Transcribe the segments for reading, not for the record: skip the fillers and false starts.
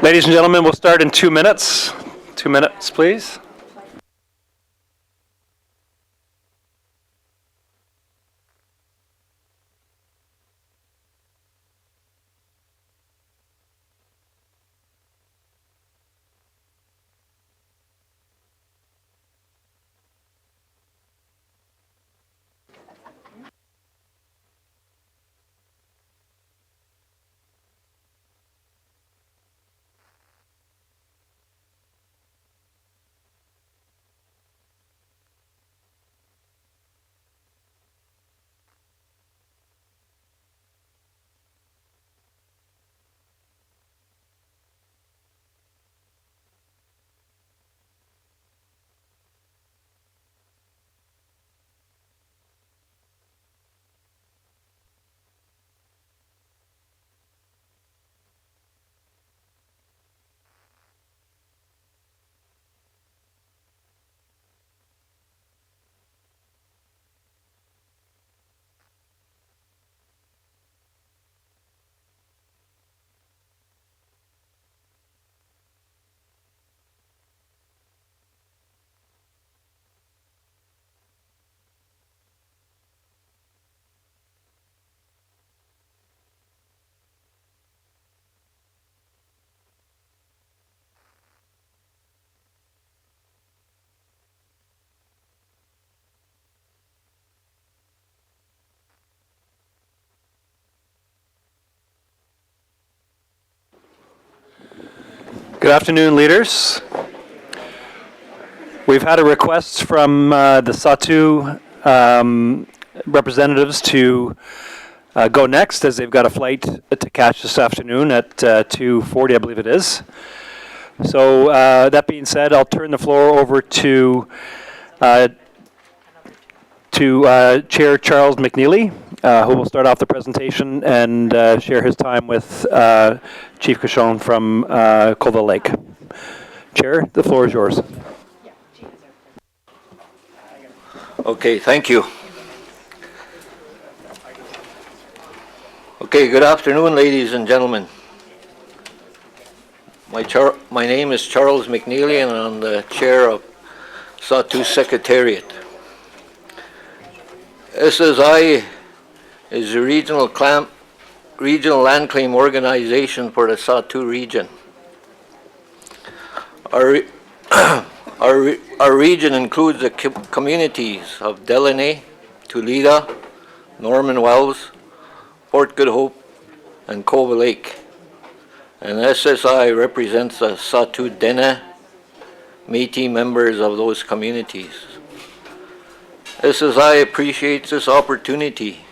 Ladies and gentlemen, we'll start in 2 minutes. 2 minutes, please. Good afternoon, leaders. We've had a request from the Sahtu representatives to go next, as they've got a flight to catch this afternoon at 2:40, I believe it is. So that being said, I'll turn the floor over to Chair Charles McNeely, who will start off the presentation and share his time with Chief Gwich'in from Kátł'odeeche. Chair, the floor is yours. Okay, thank you. Okay, good afternoon, ladies and gentlemen. My name is Charles McNeely, and I'm the chair of Sahtu Secretariat. SSI is the regional land claim organization for the Sahtu region. Our region includes the communities of Dene, Dettah, Norman Wells, Fort Good Hope, and Kátł'odeeche. And SSI represents the Sahtu Dene, Métis members of those communities. SSI appreciates this opportunity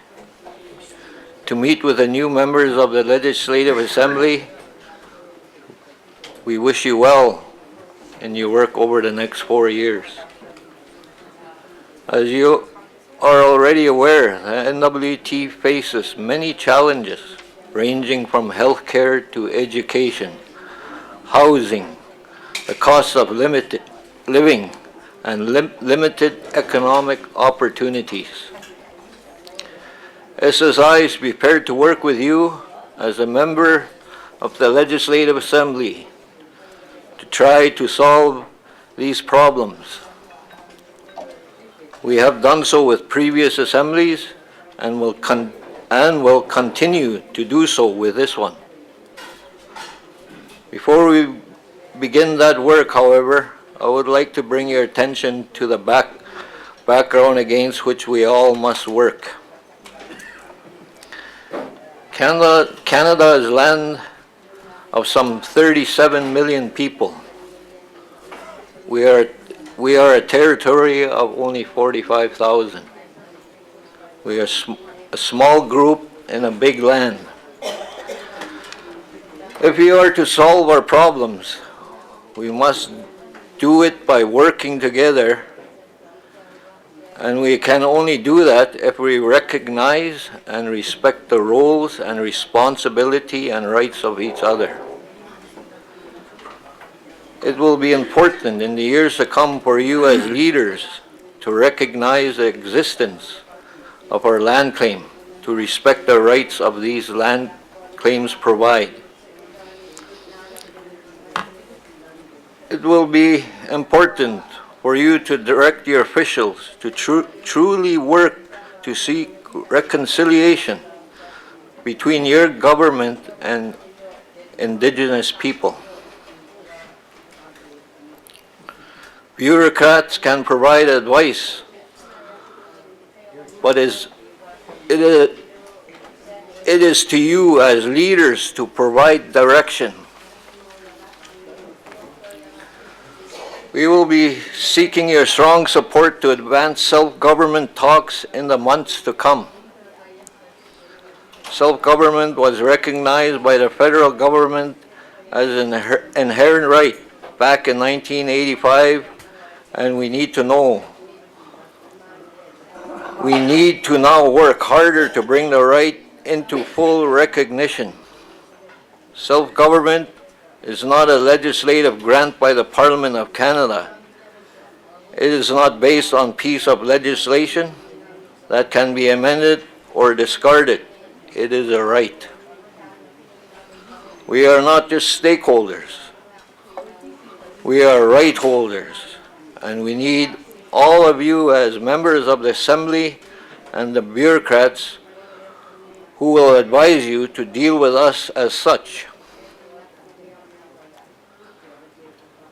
to meet with the new members of the Legislative Assembly. We wish you well in your work over the next 4 years. As you are already aware, the NWT faces many challenges ranging from healthcare to education, housing, the cost of living, and limited economic opportunities. SSI is prepared to work with you as a member of the Legislative Assembly to try to solve these problems. We have done so with previous assemblies and will continue to do so with this one. Before we begin that work, however, I would like to bring your attention to the background against which we all must work. Canada is land of some 37 million people. We are a territory of only 45,000. We are a small group in a big land. If we are to solve our problems, we must do it by working together, and we can only do that if we recognize and respect the roles and responsibility and rights of each other. It will be important in the years to come for you as leaders to recognize the existence of our land claim, to respect the rights of these land claims provide. It will be important for you to direct your officials to truly work to seek reconciliation between your government and Indigenous people. Bureaucrats can provide advice, but it is to you as leaders to provide direction. We will be seeking your strong support to advance self-government talks in the months to come. Self-government was recognized by the federal government as an inherent right back in 1985, and we need to now work harder to bring the right into full recognition. Self-government is not a legislative grant by the Parliament of Canada. It is not based on piece of legislation that can be amended or discarded. It is a right. We are not just stakeholders. We are right holders, and we need all of you as members of the Assembly and the bureaucrats who will advise you to deal with us as such.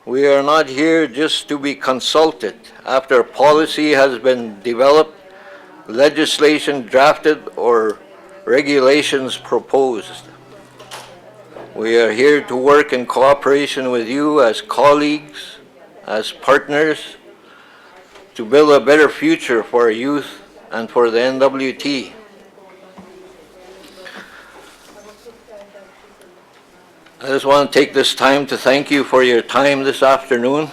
We are not here just to be consulted after policy has been developed, legislation drafted, or regulations proposed. We are here to work in cooperation with you as colleagues, as partners, to build a better future for our youth and for the NWT. I just want to take this time to thank you for your time this afternoon,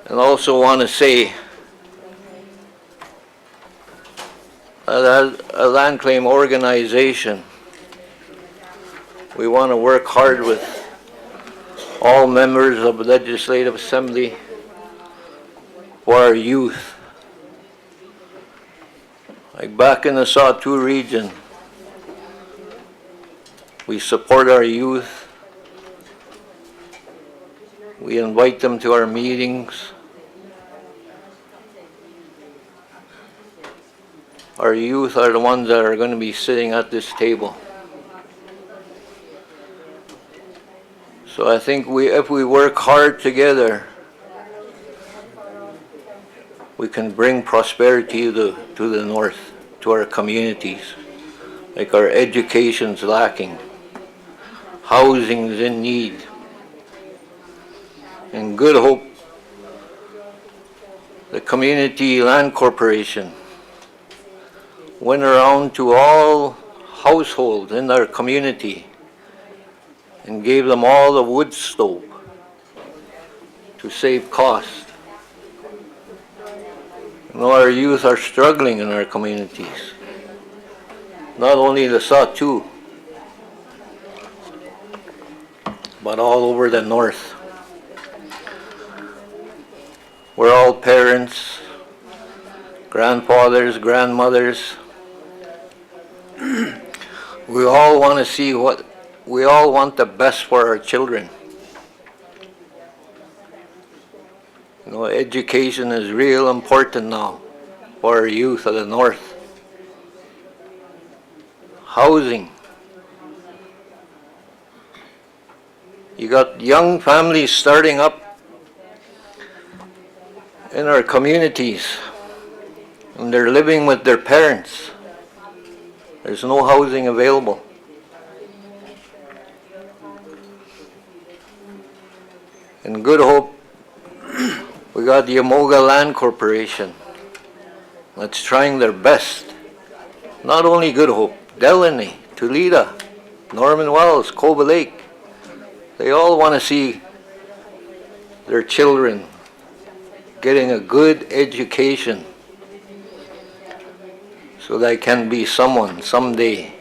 and also want to say that as a land claim organization, we want to work hard with all members of the Legislative Assembly for our youth. Like back in the Sahtu region, we support our youth. We invite them to our meetings. Our youth are the ones that are going to be sitting at this table. So I think if we work hard together, we can bring prosperity to the north, to our communities. Like our education's lacking, housing's in need. In Good Hope, the Community Land Corporation went around to all households in our community and gave them all a wood stove to save cost. You know, our youth are struggling in our communities. Not only the Sahtu, but all over the north. We're all parents, grandfathers, grandmothers. We all want to we all want the best for our children. You know, education is real important now for our youth of the north. Housing. You got young families starting up in our communities, and they're living with their parents. There's no housing available. In Good Hope, we got the Yamoga Land Corporation that's trying their best. Not only Good Hope, Dene, Toledo, Norman Wells, Kátł'odeeche. They all want to see their children getting a good education so they can be someone someday.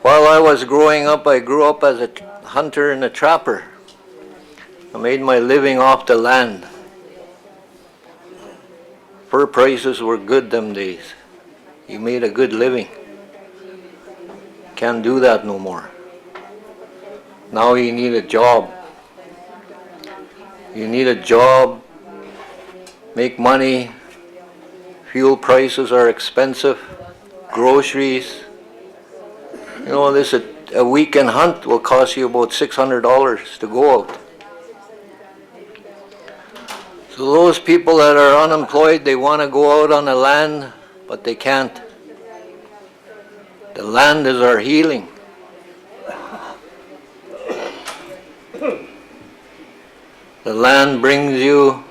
While I was growing up, I grew up as a hunter and a trapper. I made my living off the land. Fur prices were good them days. You made a good living. can't do that no more. Now you need a job. You need a job, make money, fuel prices are expensive, groceries. You know, a weekend hunt will cost you about $600 to go out. So those people that are unemployed, they want to go out on the land, but they can't. The land is our healing. The land brings you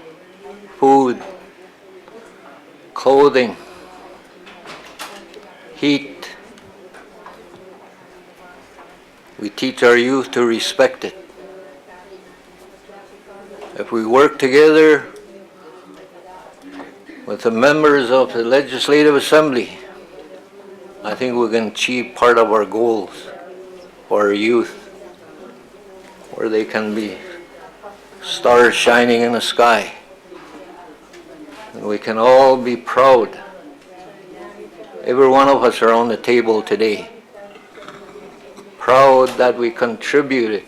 food, clothing, heat. We teach our youth to respect it. If we work together with the members of the Legislative Assembly, I think we can achieve part of our goals for our youth, where they can be stars shining in the sky. And we can all be proud. Every one of us are on the table today, proud that we contributed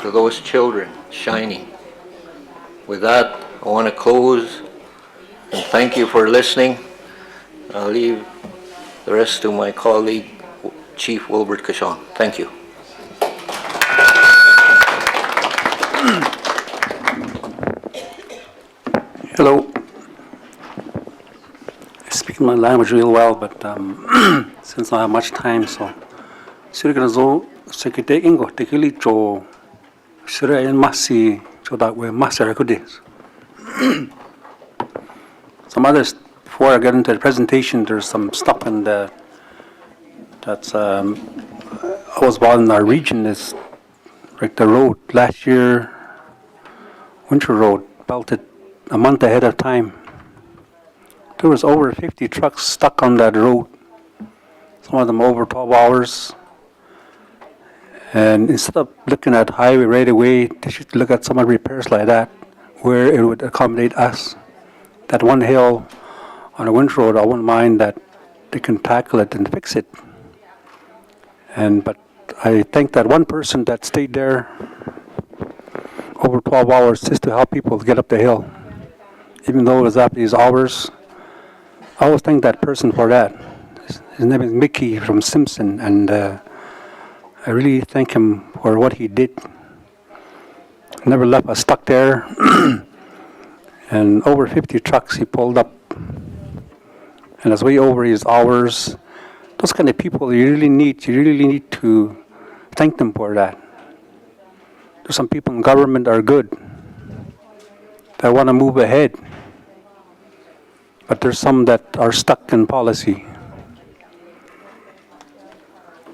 to those children shining. With that, I want to close and thank you for listening. I'll leave the rest to my colleague, Chief Wilbert Kashon. Thank you. Hello. I speak my language real well, but since I don't have much time, so Sirganazo Secretariat Ingo Tekili Cho Sirayan Masi Cho that way Masarakudis. Some others before I get into the presentation, there's some stuff in the that's I was involved in our region is like the road last year, winter road belted a month ahead of time. There was over 50 trucks stuck on that road, some of them over 12 hours. And instead of looking at highway right away, they should look at some of the repairs like that, where it would accommodate us. That one hill on a winter road, I wouldn't mind that they can tackle it and fix it. But I think that one person that stayed there over 12 hours just to help people get up the hill, even though it was after these hours, I always thank that person for that. His name is Mickey from Simpson, and I really thank him for what he did. Never left us stuck there. And over 50 trucks he pulled up. And it's way over his hours. Those kind of people you really need to thank them for that. There's some people in government that are good, that want to move ahead. But there's some that are stuck in policy.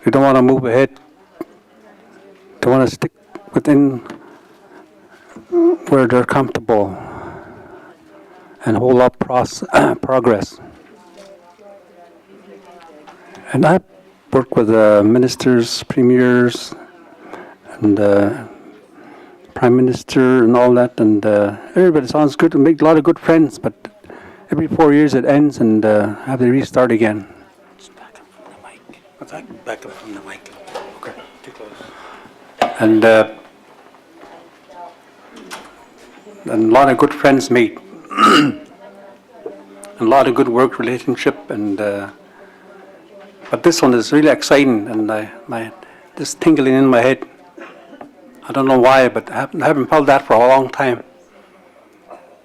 They don't want to move ahead. They want to stick within where they're comfortable and hold up progress. And I work with ministers, premiers, and prime minister and all that, and everybody sounds good and make a lot of good friends, but every 4 years it ends and have to restart again. Just back up from the mic. What's that? Back up from the mic. Okay, too close. And a lot of good friends made. A lot of good work relationship, and but this one is really exciting, and my this tingling in my head. I don't know why, but I haven't felt that for a long time.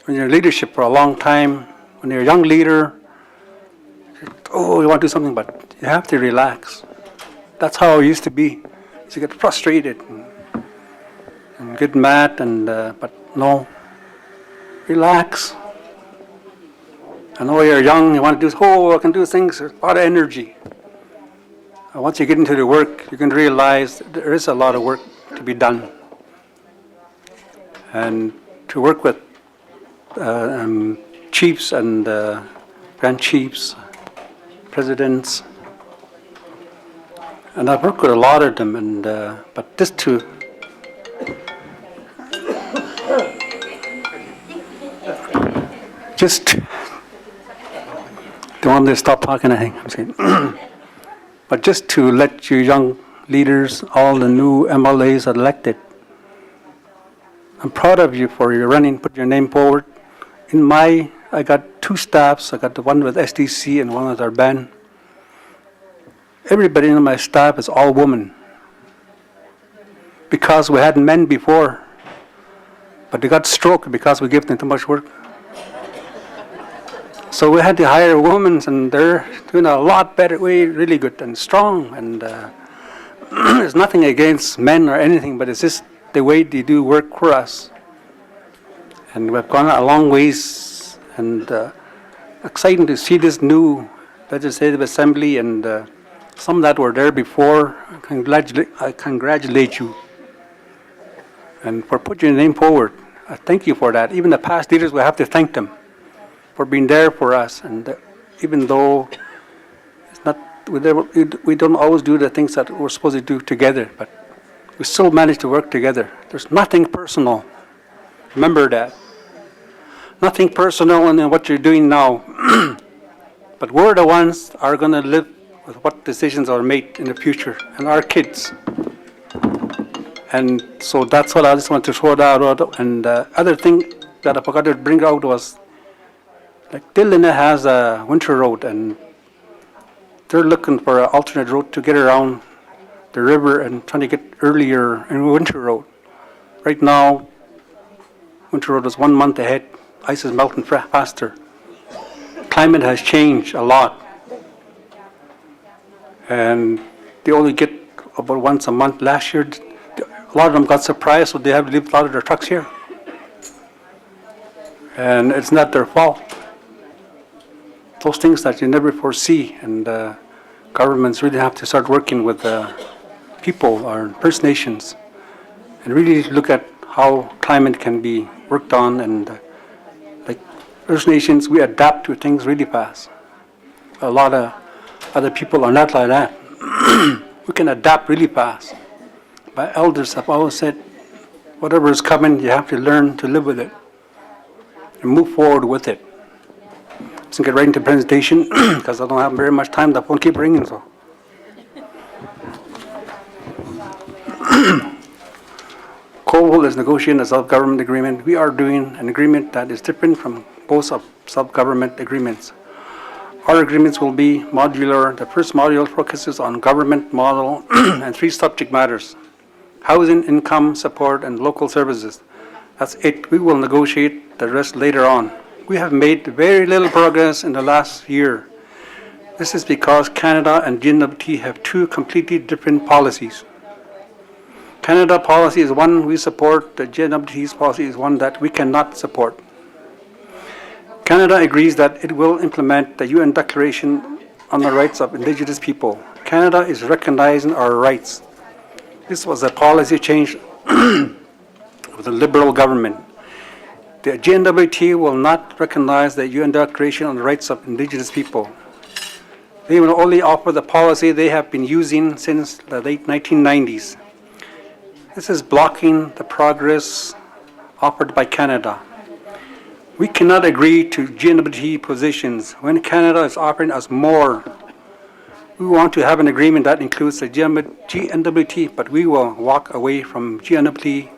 When you're in leadership for a long time, when you're a young leader, you want to do something, but you have to relax. That's how I used to be. You get frustrated and get mad, but no, relax. I know you're young, you want to do, I can do things, there's a lot of energy. And once you get into the work, you can realize there is a lot of work to be done. And to work with chiefs and grand chiefs, presidents, and I've worked with a lot of them, but just to don't want to stop talking, I think. I'm saying. But just to let you young leaders, all the new MLAs elected, I'm proud of you for your running, put your name forward. I got 2 staffs. I got the one with SDC and one with our band. Everybody in my staff is all women. Because we had men before, but they got stroke because we gave them too much work. So we had to hire women, and they're doing a lot better way, really good and strong. And there's nothing against men or anything, but it's just the way they do work for us. And we've gone a long ways, and exciting to see this new legislative assembly, and some that were there before. I congratulate you, and for putting your name forward. I thank you for that. Even the past leaders, we have to thank them for being there for us. And even though it's not, we don't always do the things that we're supposed to do together, but we still manage to work together. There's nothing personal. Remember that. Nothing personal in what you're doing now. But we're the ones that are going to live with what decisions are made in the future, and our kids. And so that's what I just want to throw that out. And the other thing that I forgot to bring out was, like Dene has a winter road, and they're looking for an alternate road to get around the river and trying to get earlier in winter road. Right now, winter road is 1 month ahead. Ice is melting faster. Climate has changed a lot. And they only get about once a month. Last year, a lot of them got surprised, so they have to leave a lot of their trucks here. And it's not their fault. Those things that you never foresee, and governments really have to start working with people or First Nations and really look at how climate can be worked on. And like First Nations, we adapt to things really fast. A lot of other people are not like that. We can adapt really fast. My elders have always said, whatever is coming, you have to learn to live with it and move forward with it. Let's get right into the presentation because I don't have very much time. The phone keep ringing. So, Colville is negotiating a self-government agreement. We are doing an agreement that is different from both of self-government agreements. Our agreements will be modular. The first module focuses on government model and 3 subject matters: housing, income, support, and local services. That's it. We will negotiate the rest later on. We have made very little progress in the last year. This is because Canada and GNWT have 2 completely different policies. Canada policy is one we support. The GNWT's policy is one that we cannot support. Canada agrees that it will implement the UN Declaration on the Rights of Indigenous People. Canada is recognizing our rights. This was a policy change of the Liberal government. The GNWT will not recognize the UN Declaration on the Rights of Indigenous People. They will only offer the policy they have been using since the late 1990s. This is blocking the progress offered by Canada. We cannot agree to GNWT positions when Canada is offering us more. We want to have an agreement that includes the GNWT, but we will walk away from GNWT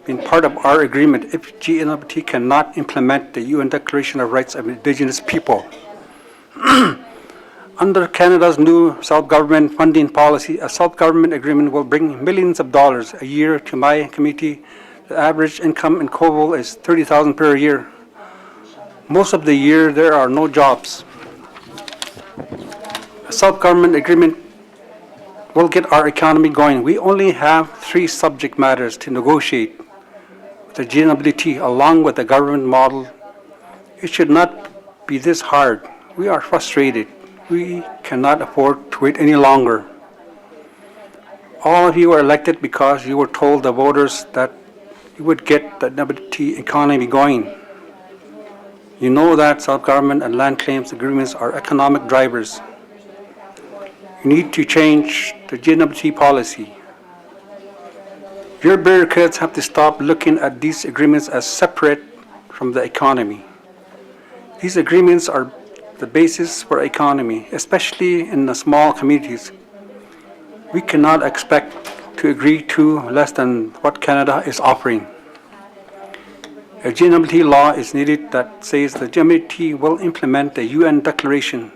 being part of our agreement if GNWT cannot implement the UN Declaration of Rights of Indigenous People. Under Canada's new self-government funding policy, a self-government agreement will bring millions of dollars a year to my community. The average income in Colville is $30,000 per year. Most of the year, there are no jobs. A self-government agreement will get our economy going. We only have 3 subject matters to negotiate with the GNWT along with the government model. It should not be this hard. We are frustrated. We cannot afford to wait any longer. All of you are elected because you were told the voters that you would get the GNWT economy going. You know that self-government and land claims agreements are economic drivers. You need to change the GNWT policy. Your bureaucrats have to stop looking at these agreements as separate from the economy. These agreements are the basis for economy, especially in the small communities. We cannot expect to agree to less than what Canada is offering. A GNLT law is needed that says the GNLT will implement the UN Declaration.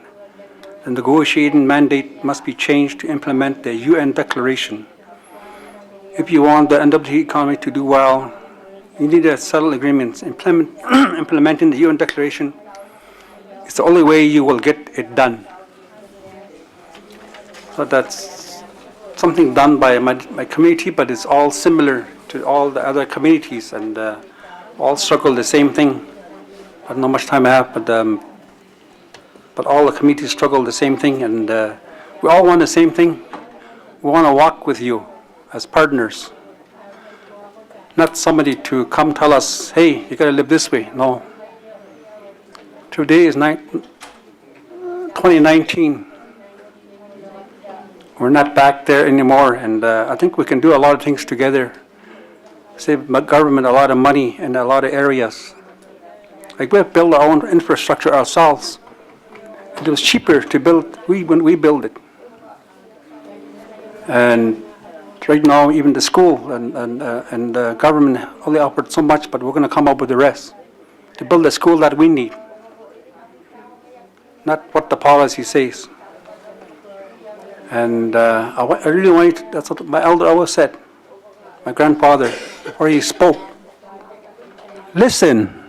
The negotiating mandate must be changed to implement the UN Declaration. If you want the NWT economy to do well, you need to settle agreements. Implementing the UN Declaration is the only way you will get it done. So that's something done by my community, but it's all similar to all the other communities, and all struggle the same thing. I don't know how much time I have, but all the communities struggle the same thing, and we all want the same thing. We want to walk with you as partners, not somebody to come tell us, hey, you got to live this way. No. Today is 2019. We're not back there anymore, and I think we can do a lot of things together. Save government a lot of money in a lot of areas. Like we have built our own infrastructure ourselves. It was cheaper to build when we build it. And right now, even the school and the government only offered so much, but we're going to come up with the rest to build the school that we need, not what the policy says. And I really want you to, that's what my elder always said, my grandfather, before he spoke. Listen.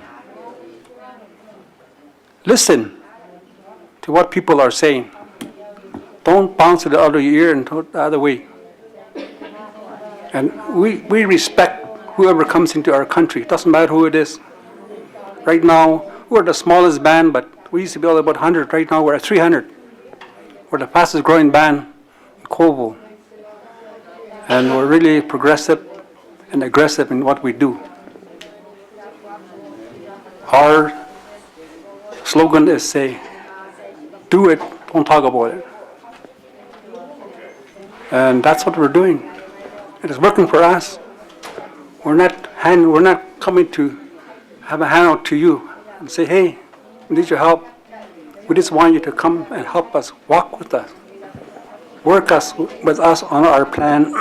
Listen to what people are saying. Don't bounce to the other ear and to the other way. And we respect whoever comes into our country. It doesn't matter who it is. Right now, we're the smallest band, but we used to be all about 100. Right now, we're at 300. We're the fastest growing band in Kovo. And we're really progressive and aggressive in what we do. Our slogan is say, do it, don't talk about it. And that's what we're doing. It is working for us. We're not coming to have a handout to you and say, hey, we need your help. We just want you to come and help us, walk with us, work with us on our plan,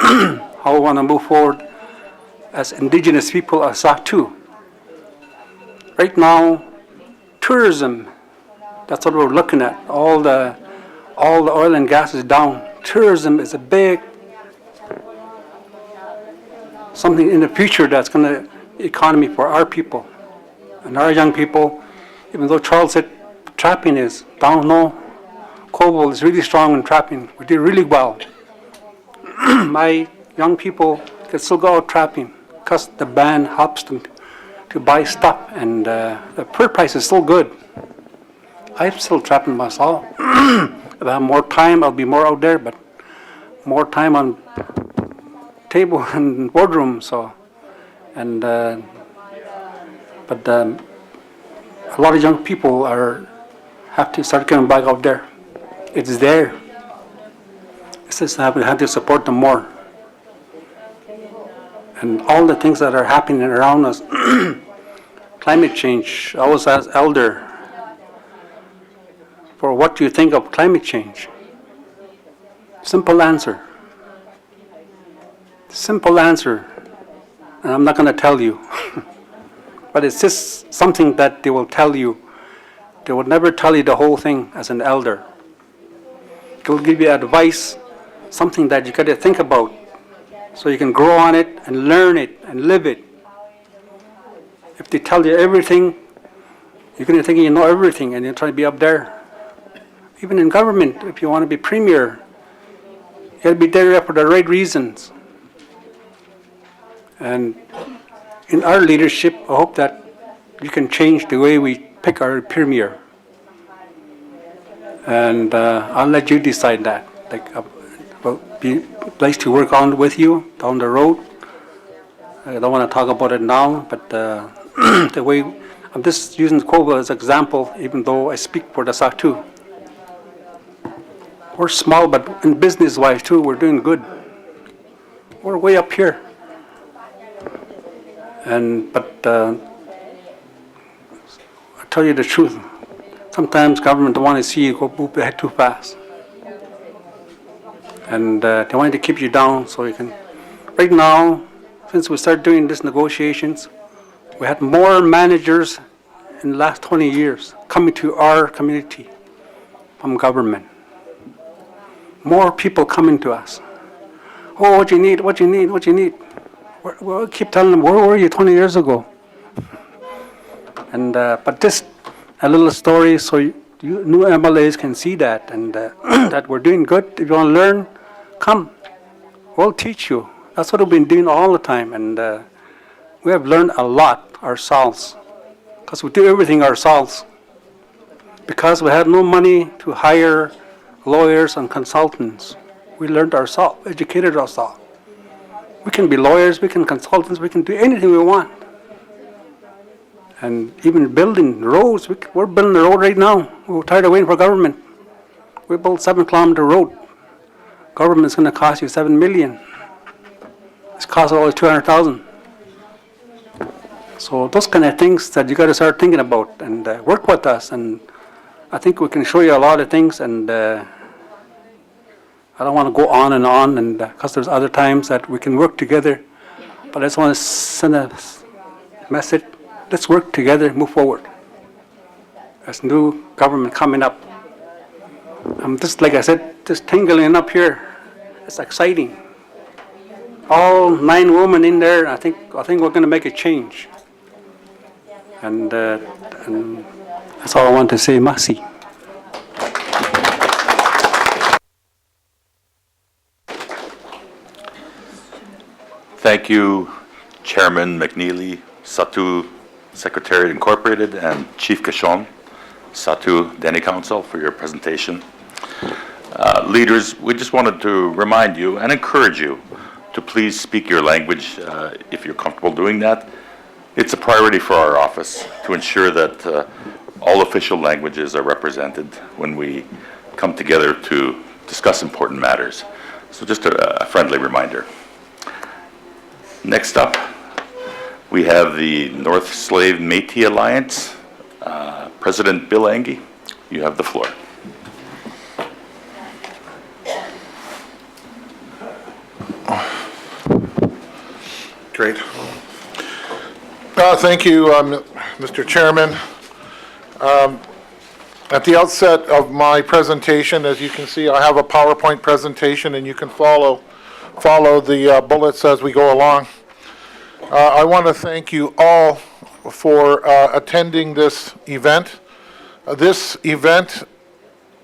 how we want to move forward as Indigenous people of Sahtu. Right now, tourism, that's what we're looking at. All the oil and gas is down. Tourism is a big something in the future that's going to economy for our people and our young people. Even though Charles said trapping is down, no. Kovo is really strong in trapping. We did really well. My young people can still go out trapping because the ban helps them to buy stuff, and the per price is still good. I'm still trapping myself. If I have more time, I'll be more out there, but more time on table and boardroom. So, and but a lot of young people have to start getting back out there. It's there. It's just we have to support them more. And all the things that are happening around us, climate change. I was asked elder, for what do you think of climate change? Simple answer. Simple answer. And I'm not going to tell you. But it's just something that they will tell you. They will never tell you the whole thing as an elder. They'll give you advice, something that you got to think about, so you can grow on it and learn it and live it. If they tell you everything, you're going to think you know everything and you're trying to be up there. Even in government, if you want to be premier, you got to be there for the right reasons. And in our leadership, I hope that you can change the way we pick our premier. And I'll let you decide that. Like, will be a place to work on with you down the road. I don't want to talk about it now, but the way I'm just using Kovo as an example, even though I speak for the Sahtu. We're small, but in business-wise too, we're doing good. We're way up here. But I tell you the truth, sometimes government don't want to see you go move ahead too fast. And they want to keep you down so you can. Right now, since we started doing these negotiations, we had more managers in the last 20 years coming to our community from government. More people coming to us. Oh, what you need, what you need, what you need. We'll keep telling them, where were you 20 years ago? And but just a little story so you new MLAs can see that and that we're doing good. If you want to learn, come. We'll teach you. That's what we've been doing all the time, and we have learned a lot ourselves because we do everything ourselves. Because we had no money to hire lawyers and consultants, we learned ourselves, educated ourselves. We can be lawyers, we can consultants, we can do anything we want. And even building roads, we're building a road right now. We're tired of waiting for government. We built 7-kilometer road. Government's going to cost you $7 million. It's cost only $200,000. So those kind of things that you got to start thinking about and work with us. And I think we can show you a lot of things. And I don't want to go on, and because there's other times that we can work together. But I just want to send a message. Let's work together, move forward. There's new government coming up. I'm just, like I said, just tingling up here. It's exciting. All 9 women in there, I think we're going to make a change. And that's all I want to say. Merci. Thank you, Chairman McNeely, Sahtu Secretariat Incorporated, and Chief Gwich'in, Sahtu Dene Council, for your presentation. Leaders, we just wanted to remind you and encourage you to please speak your language if you're comfortable doing that. It's a priority for our office to ensure that all official languages are represented when we come together to discuss important matters. So just a friendly reminder. Next up, we have the North Slave Métis Alliance. President Bill Angie, you have the floor. Great. Thank you, Mr. Chairman. At the outset of my presentation, as you can see, I have a PowerPoint presentation, and you can follow the bullets as we go along. I want to thank you all for attending this event. This event,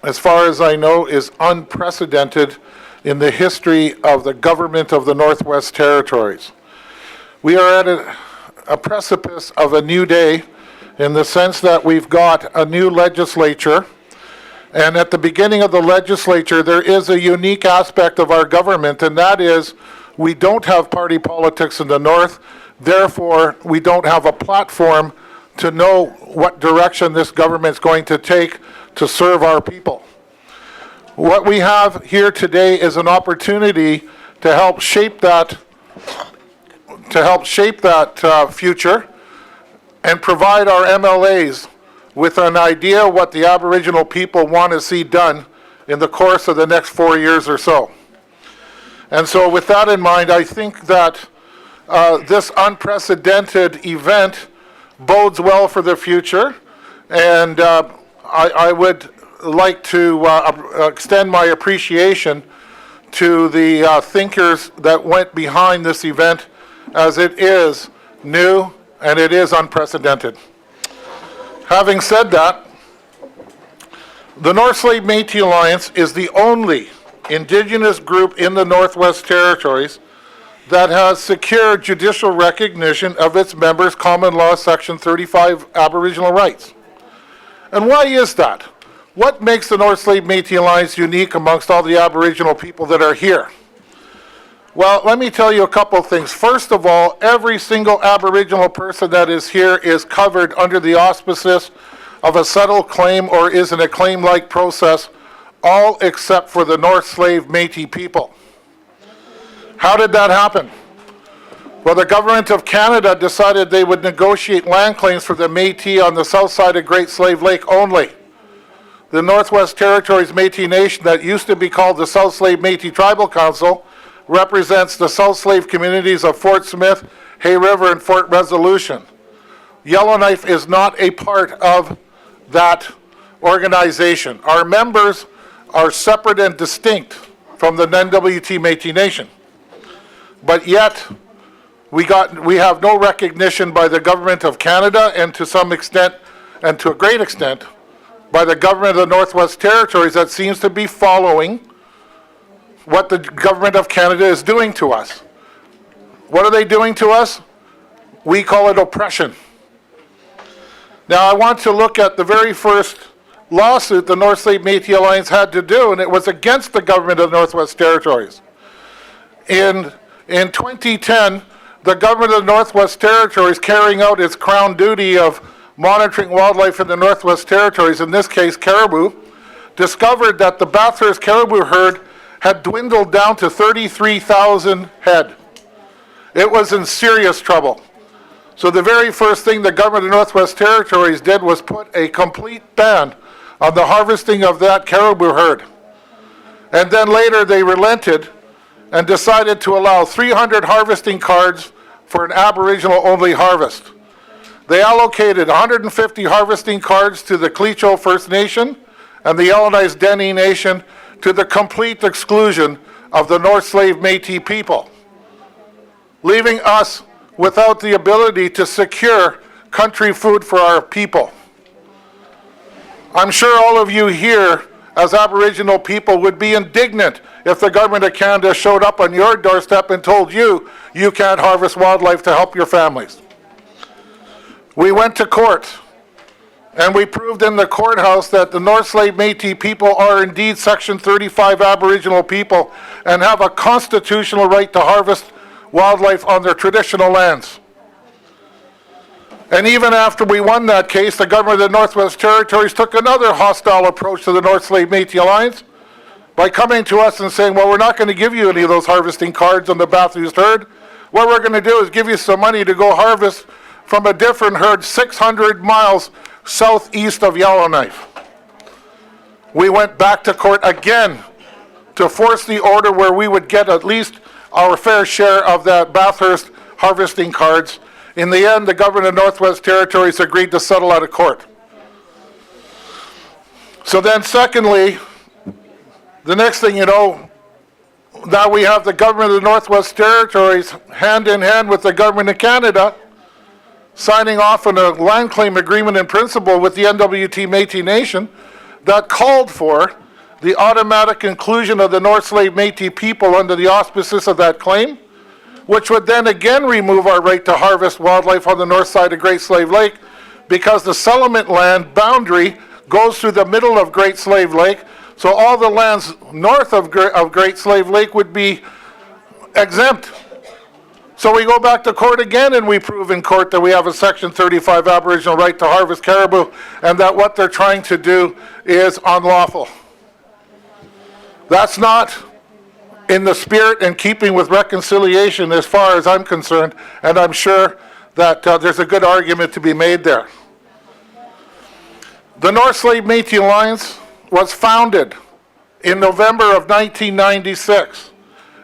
as far as I know, is unprecedented in the history of the government of the Northwest Territories. We are at a precipice of a new day in the sense that we've got a new legislature, and at the beginning of the legislature there is a unique aspect of our government, and that is we don't have party politics in the North, therefore we don't have a platform to know what direction this government's going to take to serve our people. What we have here today is an opportunity to help shape that future and provide our MLAs with an idea what the Aboriginal people want to see done in the course of the next 4 years or so. And so with that in mind, I think that this unprecedented event bodes well for the future, and I would like to extend my appreciation to the thinkers that went behind this event, as it is new and it is unprecedented. Having said that, the North Slave Métis Alliance is the only Indigenous group in the Northwest Territories that has secured judicial recognition of its members' Common Law Section 35 Aboriginal rights. And why is that? What makes the North Slave Métis Alliance unique amongst all the Aboriginal people that are here? Well, let me tell you a couple things. First of all, every single Aboriginal person that is here is covered under the auspices of a settled claim or is in a claim-like process, all except for the North Slave Métis people. How did that happen? Well, the government of Canada decided they would negotiate land claims for the Métis on the south side of Great Slave Lake only. the Northwest Territories Métis Nation that used to be called the South Slave Métis Tribal Council represents the South Slave communities of Fort Smith, Hay River, and Fort Resolution. Yellowknife is not a part of that organization. Our members are separate and distinct from the NWT Métis Nation. But yet, we have no recognition by the Government of Canada, and to some extent, and to a great extent, by the Government of the Northwest Territories that seems to be following what the Government of Canada is doing to us. What are they doing to us? We call it oppression. Now, I want to look at the very first lawsuit the North Slave Métis Alliance had to do, and it was against the Government of the Northwest Territories. In 2010, the Government of the Northwest Territories, carrying out its Crown duty of monitoring wildlife in the Northwest Territories, in this case caribou, discovered that the Bathurst caribou herd had dwindled down to 33,000 head. It was in serious trouble. So the very first thing the Government of the Northwest Territories did was put a complete ban on the harvesting of that caribou herd. And then later they relented and decided to allow 300 harvesting cards for an Aboriginal-only harvest. They allocated 150 harvesting cards to the Kátł'odeeche First Nation and the Yellowknives Dene Nation, to the complete exclusion of the North Slave Métis people, leaving us without the ability to secure country food for our people. I'm sure all of you here as Aboriginal people would be indignant if the Government of Canada showed up on your doorstep and told you you can't harvest wildlife to help your families. We went to court, and we proved in the courthouse that the North Slave Métis people are indeed Section 35 Aboriginal people and have a constitutional right to harvest wildlife on their traditional lands. And even after we won that case, the Government of the Northwest Territories took another hostile approach to the North Slave Métis Alliance by coming to us and saying, well, we're not going to give you any of those harvesting cards on the Bathurst herd. What we're going to do is give you some money to go harvest from a different herd 600 miles southeast of Yellowknife. We went back to court again to force the order where we would get at least our fair share of that Bathurst harvesting cards. In the end, the Government of Northwest Territories agreed to settle out of court. So then secondly, the next thing you know, now we have the Government of the Northwest Territories hand in hand with the Government of Canada signing off on a land claim agreement in principle with the NWT Métis Nation that called for the automatic inclusion of the North Slave Métis people under the auspices of that claim, which would then again remove our right to harvest wildlife on the north side of Great Slave Lake, because the settlement land boundary goes through the middle of Great Slave Lake, so all the lands north of Great Slave Lake would be exempt. So we go back to court again, and we prove in court that we have a Section 35 Aboriginal right to harvest caribou, and that what they're trying to do is unlawful. That's not in the spirit and keeping with reconciliation as far as I'm concerned, and I'm sure that there's a good argument to be made there. The North Slave Métis Alliance was founded in November of 1996.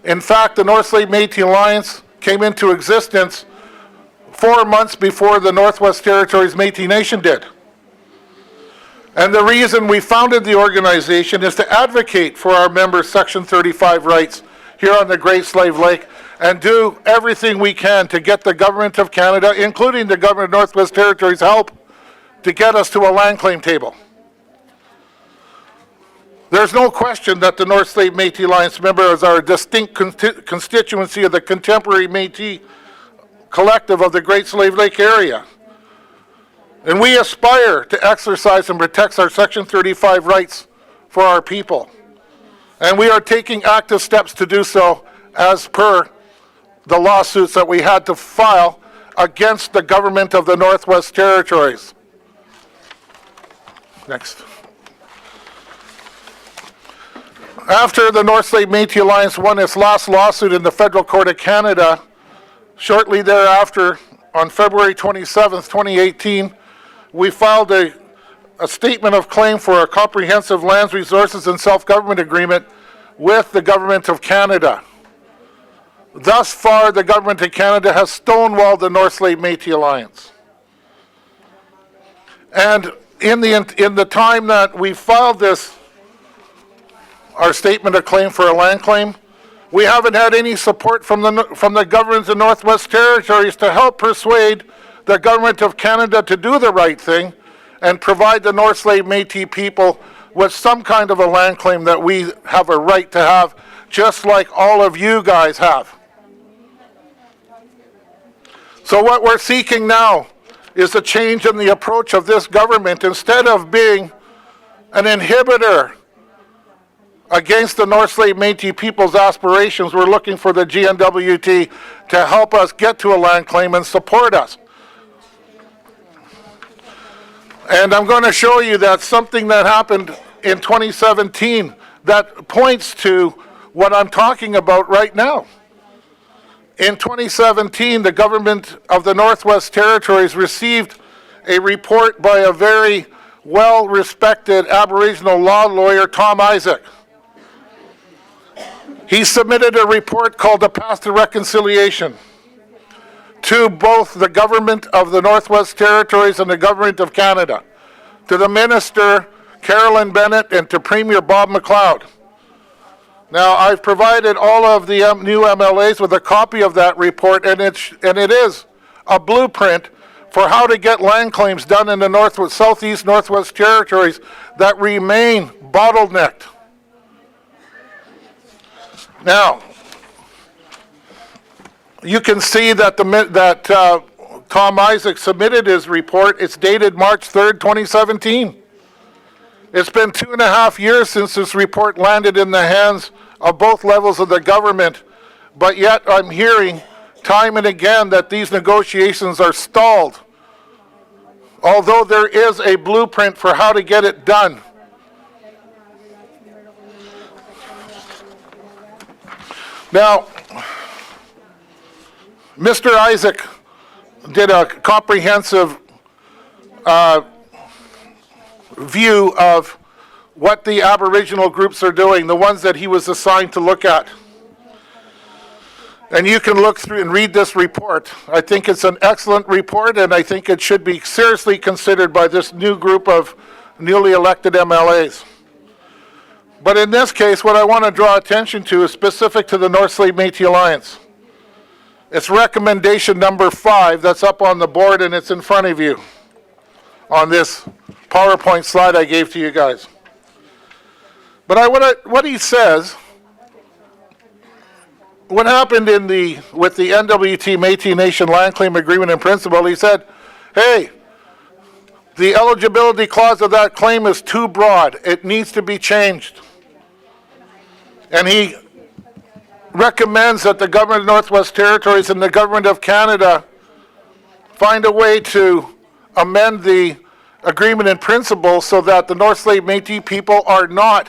In fact, the North Slave Métis Alliance came into existence 4 months before the Northwest Territories Métis Nation did. And the reason we founded the organization is to advocate for our members' Section 35 rights here on the Great Slave Lake, and do everything we can to get the Government of Canada, including the Government of Northwest Territories, help to get us to a land claim table. There's no question that the North Slave Métis Alliance members are a distinct constituency of the contemporary Métis collective of the Great Slave Lake area. And we aspire to exercise and protect our Section 35 rights for our people. And we are taking active steps to do so as per the lawsuits that we had to file against the Government of the Northwest Territories. Next. After the North Slave Métis Alliance won its last lawsuit in the Federal Court of Canada, shortly thereafter, on February 27th, 2018, we filed a a statement of claim for a comprehensive lands, resources, and self-government agreement with the Government of Canada. Thus far, the Government of Canada has stonewalled the North Slave Métis Alliance. And in the time that we filed this, our statement of claim for a land claim, we haven't had any support from the governments of Northwest Territories to help persuade the Government of Canada to do the right thing and provide the North Slave Métis people with some kind of a land claim that we have a right to have, just like all of you guys have. So what we're seeking now is a change in the approach of this government. Instead of being an inhibitor against the North Slave Métis people's aspirations, we're looking for the GNWT to help us get to a land claim and support us. And I'm going to show you that something that happened in 2017 that points to what I'm talking about right now. In 2017, the government of the Northwest Territories received a report by a very well-respected Aboriginal law lawyer, Tom Isaac. He submitted a report called The Path to Reconciliation to both the government of the Northwest Territories and the government of Canada, to the Minister, Carolyn Bennett, and to Premier Bob McLeod. Now, I've provided all of the new MLAs with a copy of that report, and it is a blueprint for how to get land claims done in the Southeast Northwest Territories that remain bottlenecked. Now, you can see that Tom Isaac submitted his report. It's dated March 3rd, 2017. It's been 2.5 years since this report landed in the hands of both levels of the government, but yet I'm hearing time and again that these negotiations are stalled, although there is a blueprint for how to get it done. Now, Mr. Isaac did a comprehensive view of what the Aboriginal groups are doing, the ones that he was assigned to look at. And you can look through and read this report. I think it's an excellent report, and I think it should be seriously considered by this new group of newly elected MLAs. But in this case, what I want to draw attention to is specific to the North Slave Métis Alliance. It's recommendation number 5 that's up on the board, and it's in front of you on this PowerPoint slide I gave to you guys. But what he says, what happened with the NWT Métis Nation Land Claim Agreement in principle, he said, hey, the eligibility clause of that claim is too broad. It needs to be changed. And he recommends that the government of Northwest Territories and the government of Canada find a way to amend the agreement in principle so that the North Slave Métis people are not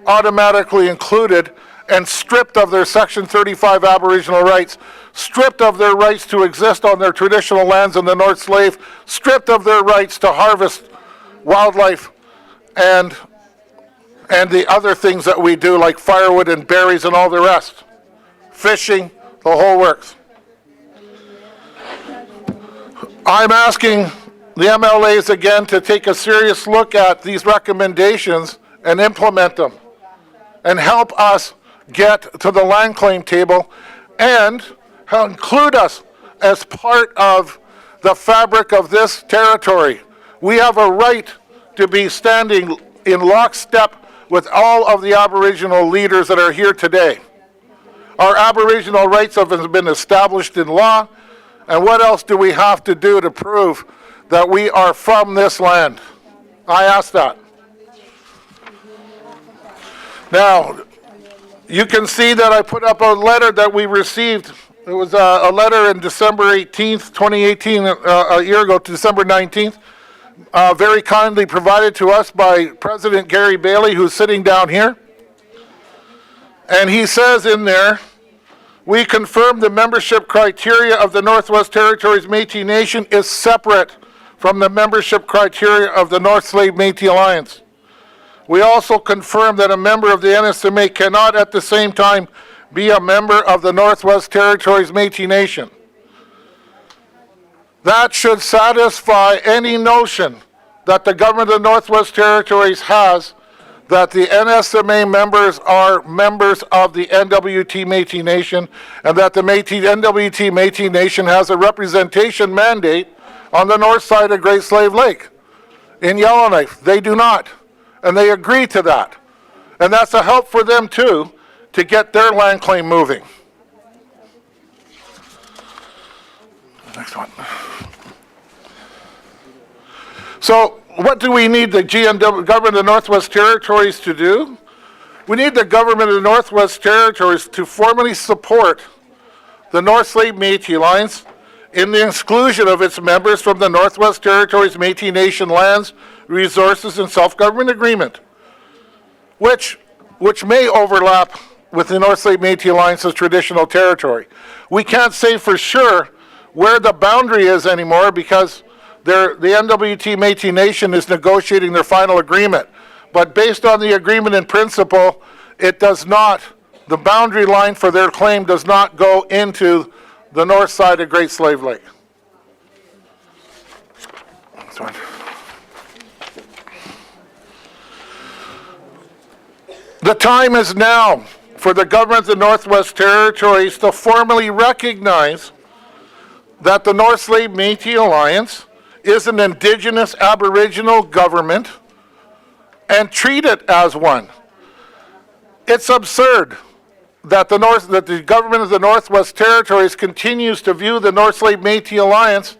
automatically included and stripped of their Section 35 Aboriginal rights, stripped of their rights to exist on their traditional lands in the North Slave, stripped of their rights to harvest wildlife and the other things that we do, like firewood and berries and all the rest. Fishing, the whole works. I'm asking the MLAs again to take a serious look at these recommendations and implement them and help us get to the land claim table and include us as part of the fabric of this territory. We have a right to be standing in lockstep with all of the Aboriginal leaders that are here today. Our Aboriginal rights have been established in law, and what else do we have to do to prove that we are from this land? I ask that. Now, you can see that I put up a letter that we received. It was a letter in December 18th, 2018, a year ago, to December 19th, very kindly provided to us by President Gary Bailey, who's sitting down here. And he says in there, we confirm the membership criteria of the Northwest Territories Métis Nation is separate from the membership criteria of the North Slave Métis Alliance. We also confirm that a member of the NSMA cannot at the same time be a member of the Northwest Territories Métis Nation. That should satisfy any notion that the government of the Northwest Territories has that the NSMA members are members of the NWT Métis Nation, and that the NWT Métis Nation has a representation mandate on the north side of Great Slave Lake in Yellowknife. They do not, and they agree to that. And that's a help for them too, to get their land claim moving. Next one. So what do we need the government of the Northwest Territories to do? We need the government of the Northwest Territories to formally support the North Slave Métis Alliance in the exclusion of its members from the Northwest Territories Métis Nation lands, resources, and self-government agreement, which may overlap with the North Slave Métis Alliance's traditional territory. We can't say for sure where the boundary is anymore because the NWT Métis Nation is negotiating their final agreement. But based on the agreement in principle, it does not, the boundary line for their claim does not go into the north side of Great Slave Lake. Next one. The time is now for the government of the Northwest Territories to formally recognize that the North Slave Métis Alliance is an Indigenous Aboriginal government and treat it as one. It's absurd that the government of the Northwest Territories continues to view the North Slave Métis Alliance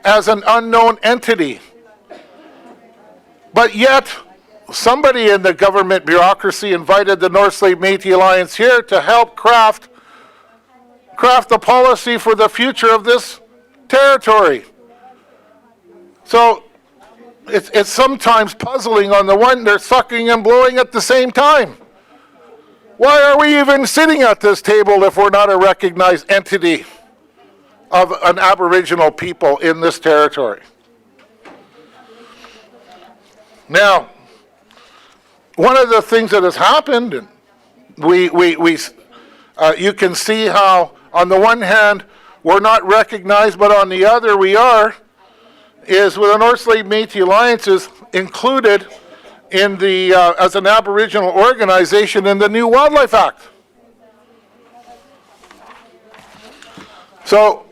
as an unknown entity. But yet, somebody in the government bureaucracy invited the North Slave Métis Alliance here to help craft the policy for the future of this territory. So it's sometimes puzzling. On the one, they're sucking and blowing at the same time. Why are we even sitting at this table if we're not a recognized entity of an Aboriginal people in this territory? Now, one of the things that has happened, and you can see how, on the one hand, we're not recognized, but on the other, we are, is with the North Slave Métis Alliance is included in the as an Aboriginal organization in the new Wildlife Act. So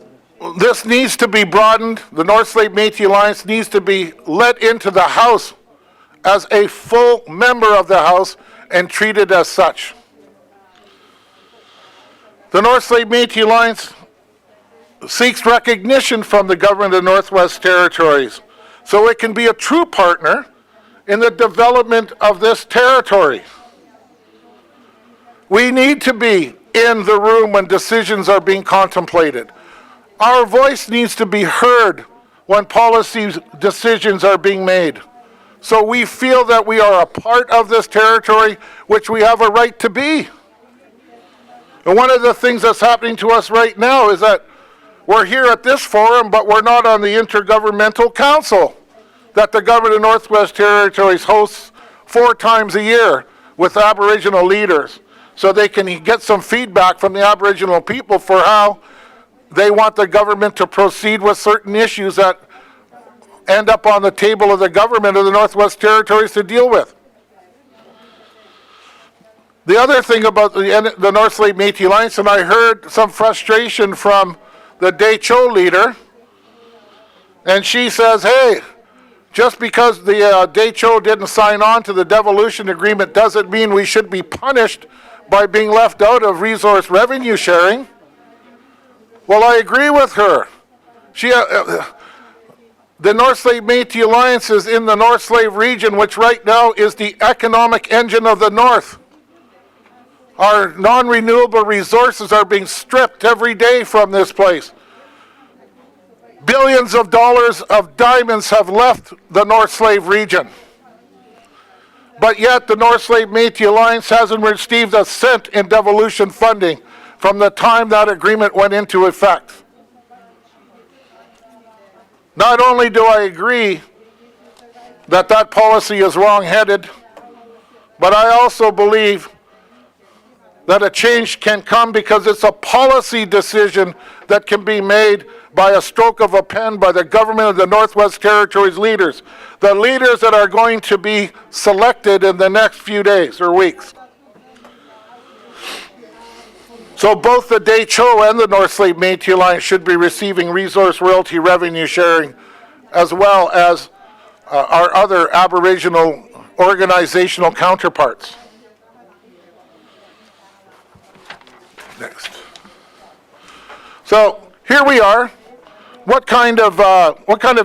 this needs to be broadened. The North Slave Métis Alliance needs to be let into the House as a full member of the House and treated as such. The North Slave Métis Alliance seeks recognition from the government of the Northwest Territories so it can be a true partner in the development of this territory. We need to be in the room when decisions are being contemplated. Our voice needs to be heard when policy decisions are being made. So we feel that we are a part of this territory, which we have a right to be. And one of the things that's happening to us right now is that we're here at this forum, but we're not on the Intergovernmental Council that the government of Northwest Territories hosts 4 times a year with Aboriginal leaders, so they can get some feedback from the Aboriginal people for how they want the government to proceed with certain issues that end up on the table of the government of the Northwest Territories to deal with. The other thing about the North Slave Métis Alliance, and I heard some frustration from the Dehcho leader, and she says, hey, just because the Dehcho didn't sign on to the devolution agreement doesn't mean we should be punished by being left out of resource revenue sharing. Well, I agree with her. The North Slave Métis Alliance is in the North Slave region, which right now is the economic engine of the North. Our non-renewable resources are being stripped every day from this place. Billions of dollars of diamonds have left the North Slave region. But yet the North Slave Métis Alliance hasn't received a cent in devolution funding from the time that agreement went into effect. Not only do I agree that that policy is wrong-headed, but I also believe that a change can come because it's a policy decision that can be made by a stroke of a pen by the government of the Northwest Territories leaders, the leaders that are going to be selected in the next few days or weeks. So both the Dehcho and the North Slave Métis Alliance should be receiving resource royalty revenue sharing, as well as our other Aboriginal organizational counterparts. Next. So here we are. What kind of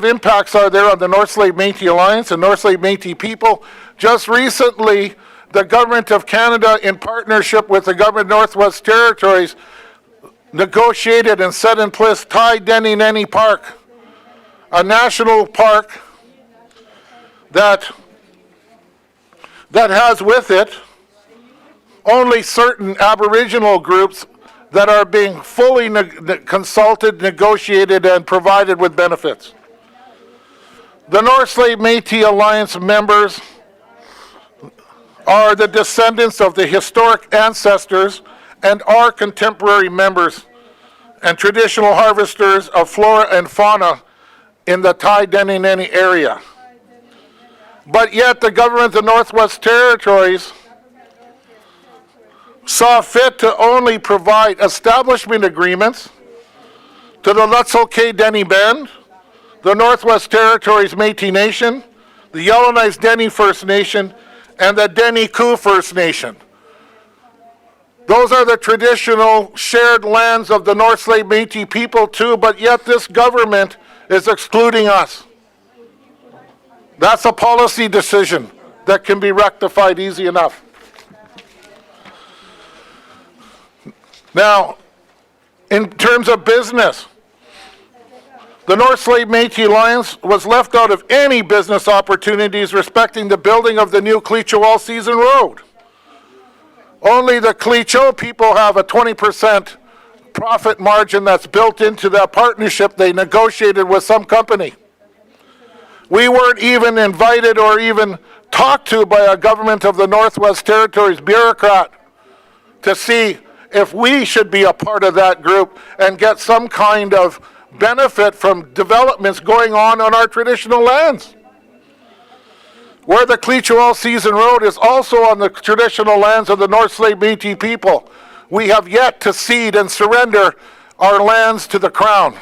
impacts are there on the North Slave Métis Alliance and North Slave Métis people? Just recently, the Government of Canada, in partnership with the Government of Northwest Territories, negotiated and set in place Dene Park, a national park that has with it only certain Aboriginal groups that are being fully consulted, negotiated, and provided with benefits. The North Slave Métis Alliance members are the descendants of the historic ancestors and are contemporary members and traditional harvesters of flora and fauna in the Dene area. But yet the government of the Northwest Territories saw fit to only provide establishment agreements to the Łutsel Dene Band, the Northwest Territories Métis Nation, the Yellowknives Dene First Nation, and the Deninu First Nation. Those are the traditional shared lands of the North Slave Métis people too, but yet this government is excluding us. That's a policy decision that can be rectified easy enough. Now, in terms of business, the North Slave Métis Alliance was left out of any business opportunities respecting the building of the new Kátł'odeeche all-season road. Only the Kátł'odeeche people have a 20% profit margin that's built into that partnership they negotiated with some company. We weren't even invited or even talked to by a government of the Northwest Territories bureaucrat to see if we should be a part of that group and get some kind of benefit from developments going on our traditional lands. Where the Kátł'odeeche all-season road is also on the traditional lands of the North Slave Métis people. We have yet to cede and surrender our lands to the Crown.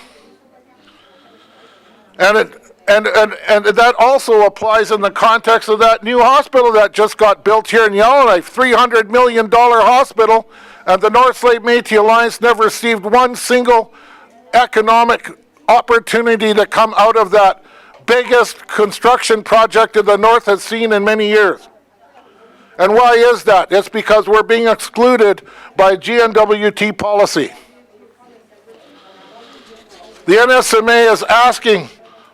And that also applies in the context of that new hospital that just got built here in Yellowknife, $300 million hospital, and the North Slave Métis Alliance never received one single economic opportunity to come out of that biggest construction project that the North has seen in many years. And why is that? It's because we're being excluded by GNWT policy. The NSMA is asking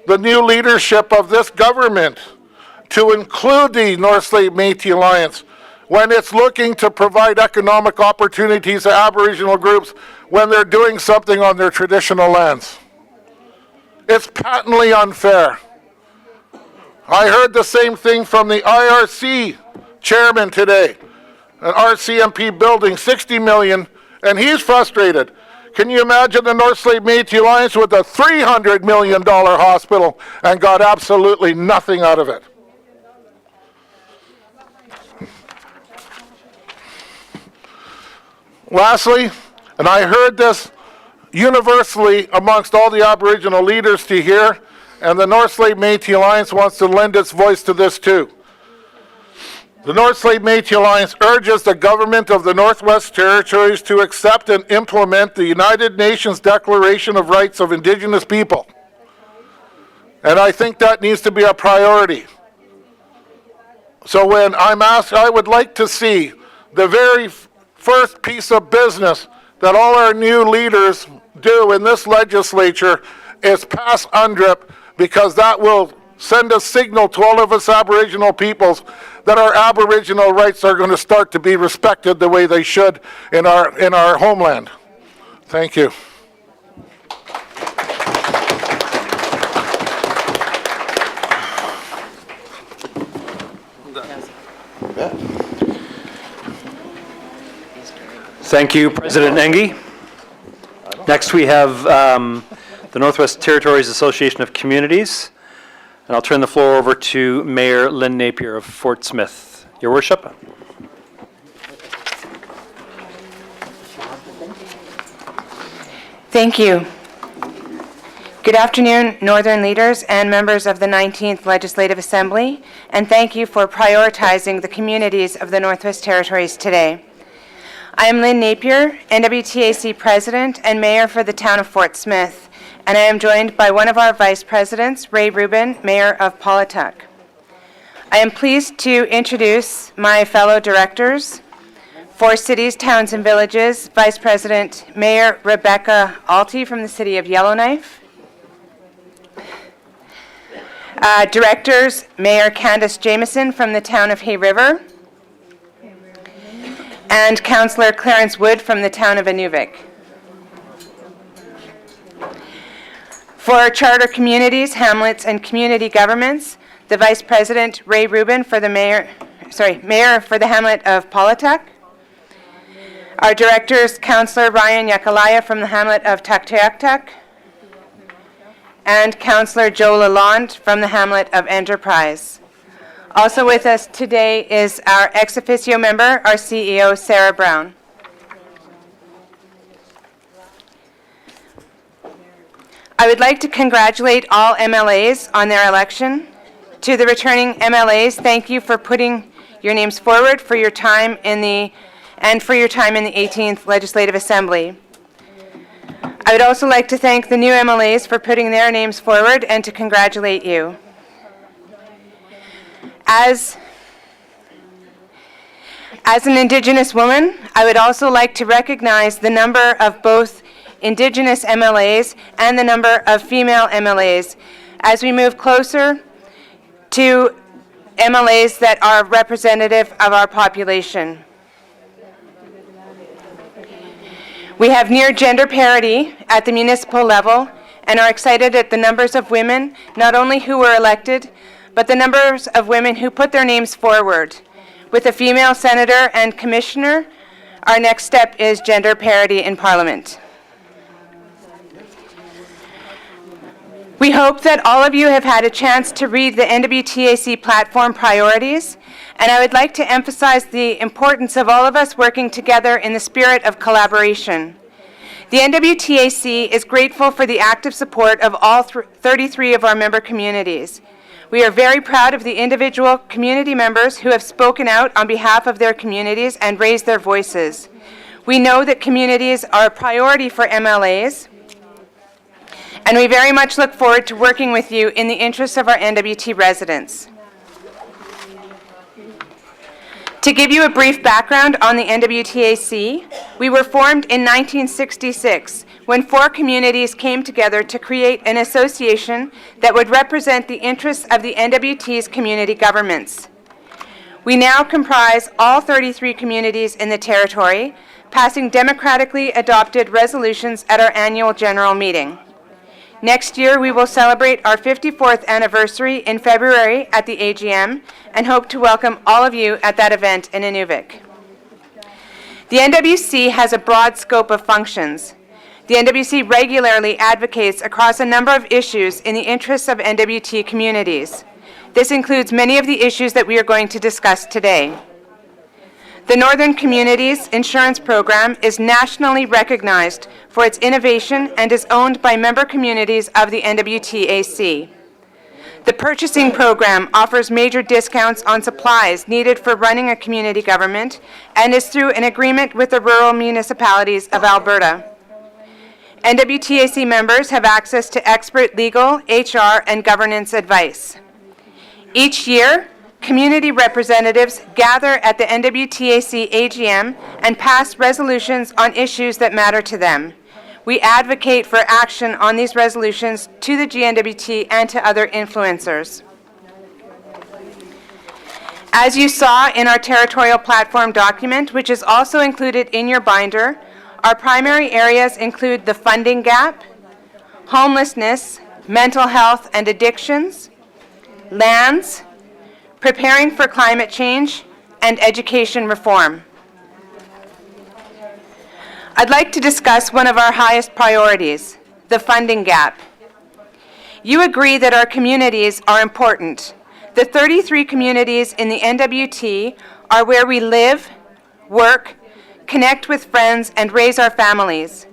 the new leadership of this government to include the North Slave Métis Alliance when it's looking to provide economic opportunities to Aboriginal groups when they're doing something on their traditional lands. It's patently unfair. I heard the same thing from the IRC chairman today, an RCMP building, $60 million, and he's frustrated. Can you imagine the North Slave Métis Alliance with a $300 million hospital and got absolutely nothing out of it? Lastly, and I heard this universally amongst all the Aboriginal leaders to hear, and the North Slave Métis Alliance wants to lend its voice to this too. The North Slave Métis Alliance urges the government of the Northwest Territories to accept and implement the United Nations Declaration of Rights of Indigenous People. And I think that needs to be a priority. So when I'm asked, I would like to see the very first piece of business that all our new leaders do in this legislature is pass UNDRIP, because that will send a signal to all of us Aboriginal peoples that our Aboriginal rights are going to start to be respected the way they should in our homeland. Thank you. Thank you, President Engie. Next, we have the Northwest Territories Association of Communities, and I'll turn the floor over to Mayor Lynn Napier of Fort Smith. Your Worship. Thank you. Good afternoon, Northern leaders and members of the 19th Legislative Assembly, and thank you for prioritizing the communities of the Northwest Territories today. I am Lynn Napier, NWTAC President and Mayor for the town of Fort Smith, and I am joined by one of our Vice Presidents, Ray Rubin, Mayor of Kátł'odeeche. I am pleased to introduce my fellow directors, for cities, towns, and villages, Vice President Mayor Rebecca Alty from the city of Yellowknife. Directors, Mayor Candace Jameson from the town of Hay River. And Councillor Clarence Wood from the town of Inuvik. For our charter communities, hamlets, and community governments, the Vice President Ray Rubin for the Mayor for the hamlet of Kátł'odeeche. Our directors, Councillor Ryan Yakalaya from the hamlet of Kátł'odeeche, and Councillor Joe Lalonde from the hamlet of Enterprise. Also with us today is our ex officio member, our CEO, Sarah Brown. I would like to congratulate all MLAs on their election. To the returning MLAs, thank you for putting your names forward for your time in the 18th Legislative Assembly. I would also like to thank the new MLAs for putting their names forward and to congratulate you. As an Indigenous woman, I would also like to recognize the number of both Indigenous MLAs and the number of female MLAs as we move closer to MLAs that are representative of our population. We have near gender parity at the municipal level and are excited at the numbers of women, not only who were elected, but the numbers of women who put their names forward. With a female senator and commissioner, our next step is gender parity in Parliament. We hope that all of you have had a chance to read the NWTAC platform priorities, and I would like to emphasize the importance of all of us working together in the spirit of collaboration. The NWTAC is grateful for the active support of all 33 of our member communities. We are very proud of the individual community members who have spoken out on behalf of their communities and raised their voices. We know that communities are a priority for MLAs, and we very much look forward to working with you in the interests of our NWT residents. To give you a brief background on the NWTAC, we were formed in 1966 when 4 communities came together to create an association that would represent the interests of the NWT's community governments. We now comprise all 33 communities in the territory, passing democratically adopted resolutions at our annual general meeting. Next year, we will celebrate our 54th anniversary in February at the AGM and hope to welcome all of you at that event in Inuvik. The NWC has a broad scope of functions. The NWC regularly advocates across a number of issues in the interests of NWT communities. This includes many of the issues that we are going to discuss today. The Northern Communities Insurance Program is nationally recognized for its innovation and is owned by member communities of the NWTAC. The purchasing program offers major discounts on supplies needed for running a community government and is through an agreement with the rural municipalities of Alberta. NWTAC members have access to expert legal, HR, and governance advice. Each year, community representatives gather at the NWTAC AGM and pass resolutions on issues that matter to them. We advocate for action on these resolutions to the GNWT and to other influencers. As you saw in our territorial platform document, which is also included in your binder, our primary areas include the funding gap, homelessness, mental health and addictions, lands, preparing for climate change, and education reform. I'd like to discuss one of our highest priorities, the funding gap. You agree that our communities are important. The 33 communities in the NWT are where we live, work, connect with friends, and raise our families.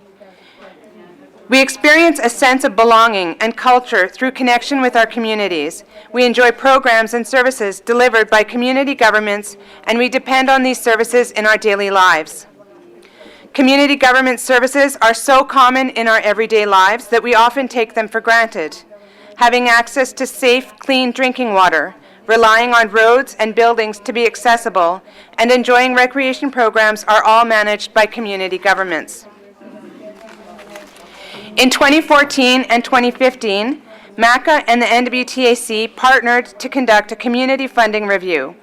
We experience a sense of belonging and culture through connection with our communities. We enjoy programs and services delivered by community governments, and we depend on these services in our daily lives. Community government services are so common in our everyday lives that we often take them for granted. Having access to safe, clean drinking water, relying on roads and buildings to be accessible, and enjoying recreation programs are all managed by community governments. In 2014 and 2015, MACA and the NWTAC partnered to conduct a community funding review,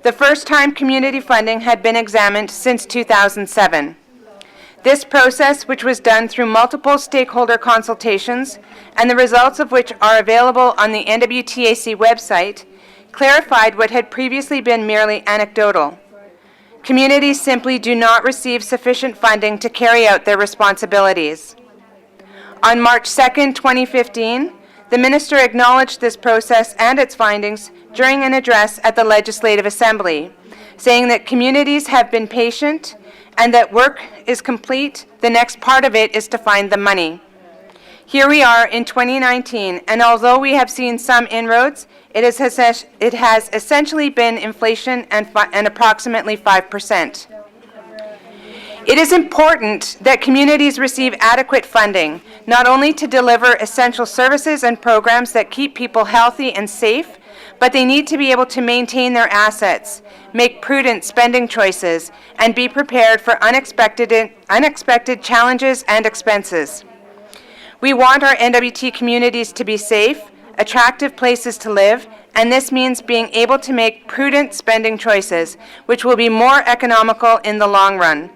the first time community funding had been examined since 2007. This process, which was done through multiple stakeholder consultations, and the results of which are available on the NWTAC website, clarified what had previously been merely anecdotal. Communities simply do not receive sufficient funding to carry out their responsibilities. On March 2, 2015, the Minister acknowledged this process and its findings during an address at the Legislative Assembly, saying that communities have been patient and that work is complete. The next part of it is to find the money. Here we are in 2019, and although we have seen some inroads, it has essentially been inflation and approximately 5%. It is important that communities receive adequate funding, not only to deliver essential services and programs that keep people healthy and safe, but they need to be able to maintain their assets, make prudent spending choices, and be prepared for unexpected challenges and expenses. We want our NWT communities to be safe, attractive places to live, and this means being able to make prudent spending choices, which will be more economical in the long run.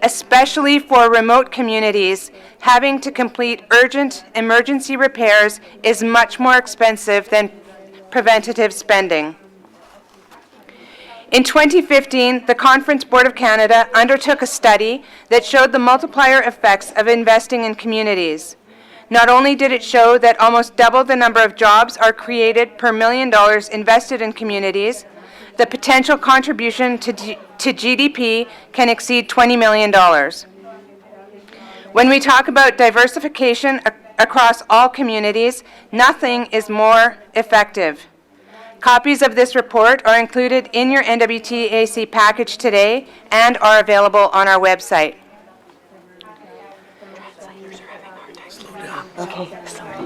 Especially for remote communities, having to complete urgent emergency repairs is much more expensive than preventative spending. In 2015, the Conference Board of Canada undertook a study that showed the multiplier effects of investing in communities. Not only did it show that almost double the number of jobs are created per $1 million invested in communities, the potential contribution to GDP can exceed $20 million. When we talk about diversification across all communities, nothing is more effective. Copies of this report are included in your NWTAC package today and are available on our website. Okay, sorry.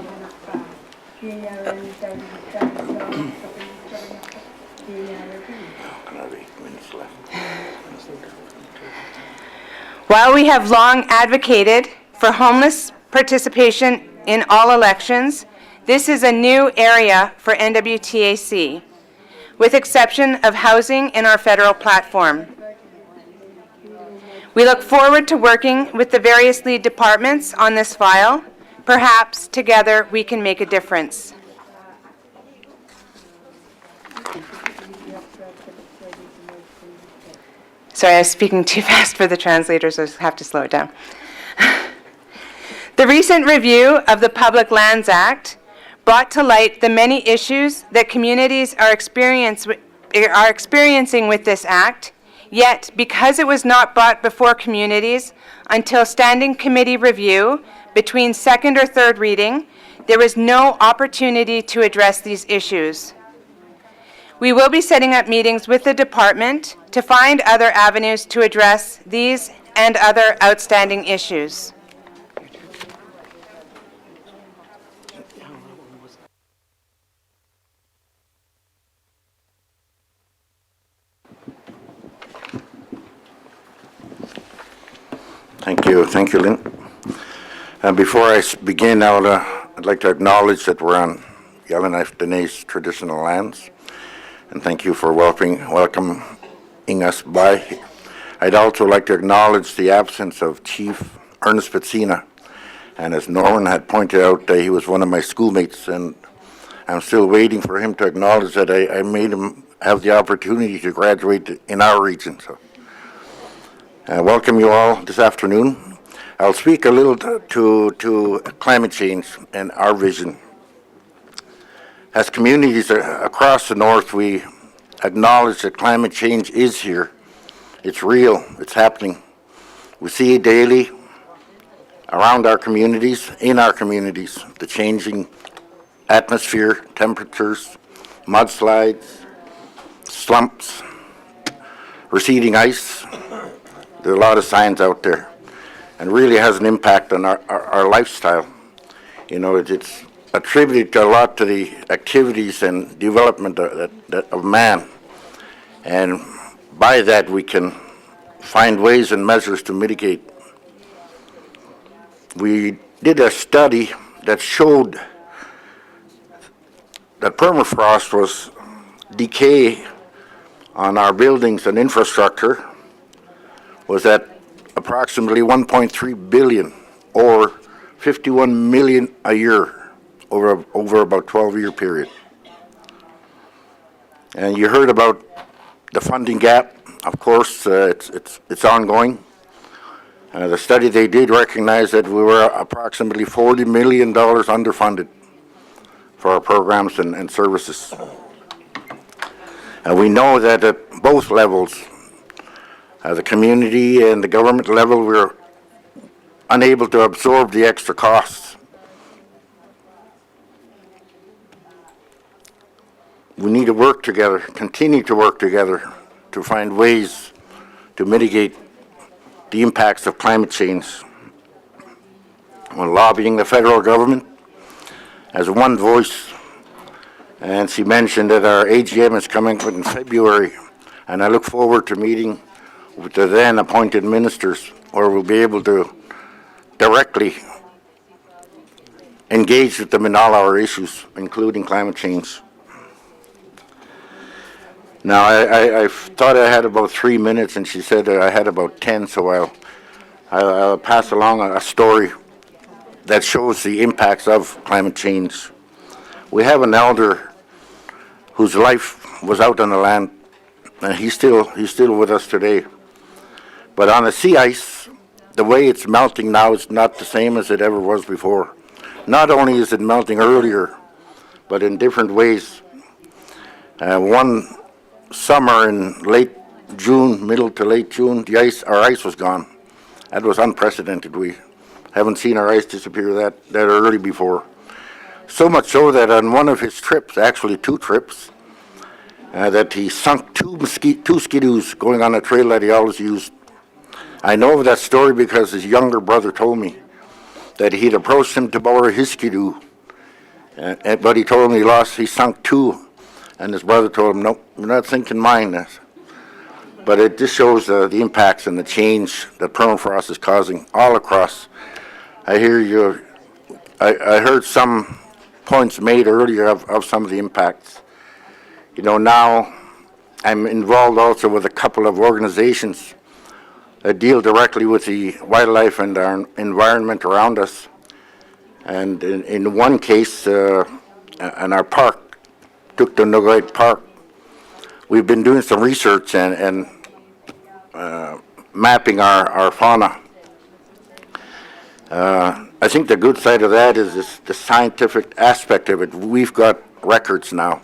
While we have long advocated for homeless participation in all elections, this is a new area for NWTAC, with exception of housing in our federal platform. We look forward to working with the various lead departments on this file. Perhaps together we can make a difference. Sorry, I was speaking too fast for the translators, so I have to slow it down. The recent review of the Public Lands Act brought to light the many issues that communities are experiencing with this act, yet because it was not brought before communities until standing committee review between second or third reading, there was no opportunity to address these issues. We will be setting up meetings with the department to find other avenues to address these and other outstanding issues. Thank you, Lynn. Before I begin, I'd like to acknowledge that we're on Yellowknife Dene's traditional lands, and thank you for welcoming us by. I'd also like to acknowledge the absence of Chief Ernest Petsina, and as Norman had pointed out, he was one of my schoolmates, and I'm still waiting for him to acknowledge that I made him have the opportunity to graduate in our region. So, welcome you all this afternoon. I'll speak a little to climate change and our vision. As communities across the north, we acknowledge that climate change is here. It's real, it's happening. We see it daily around our communities, in our communities, the changing atmosphere, temperatures, mudslides, slumps, receding ice. There are a lot of signs out there, and really has an impact on our lifestyle. You know, it's attributed a lot to the activities and development of man, and by that we can find ways and measures to mitigate. We did a study that showed that permafrost was decay on our buildings and infrastructure was at approximately 1.3 billion, or 51 million a year over about 12-year period. And you heard about the funding gap. Of course, it's ongoing. The study they did recognize that we were approximately $40 million underfunded for our programs and services. And we know that at both levels, the community and the government level, we're unable to absorb the extra costs. We need to work together, continue to work together to find ways to mitigate the impacts of climate change. We're lobbying the federal government as one voice, and she mentioned that our AGM is coming up in February, and I look forward to meeting with the then appointed ministers, where we'll be able to directly engage with them in all our issues, including climate change. Now, I thought I had about 3 minutes, and she said that I had about 10, so I'll pass along a story that shows the impacts of climate change. We have an elder whose life was out on the land, and he's still with us today. But on the sea ice, the way it's melting now is not the same as it ever was before. Not only is it melting earlier, but in different ways. One summer in late June, middle to late June, our ice was gone. That was unprecedented. We haven't seen our ice disappear that early before. So much so that on one of his trips, actually 2 trips, that he sunk two skidoos going on a trail that he always used. I know of that story because his younger brother told me that he'd approached him to borrow his skidoo, but he told him he sunk 2. And his brother told him, nope, you're not sinking mine. But it just shows the impacts and the change that permafrost is causing all across. I heard some points made earlier of some of the impacts. You know, now I'm involved also with a couple of organizations that deal directly with the wildlife and our environment around us. And in one case, in our park, Kátł'odeeche Park, we've been doing some research and mapping our fauna. I think the good side of that is the scientific aspect of it. We've got records now.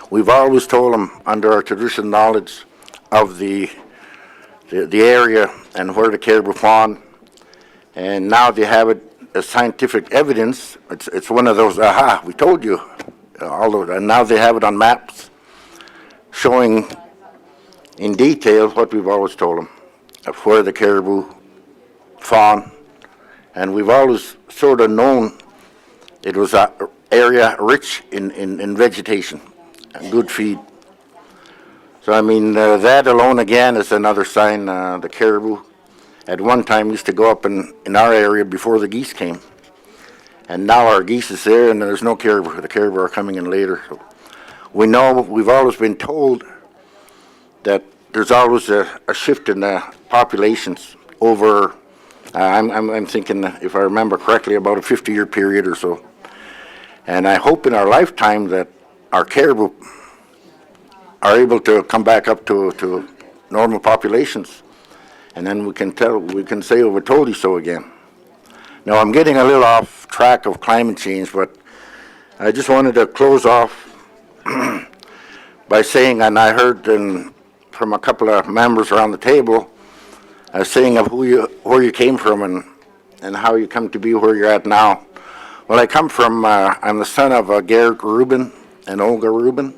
We've always told them under our traditional knowledge of the area and where the caribou fawn, and now they have it as scientific evidence. It's one of those, aha, we told you. And now they have it on maps showing in detail what we've always told them of where the caribou fawn. And we've always sort of known it was an area rich in vegetation and good feed. So, I mean, that alone again is another sign. The caribou at one time used to go up in our area before the geese came. And now our geese is there and there's no caribou. The caribou are coming in later. So we know, we've always been told that there's always a shift in the populations over, I'm thinking, if I remember correctly, about a 50-year period or so. And I hope in our lifetime that our caribou are able to come back up to normal populations. And then we can say, oh, we told you so again. Now, I'm getting a little off track of climate change, but I just wanted to close off by saying, and I heard from a couple of members around the table, saying of where you came from and how you come to be where you're at now. Well, I come from, I'm the son of Garrett Rubin and Olga Rubin.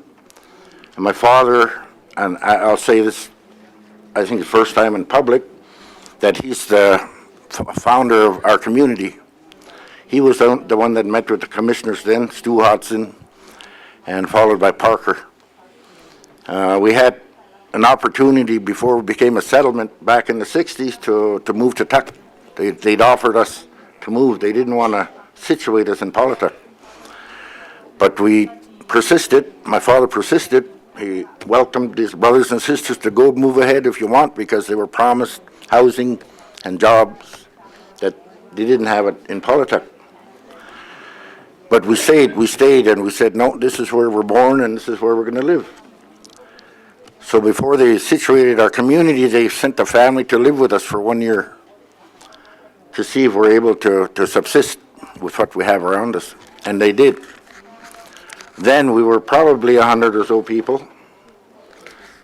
And my father, and I'll say this, I think the first time in public, that he's the founder of our community. He was the one that met with the commissioners then, Stu Hodson, and followed by Parker. We had an opportunity before we became a settlement back in the 60s to move to Tuck. They'd offered us to move. They didn't want to situate us in Politics. But we persisted. My father persisted. He welcomed his brothers and sisters to go move ahead if you want, because they were promised housing and jobs that they didn't have it in Politics. But we stayed, and we said, no, this is where we're born and this is where we're going to live. So before they situated our community, they sent a family to live with us for 1 year to see if we're able to subsist with what we have around us. And they did. Then we were probably 100 or so people,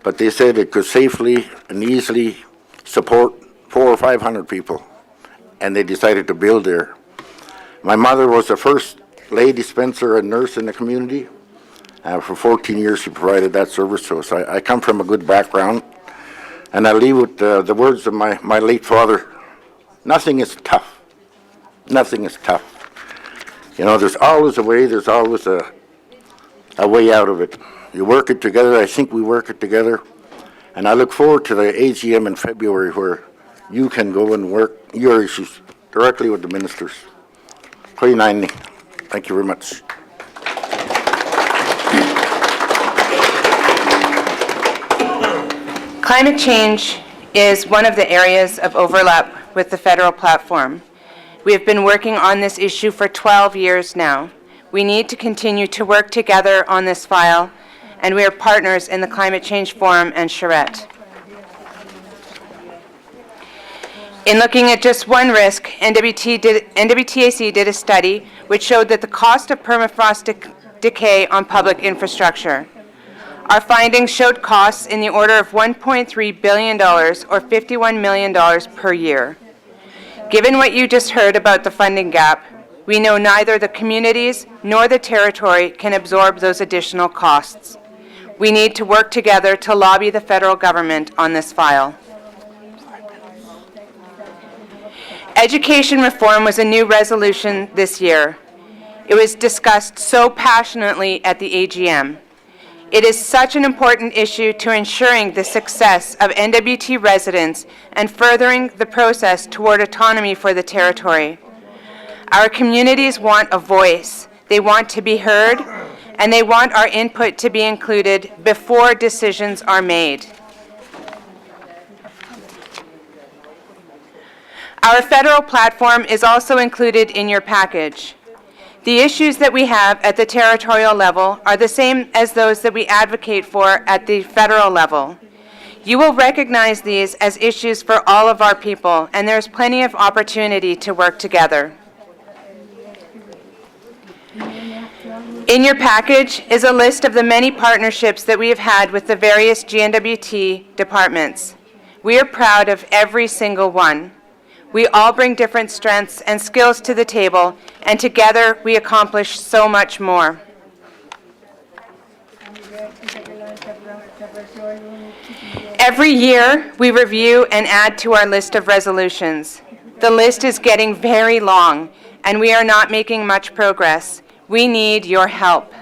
but they said it could safely and easily support 400 or 500 people, and they decided to build there. My mother was the first lay dispenser and nurse in the community. For 14 years she provided that service to us. I come from a good background, and I leave with the words of my late father. Nothing is tough. Nothing is tough. You know, there's always a way, there's always a way out of it. You work it together. I think we work it together. And I look forward to the AGM in February where you can go and work your issues directly with the ministers. Thank you very much. Climate change is one of the areas of overlap with the federal platform. We have been working on this issue for 12 years now. We need to continue to work together on this file, and we are partners in the Climate Change Forum and Charette. In looking at just one risk, NWTAC did a study which showed that the cost of permafrost decay on public infrastructure. Our findings showed costs in the order of $1.3 billion or $51 million per year. Given what you just heard about the funding gap, we know neither the communities nor the territory can absorb those additional costs. We need to work together to lobby the federal government on this file. Education reform was a new resolution this year. It was discussed so passionately at the AGM. It is such an important issue to ensuring the success of NWT residents and furthering the process toward autonomy for the territory. Our communities want a voice. They want to be heard, and they want our input to be included before decisions are made. Our federal platform is also included in your package. The issues that we have at the territorial level are the same as those that we advocate for at the federal level. You will recognize these as issues for all of our people, and there's plenty of opportunity to work together. In your package is a list of the many partnerships that we have had with the various GNWT departments. We are proud of every single one. We all bring different strengths and skills to the table, and together we accomplish so much more. Every year, we review and add to our list of resolutions. The list is getting very long, and we are not making much progress. We need your help.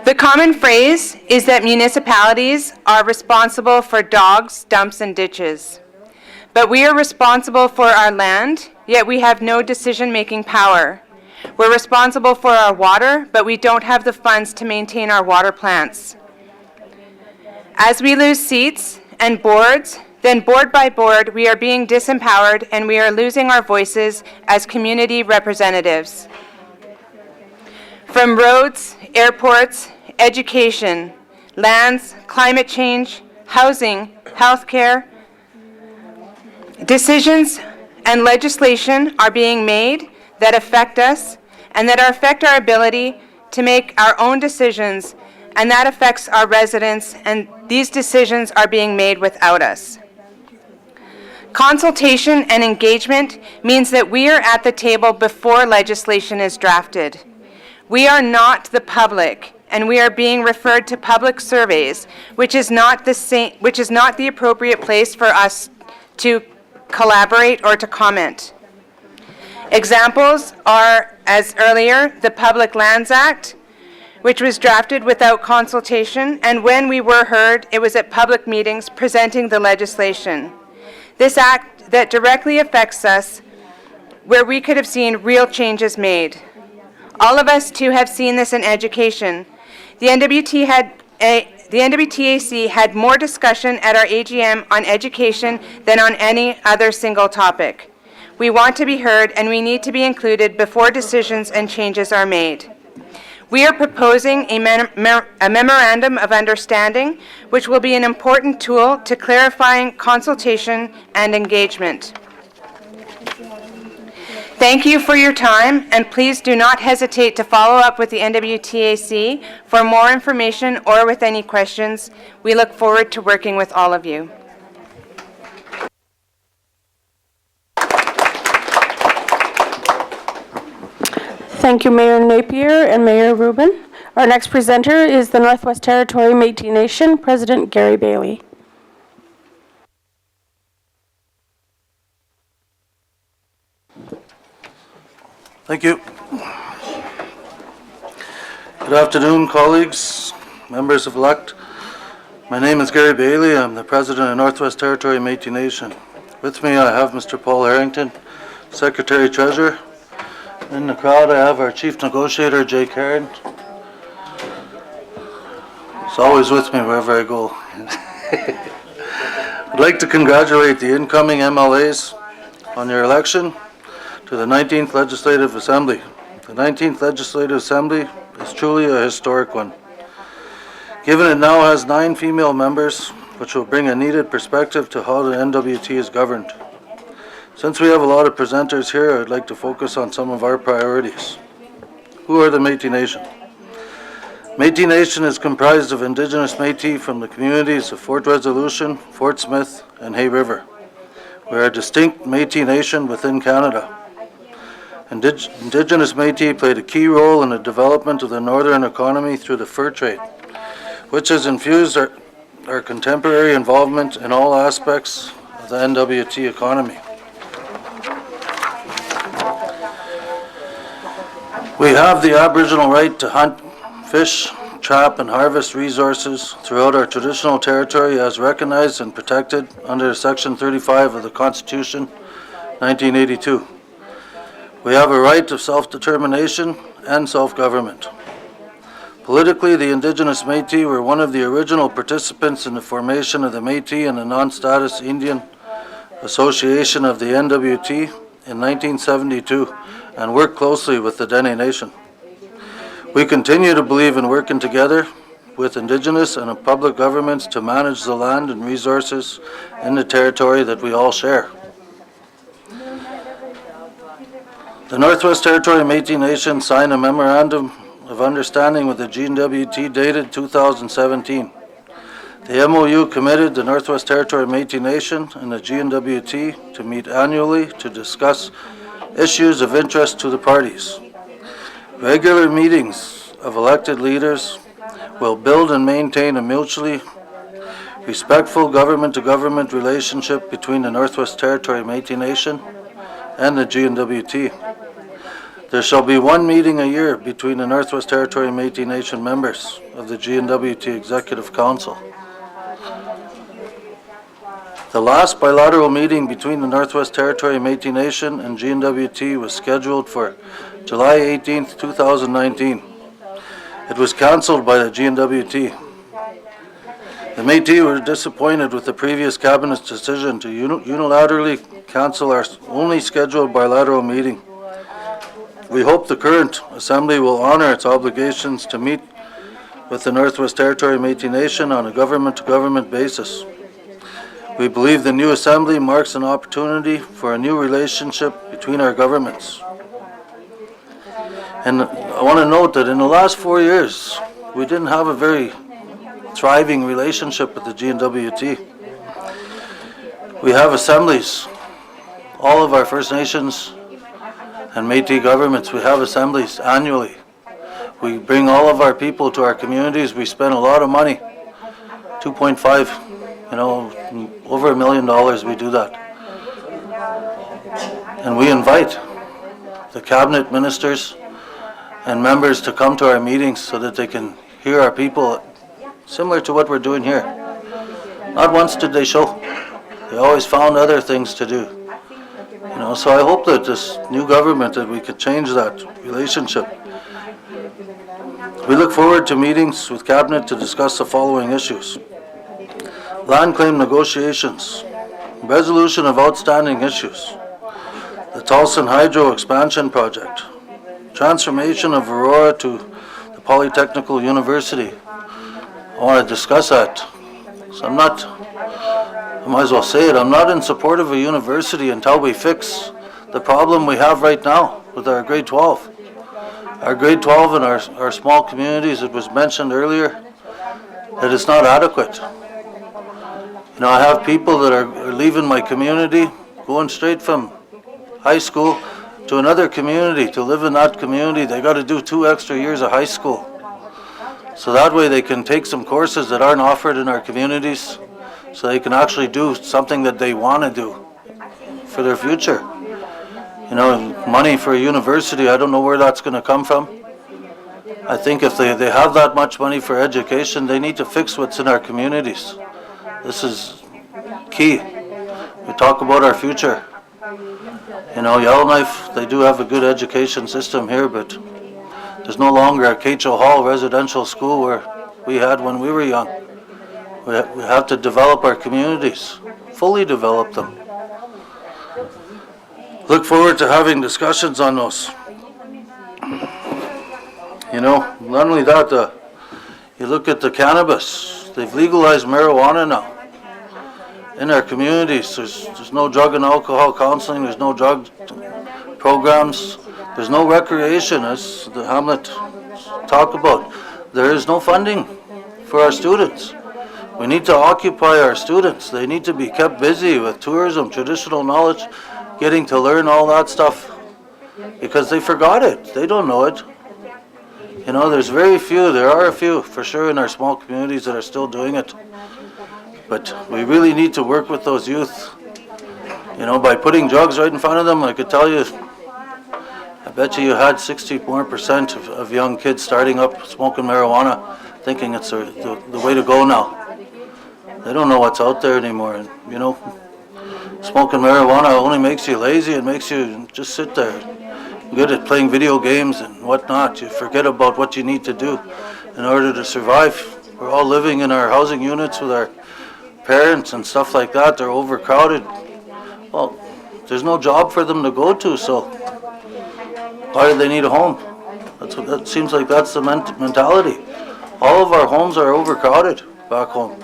The common phrase is that municipalities are responsible for dogs, dumps, and ditches. But we are responsible for our land, yet we have no decision-making power. We're responsible for our water, but we don't have the funds to maintain our water plants. As we lose seats and boards, then board by board, we are being disempowered and we are losing our voices as community representatives. from roads, airports, education, lands, climate change, housing, healthcare. Decisions and legislation are being made that affect us and that affect our ability to make our own decisions, and that affects our residents, and these decisions are being made without us. Consultation and engagement means that we are at the table before legislation is drafted. We are not the public, and we are being referred to public surveys, which is not the appropriate place for us to collaborate or to comment. Examples are, as earlier, the Public Lands Act, which was drafted without consultation, and when we were heard, it was at public meetings presenting the legislation. This act that directly affects us, where we could have seen real changes made. All of us, too, have seen this in education. The NWTAC had more discussion at our AGM on education than on any other single topic. We want to be heard, and we need to be included before decisions and changes are made. We are proposing a memorandum of understanding, which will be an important tool to clarifying consultation and engagement. Thank you for your time, and please do not hesitate to follow up with the NWTAC for more information or with any questions. We look forward to working with all of you. Thank you, Mayor Napier and Mayor Rubin. Our next presenter is the Northwest Territory Métis Nation, President Gary Bailey. Thank you. Good afternoon, colleagues, members of elect. My name is Gary Bailey. I'm the President of Northwest Territory Métis Nation. With me I have Mr. Paul Harrington, Secretary Treasurer. In the crowd I have our Chief Negotiator, Jay Cairn. He's always with me wherever I go. I'd like to congratulate the incoming MLAs on your election to the 19th Legislative Assembly. The 19th Legislative Assembly is truly a historic one, given it now has 9 female members, which will bring a needed perspective to how the NWT is governed. Since we have a lot of presenters here, I'd like to focus on some of our priorities. Who are the Métis Nation? Métis Nation is comprised of Indigenous Métis from the communities of Fort Resolution, Fort Smith, and Hay River. We are a distinct Métis Nation within Canada. Indigenous Métis played a key role in the development of the northern economy through the fur trade, which has infused our contemporary involvement in all aspects of the NWT economy. We have the Aboriginal right to hunt, fish, trap, and harvest resources throughout our traditional territory as recognized and protected under Section 35 of the Constitution, 1982. We have a right of self-determination and self-government. Politically, the Indigenous Métis were one of the original participants in the formation of the Métis and the Non-Status Indian Association of the NWT in 1972 and worked closely with the Dene Nation. We continue to believe in working together with Indigenous and public governments to manage the land and resources in the territory that we all share. The Northwest Territory Métis Nation signed a memorandum of understanding with the GNWT dated 2017. The MOU committed the Northwest Territory Métis Nation and the GNWT to meet annually to discuss issues of interest to the parties. Regular meetings of elected leaders will build and maintain a mutually respectful government-to-government relationship between the Northwest Territory Métis Nation and the GNWT. There shall be one meeting a year between the Northwest Territory Métis Nation members of the GNWT Executive Council. The last bilateral meeting between the Northwest Territory Métis Nation and GNWT was scheduled for July 18, 2019. It was cancelled by the GNWT. The Métis were disappointed with the previous Cabinet's decision to unilaterally cancel our only scheduled bilateral meeting. We hope the current Assembly will honor its obligations to meet with the Northwest Territory Métis Nation on a government-to-government basis. We believe the new Assembly marks an opportunity for a new relationship between our governments. And I want to note that in the last 4 years, we didn't have a very thriving relationship with the GNWT. We have assemblies, all of our First Nations and Métis governments, we have assemblies annually. We bring all of our people to our communities. We spend a lot of money, 2.5, over $1 million we do that. And we invite the cabinet ministers and members to come to our meetings so that they can hear our people, similar to what we're doing here. Not once did they show. They always found other things to do. So I hope that this new government, that we could change that relationship. We look forward to meetings with Cabinet to discuss the following issues: land claim negotiations, resolution of outstanding issues, the Tulsan Hydro expansion project, transformation of Aurora to the Polytechnical University. I want to discuss that. So I might as well say it, I'm not in support of a university until we fix the problem we have right now with our grade 12. Our grade 12 in our small communities, it was mentioned earlier, that it's not adequate. I have people that are leaving my community, going straight from high school to another community. To live in that community, they got to do 2 extra years of high school. So that way they can take some courses that aren't offered in our communities, so they can actually do something that they want to do for their future. Money for a university, I don't know where that's going to come from. I think if they have that much money for education, they need to fix what's in our communities. This is key. We talk about our future. Yellowknife, they do have a good education system here, but there's no longer a Kátł'odeeche Hall residential school where we had when we were young. We have to develop our communities, fully develop them. Look forward to having discussions on those. Not only that, you look at the cannabis. They've legalized marijuana now in our communities. There's no drug and alcohol counseling. There's no drug programs. There's no recreation, as the Hamlet talk about. There is no funding for our students. We need to occupy our students. They need to be kept busy with tourism, traditional knowledge, getting to learn all that stuff, because they forgot it. They don't know it. There's very few. There are a few, for sure, in our small communities that are still doing it. But we really need to work with those youth. By putting drugs right in front of them, I could tell you, I bet you had 60% more of young kids starting up smoking marijuana, thinking it's the way to go now. They don't know what's out there anymore. And, smoking marijuana only makes you lazy. It makes you just sit there, good at playing video games and whatnot. You forget about what you need to do in order to survive. We're all living in our housing units with our parents and stuff like that. They're overcrowded. Well, there's no job for them to go to, so why do they need a home? That seems like that's the mentality. All of our homes are overcrowded back home.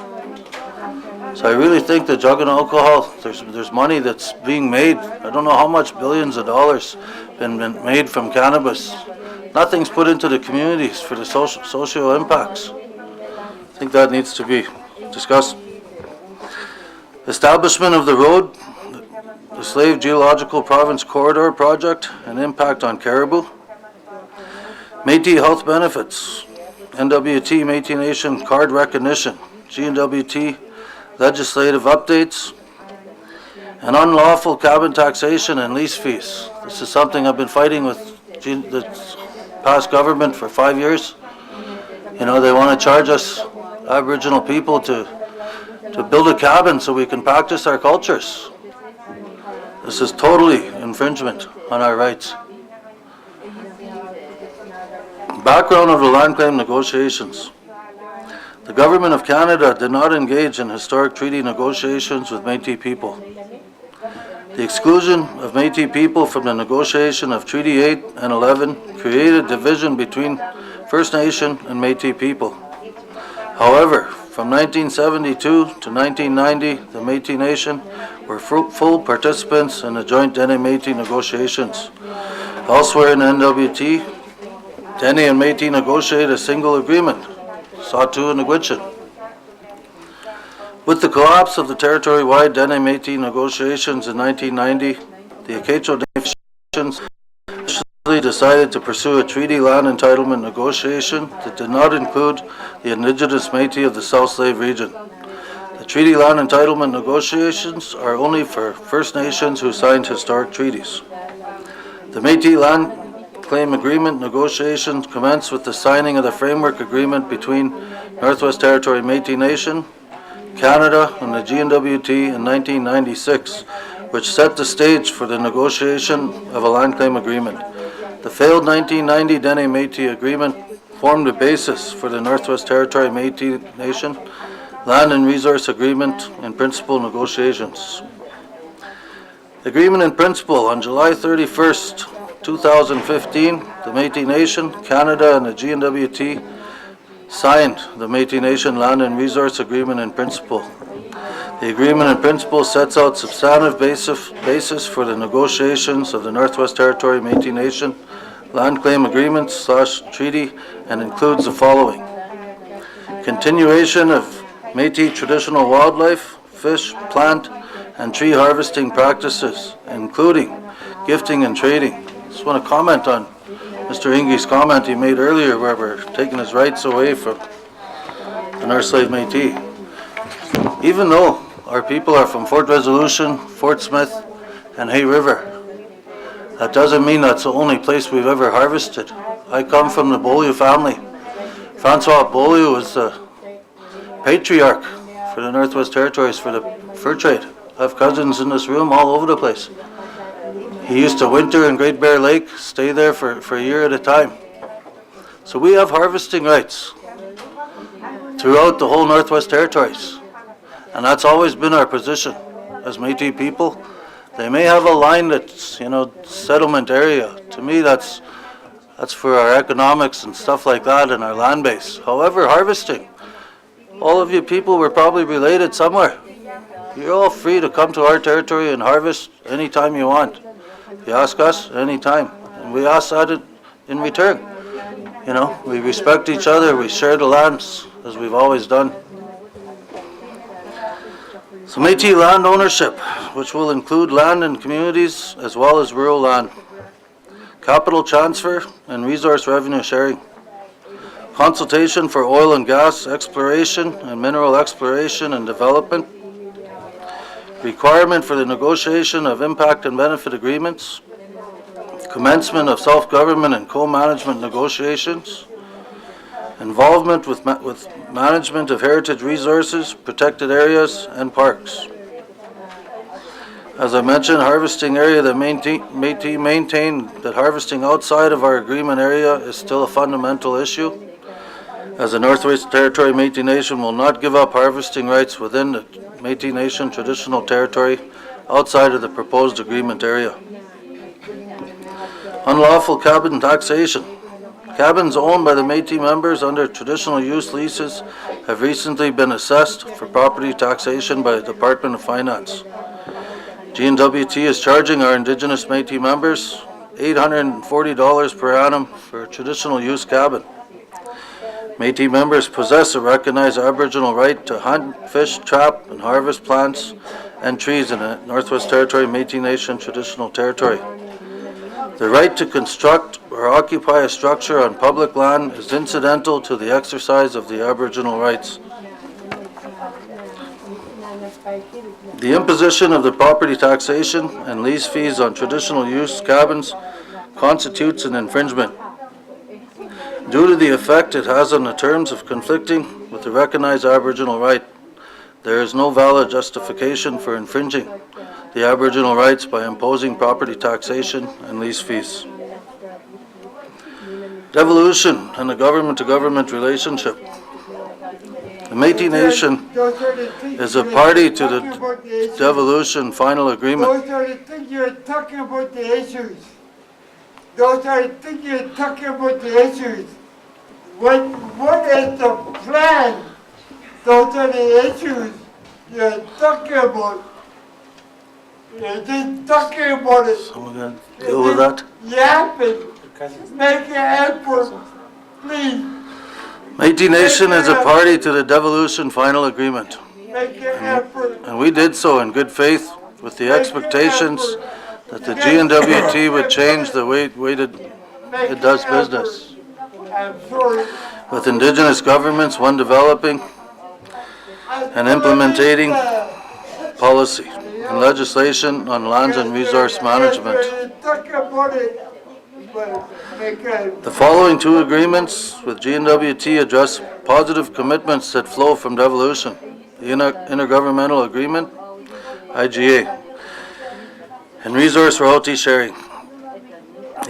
So I really think that drug and alcohol, there's money that's being made. I don't know how much billions of dollars been made from cannabis. Nothing's put into the communities for the social impacts. I think that needs to be discussed. Establishment of the road, the Slave Geological Province Corridor Project, and impact on caribou. Métis health benefits, NWT Métis Nation card recognition, GNWT legislative updates, and unlawful cabin taxation and lease fees. This is something I've been fighting with the past government for 5 years. They want to charge us Aboriginal people to build a cabin so we can practice our cultures. This is totally infringement on our rights. Background of the land claim negotiations. The Government of Canada did not engage in historic treaty negotiations with Métis people. The exclusion of Métis people from the negotiation of Treaty 8 and 11 created division between First Nation and Métis people. However, from 1972 to 1990, the Métis Nation were full participants in the joint Dene-Métis negotiations. Elsewhere in the NWT, Dene and Métis negotiated a single agreement, Sahtu and the Gwich'in. With the collapse of the territory-wide Dene-Métis negotiations in 1990, the Kátł'odeeche nations decided to pursue a treaty land entitlement negotiation that did not include the Indigenous Métis of the South Slave region. The treaty land entitlement negotiations are only for First Nations who signed historic treaties. The Métis land claim agreement negotiations commenced with the signing of the framework agreement between Northwest Territory Métis Nation, Canada, and the GNWT in 1996, which set the stage for the negotiation of a land claim agreement. The failed 1990 Dene-Métis agreement formed the basis for the Northwest Territory Métis Nation Land and Resource Agreement in Principle negotiations. The agreement in principle on July 31st, 2015, the Métis Nation, Canada, and the GNWT signed the Métis Nation Land and Resource Agreement in Principle. The agreement in principle sets out substantive basis for the negotiations of the Northwest Territory Métis Nation Land Claim Agreement/Treaty and includes the following: continuation of Métis traditional wildlife, fish, plant, and tree harvesting practices, including gifting and trading. Just want to comment on Mr. Ingie's comment he made earlier where we're taking his rights away from the North Slave Métis. Even though our people are from Fort Resolution, Fort Smith, and Hay River, that doesn't mean that's the only place we've ever harvested. I come from the Beaulieu family. Francois Beaulieu was the patriarch for the Northwest Territories for the fur trade. I have cousins in this room all over the place. He used to winter in Great Bear Lake, stay there for a year at a time. So we have harvesting rights throughout the whole Northwest Territories. And that's always been our position as Métis people. They may have a line that's, settlement area. To me, that's for our economics and stuff like that and our land base. However, harvesting, all of you people were probably related somewhere. You're all free to come to our territory and harvest anytime you want. You ask us, anytime. And we ask that in return. We respect each other, we share the lands, as we've always done. So Métis land ownership, which will include land in communities as well as rural land. Capital transfer and resource revenue sharing. Consultation for oil and gas exploration and mineral exploration and development. Requirement for the negotiation of impact and benefit agreements. Commencement of self-government and co-management negotiations. Involvement with management of heritage resources, protected areas, and parks. As I mentioned, harvesting area that Métis maintain that harvesting outside of our agreement area is still a fundamental issue, as the Northwest Territory Métis Nation will not give up harvesting rights within the Métis Nation traditional territory outside of the proposed agreement area. Unlawful cabin taxation. Cabins owned by the Métis members under traditional use leases have recently been assessed for property taxation by the Department of Finance. GNWT is charging our Indigenous Métis members $840 per annum for a traditional use cabin. Métis members possess a recognized Aboriginal right to hunt, fish, trap, and harvest plants and trees in the Northwest Territory Métis Nation traditional territory. The right to construct or occupy a structure on public land is incidental to the exercise of the Aboriginal rights. The imposition of the property taxation and lease fees on traditional use cabins constitutes an infringement. Due to the effect it has on the terms of conflicting with the recognized Aboriginal right, there is no valid justification for infringing the Aboriginal rights by imposing property taxation and lease fees. Devolution and the government-to-government relationship. The Métis Nation is a party to the devolution final agreement. Those are the things you're talking about the issues. Those are the things you're talking about the issues. What is the plan? Those are the issues you're talking about. You're just talking about it. So we're going to deal with that. Yapping. Make an effort, please. Métis Nation is a party to the devolution final agreement, Make an effort. and we did so in good faith with the expectations that the GNWT would change the way it does business. I'm sorry. With Indigenous governments, one developing and implementing policy and legislation on lands and resource management. Talk about it, but make a The following two agreements with GNWT address positive commitments that flow from devolution. The Intergovernmental Agreement, IGA, and resource royalty sharing.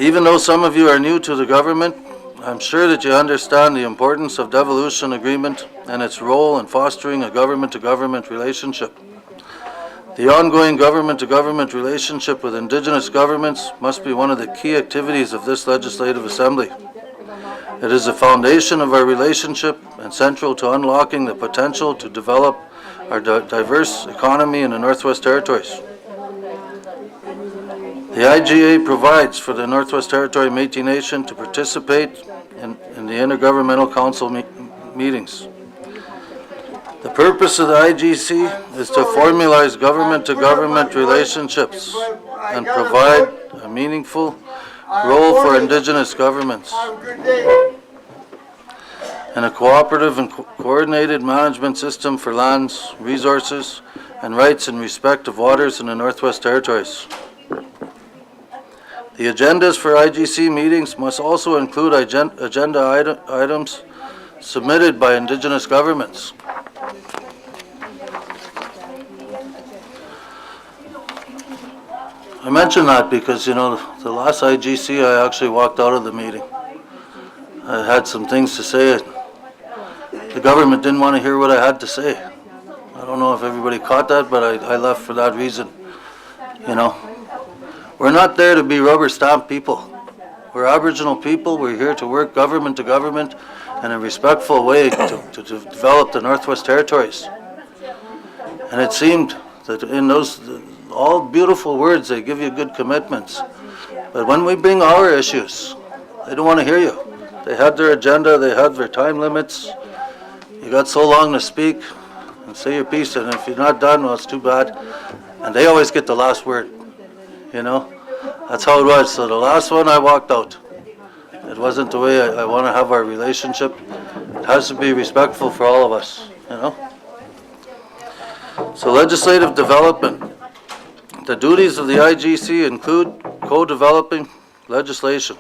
Even though some of you are new to the government, I'm sure that you understand the importance of devolution agreement and its role in fostering a government-to-government relationship. The ongoing government-to-government relationship with Indigenous governments must be one of the key activities of this Legislative Assembly. It is the foundation of our relationship and central to unlocking the potential to develop our diverse economy in the Northwest Territories. The IGA provides for the Northwest Territory Métis Nation to participate in the Intergovernmental Council meetings. The purpose of the IGC is to formalize government-to-government relationships and provide a meaningful role for Indigenous governments have a good day. and a cooperative and coordinated management system for lands, resources, and rights in respect of waters in the Northwest Territories. The agendas for IGC meetings must also include agenda items submitted by Indigenous governments. I mention that because, you know, the last IGC, I actually walked out of the meeting. I had some things to say. The government didn't want to hear what I had to say. I don't know if everybody caught that, but I left for that reason. You know, we're not there to be rubber stamp people. We're Aboriginal people. We're here to work government to government in a respectful way to develop the Northwest Territories. And it seemed that in those all beautiful words, they give you good commitments. But when we bring our issues, they don't want to hear you. They had their agenda, they had their time limits. You got so long to speak and say your piece, and if you're not done, well, it's too bad. And they always get the last word, you know? That's how it was. So the last one, I walked out. It wasn't the way I want to have our relationship. It has to be respectful for all of us, you know? So legislative development. The duties of the IGC include co-developing legislation.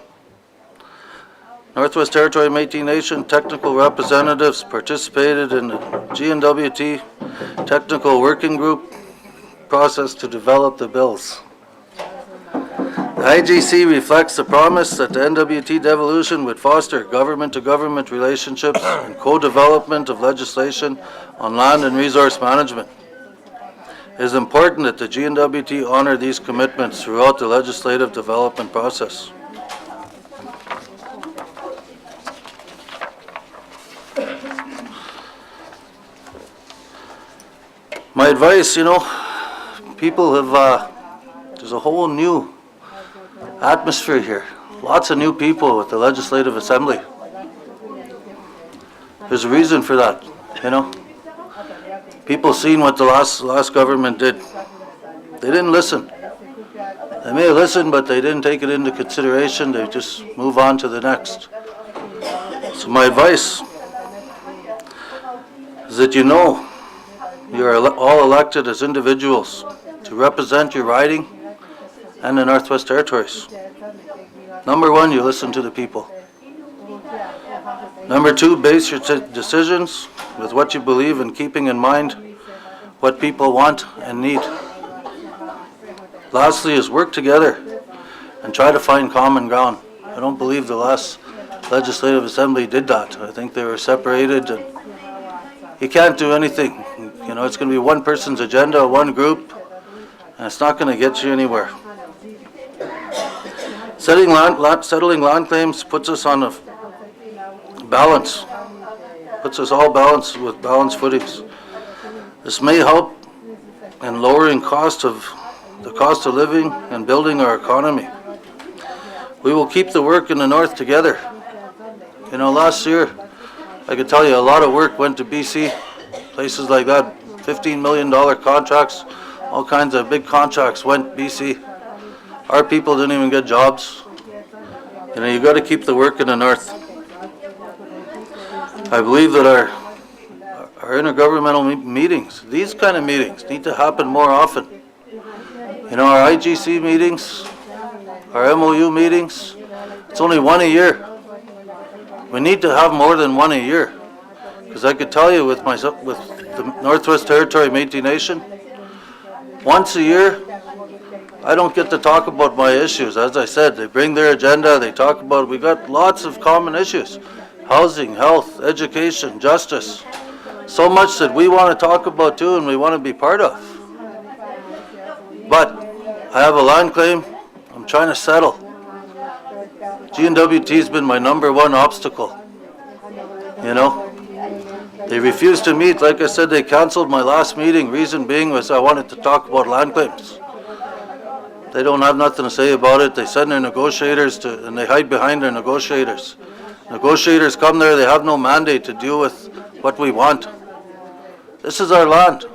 Northwest Territory Métis Nation technical representatives participated in the GNWT technical working group process to develop the bills. The IGC reflects the promise that the NWT devolution would foster government-to-government relationships and co-development of legislation on land and resource management. It is important that the GNWT honor these commitments throughout the legislative development process. My advice, you know, people have, there's a whole new atmosphere here. Lots of new people with the Legislative Assembly. There's a reason for that, you know. People seen what the last government did. They didn't listen. They may have listened, but they didn't take it into consideration. They just move on to the next. So my advice is that you know you are all elected as individuals to represent your riding and the Northwest Territories. Number one, you listen to the people. Number two, base your decisions with what you believe in, keeping in mind what people want and need. Lastly is work together and try to find common ground. I don't believe the last Legislative Assembly did that. I think they were separated and you can't do anything. You know, it's going to be one person's agenda, one group, and it's not going to get you anywhere. Settling land claims puts us on a balance, puts us all balanced with balanced footings. This may help in lowering the cost of living and building our economy. We will keep the work in the north together. You know, last year, I could tell you a lot of work went to BC, places like that, $15 million contracts, all kinds of big contracts went BC. Our people didn't even get jobs. You know, you got to keep the work in the north. I believe that our intergovernmental meetings, these kind of meetings, need to happen more often. You know, our IGC meetings, our MOU meetings, it's only one a year. We need to have more than one a year. Because I could tell you with the Northwest Territory Métis Nation, once a year, I don't get to talk about my issues. As I said, they bring their agenda, they talk about it. We got lots of common issues. Housing, health, education, justice. So much that we want to talk about too and we want to be part of. But I have a land claim I'm trying to settle. GNWT's been my #1 obstacle. You know? They refused to meet. Like I said, they canceled my last meeting. Reason being was I wanted to talk about land claims. They don't have nothing to say about it. They send their negotiators and they hide behind their negotiators. Negotiators come there, they have no mandate to deal with what we want. This is our land.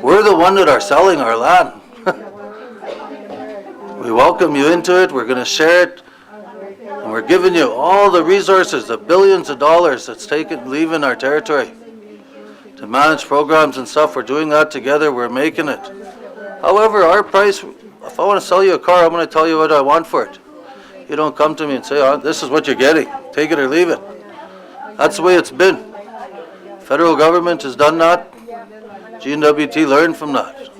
We're the one that are selling our land. We welcome you into it, we're going to share it, and we're giving you all the resources, the billions of dollars that's leaving our territory to manage programs and stuff. We're doing that together, we're making it. However, our price, if I want to sell you a car, I'm going to tell you what I want for it. You don't come to me and say, oh, this is what you're getting, take it or leave it. That's the way it's been. Federal government has done that. GNWT learned from that.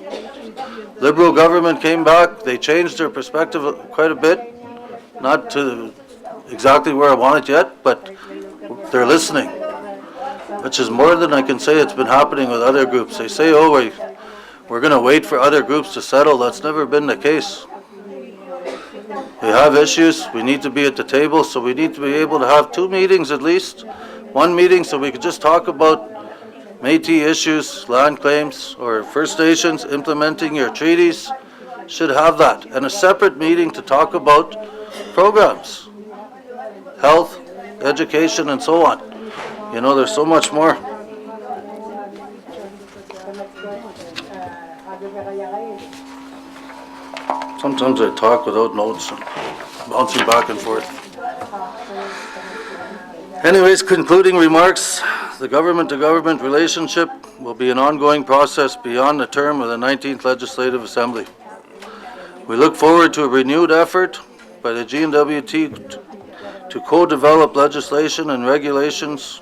Liberal government came back, they changed their perspective quite a bit. Not to exactly where I want it yet, but they're listening. Which is more than I can say it's been happening with other groups. They say, oh, we're going to wait for other groups to settle. That's never been the case. We have issues, we need to be at the table, so we need to be able to have 2 meetings at least. One meeting so we could just talk about Métis issues, land claims, or First Nations implementing your treaties. Should have that. And a separate meeting to talk about programs, health, education, and so on. You know, there's so much more. Sometimes I talk without notes and bouncing back and forth. Anyways, concluding remarks, the government-to-government relationship will be an ongoing process beyond the term of the 19th Legislative Assembly. We look forward to a renewed effort by the GNWT to co-develop legislation and regulations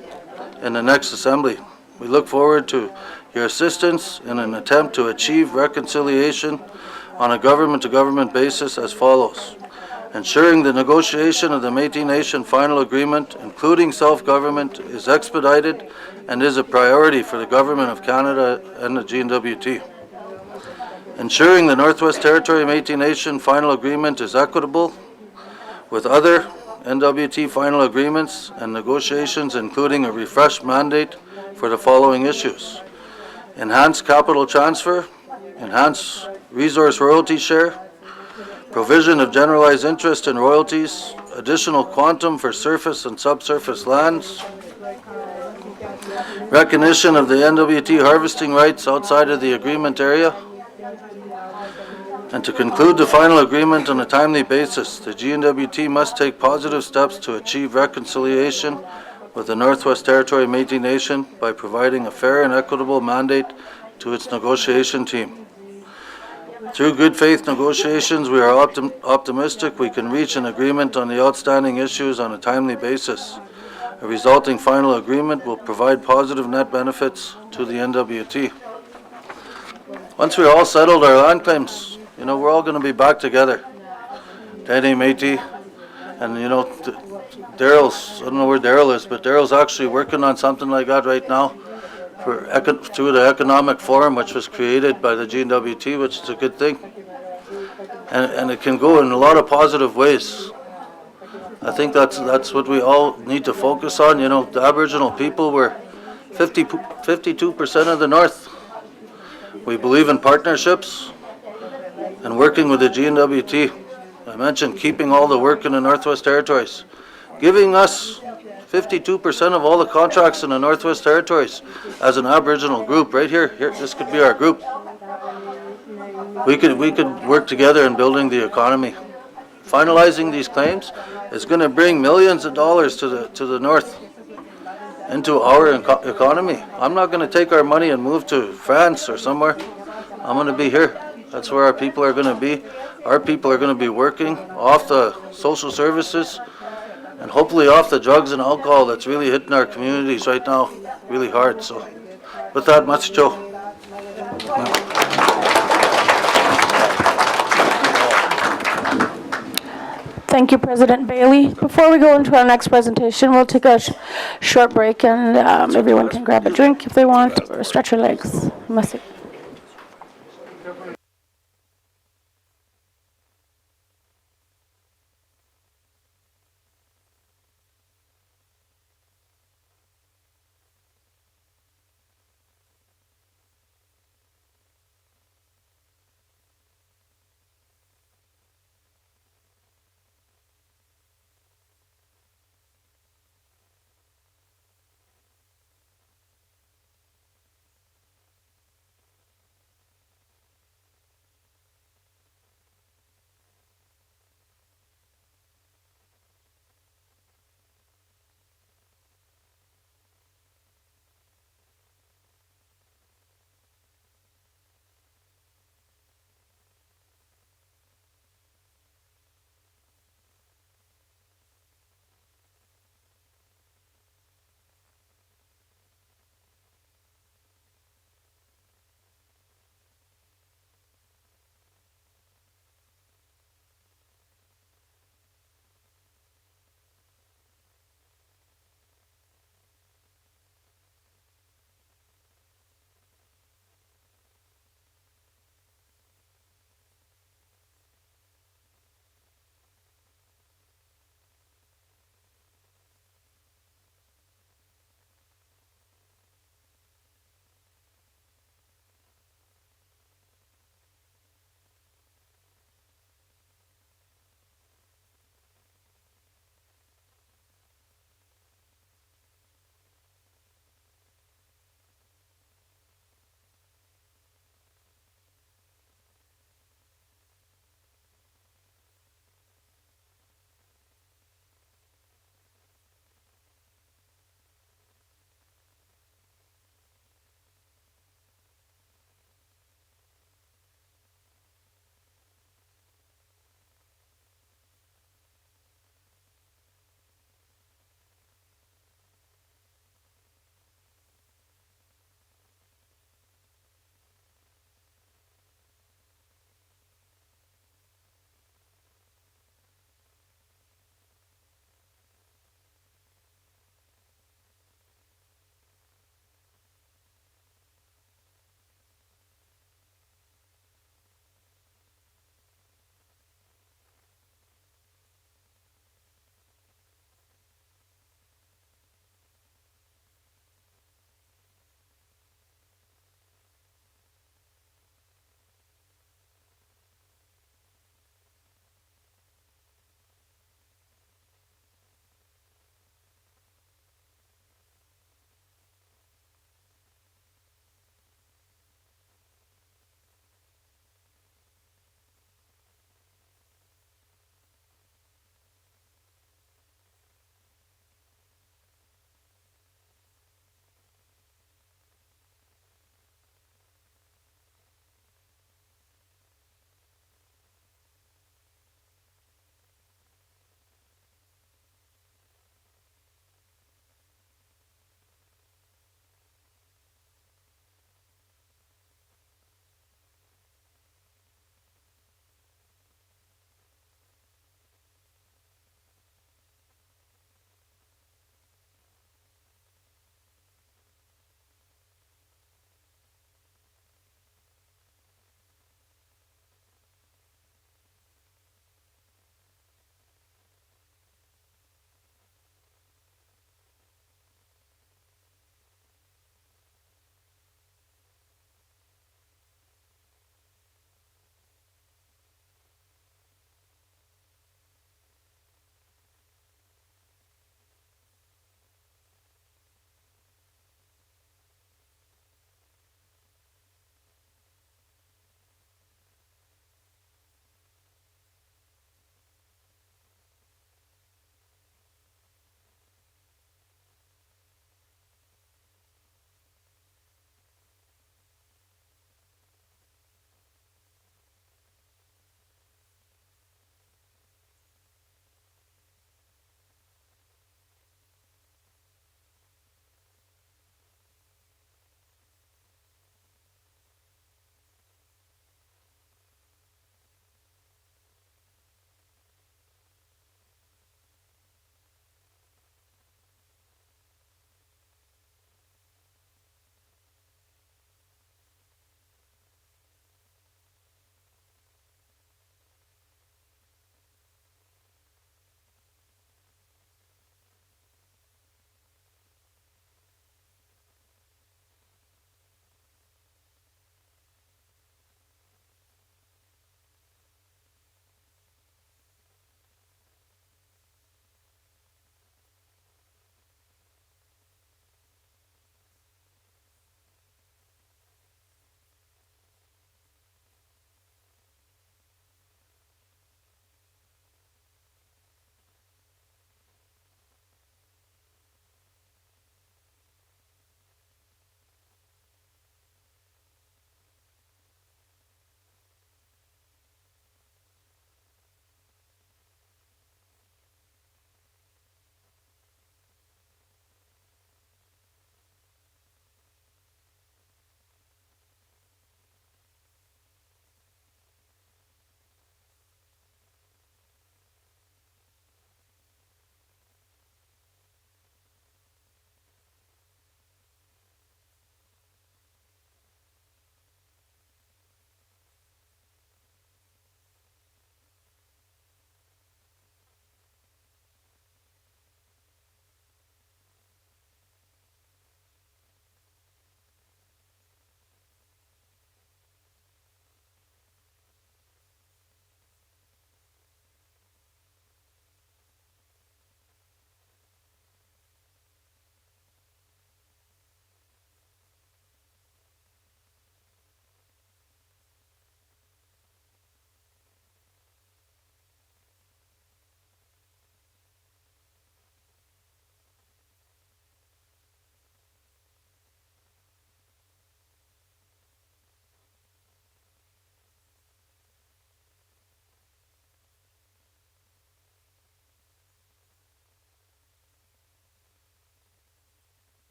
in the next Assembly. We look forward to your assistance in an attempt to achieve reconciliation on a government-to-government basis as follows. Ensuring the negotiation of the Métis Nation final agreement, including self-government, is expedited and is a priority for the Government of Canada and the GNWT. Ensuring the Northwest Territory Métis Nation final agreement is equitable with other NWT final agreements and negotiations, including a refreshed mandate for the following issues. Enhanced capital transfer, enhanced resource royalty share, provision of generalized interest in royalties, additional quantum for surface and subsurface lands, recognition of the NWT harvesting rights outside of the agreement area, and to conclude the final agreement on a timely basis, the GNWT must take positive steps to achieve reconciliation with the Northwest Territory Métis Nation by providing a fair and equitable mandate to its negotiation team. Through good faith negotiations, we are optimistic we can reach an agreement on the outstanding issues on a timely basis. A resulting final agreement will provide positive net benefits to the NWT. Once we're all settled our land claims, we're all going to be back together. Dene, Métis, and Daryl's, I don't know where Daryl is, but Daryl's actually working on something like that right now through the Economic Forum, which was created by the GNWT, which is a good thing. And it can go in a lot of positive ways. I think that's what we all need to focus on. You know, the Aboriginal people were 52% of the North. We believe in partnerships and working with the GNWT. I mentioned keeping all the work in the Northwest Territories, giving us 52% of all the contracts in the Northwest Territories as an Aboriginal group. Right here, this could be our group. We could work together in building the economy. Finalizing these claims is going to bring millions of dollars to the North into our economy. I'm not going to take our money and move to France or somewhere. I'm going to be here. That's where our people are going to be. Our people are going to be working off the social services and hopefully off the drugs and alcohol that's really hitting our communities right now really hard. So with that, much Joe. Thank you, President Bailey. Before we go into our next presentation, we'll take a short break, and everyone can grab a drink if they want, or stretch your legs.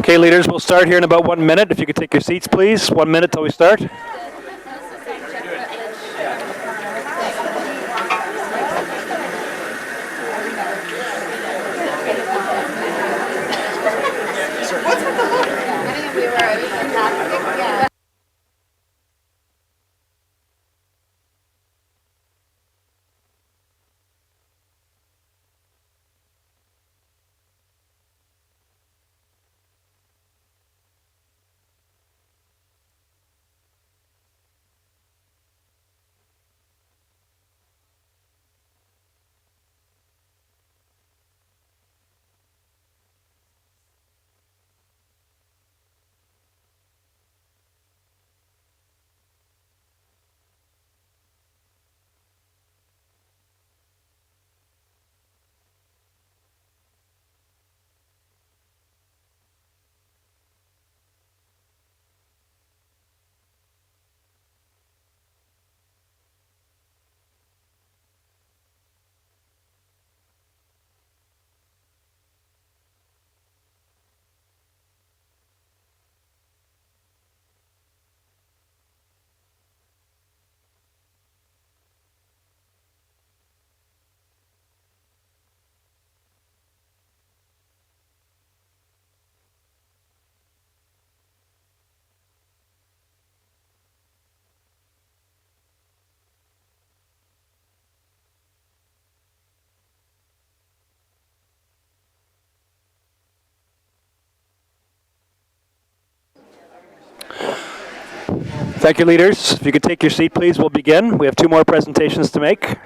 Okay, leaders, we'll start here in about 1 minute. If you could take your seats, please. 1 minute till we start. Thank you, leaders. If you could take your seat, please, we'll begin. We have 2 more presentations to make.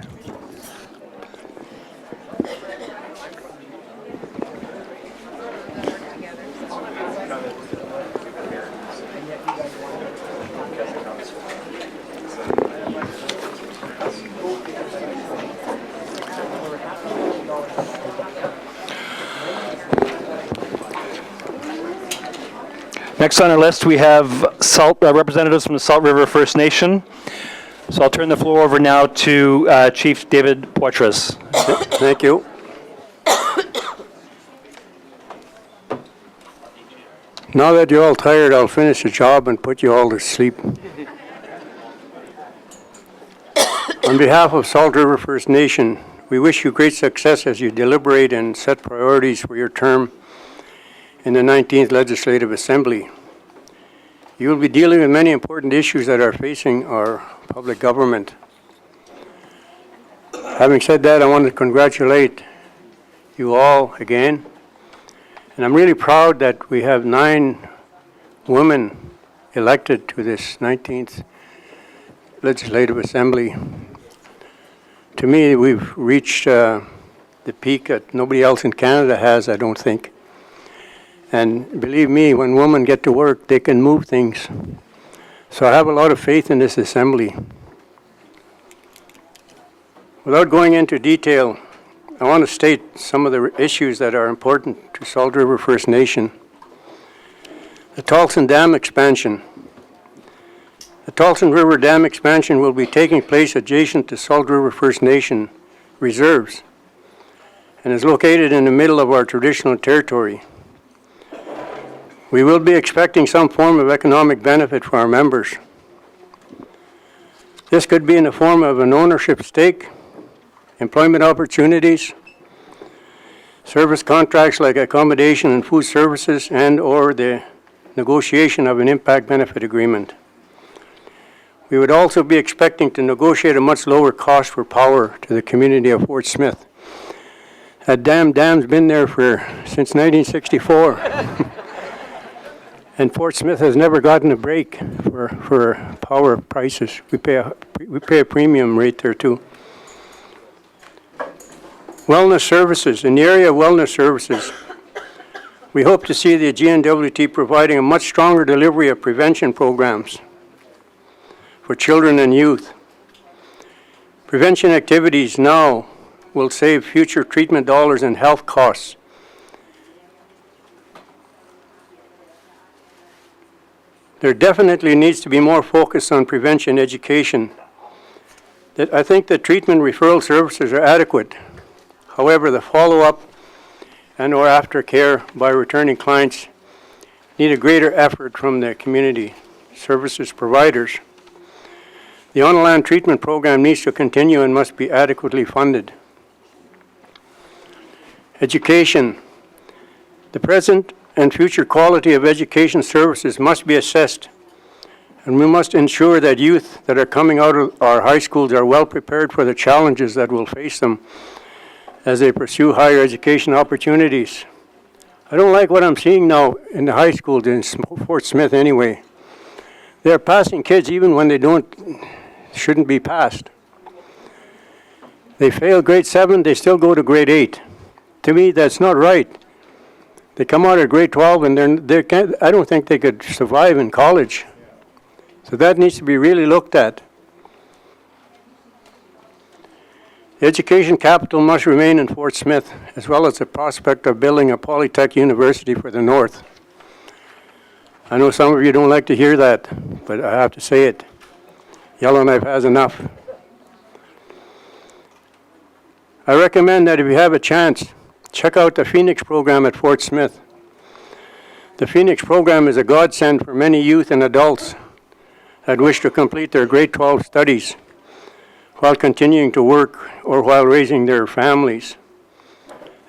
Next on our list, we have representatives from the Salt River First Nation. So I'll turn the floor over now to Chief David Poitras. Thank you. Now that you're all tired, I'll finish the job and put you all to sleep. On behalf of Salt River First Nation, we wish you great success as you deliberate and set priorities for your term in the 19th Legislative Assembly. You will be dealing with many important issues that are facing our public government. Having said that, I want to congratulate you all again. And I'm really proud that we have 9 women elected to this 19th Legislative Assembly. To me, we've reached the peak that nobody else in Canada has, I don't think. And believe me, when women get to work, they can move things. So I have a lot of faith in this assembly. Without going into detail, I want to state some of the issues that are important to Salt River First Nation. The Taxation Dam expansion. The Taxation River Dam expansion will be taking place adjacent to Salt River First Nation reserves and is located in the middle of our traditional territory. We will be expecting some form of economic benefit for our members. This could be in the form of an ownership stake, employment opportunities, service contracts like accommodation and food services, and/or the negotiation of an impact benefit agreement. We would also be expecting to negotiate a much lower cost for power to the community of Fort Smith. That dam's been there since 1964. And Fort Smith has never gotten a break for power prices. We pay a premium rate there too. Wellness services. In the area of wellness services, we hope to see the GNWT providing a much stronger delivery of prevention programs for children and youth. Prevention activities now will save future treatment dollars and health costs. There definitely needs to be more focus on prevention education. I think that treatment referral services are adequate. However, the follow-up and/or aftercare by returning clients need a greater effort from the community services providers. The on-land treatment program needs to continue and must be adequately funded. Education. The present and future quality of education services must be assessed, and we must ensure that youth that are coming out of our high schools are well prepared for the challenges that will face them as they pursue higher education opportunities. I don't like what I'm seeing now in the high schools in Fort Smith anyway. They're passing kids even when they shouldn't be passed. They fail grade 7, they still go to grade 8. To me, that's not right. They come out of grade 12 and I don't think they could survive in college. So that needs to be really looked at. The education capital must remain in Fort Smith, as well as the prospect of building a polytech university for the North. I know some of you don't like to hear that, but I have to say it. Yellowknife has enough. I recommend that if you have a chance, check out the Phoenix program at Fort Smith. The Phoenix program is a godsend for many youth and adults that wish to complete their grade 12 studies while continuing to work or while raising their families.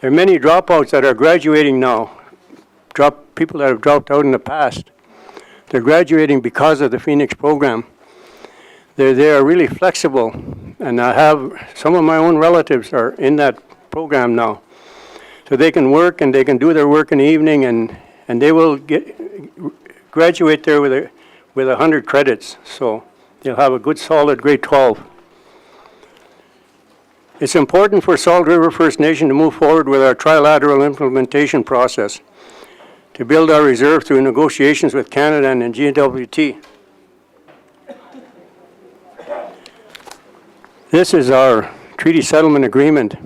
There are many dropouts that are graduating now, people that have dropped out in the past. They're graduating because of the Phoenix program. They are really flexible, and I have some of my own relatives are in that program now. So they can work and they can do their work in the evening, and they will graduate there with 100 credits. So they'll have a good solid grade 12. It's important for Salt River First Nation to move forward with our trilateral implementation process to build our reserve through negotiations with Canada and GWT. This is our treaty settlement agreement.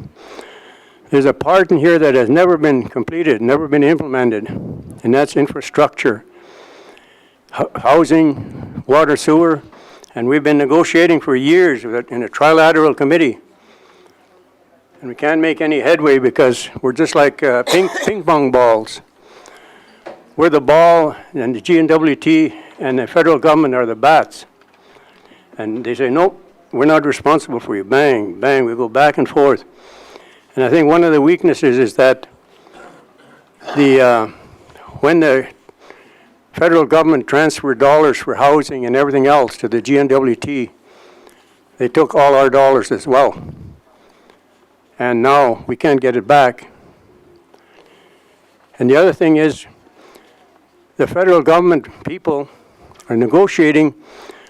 There's a part in here that has never been completed, never been implemented, and that's infrastructure, housing, water, sewer, and we've been negotiating for years in a trilateral committee. And we can't make any headway because we're just like ping pong balls. We're the ball, and the GNWT and the federal government are the bats. And they say, nope, we're not responsible for you. Bang, bang, we go back and forth. And I think one of the weaknesses is that when the federal government transferred dollars for housing and everything else to the GNWT, they took all our dollars as well. And now we can't get it back. And the other thing is, the federal government people are negotiating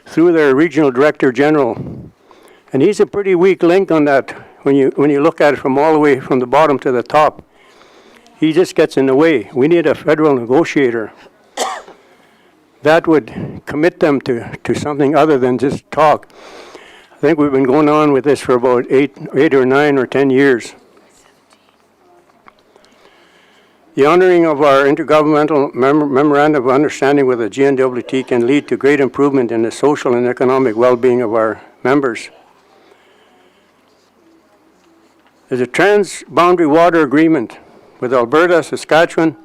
through their regional director general. And he's a pretty weak link on that when you look at it from all the way from the bottom to the top. He just gets in the way. We need a federal negotiator that would commit them to something other than just talk. I think we've been going on with this for about 8 or 9 or 10 years. The honoring of our intergovernmental memorandum of understanding with the GNWT can lead to great improvement in the social and economic well-being of our members. There's a trans-boundary water agreement with Alberta, Saskatchewan,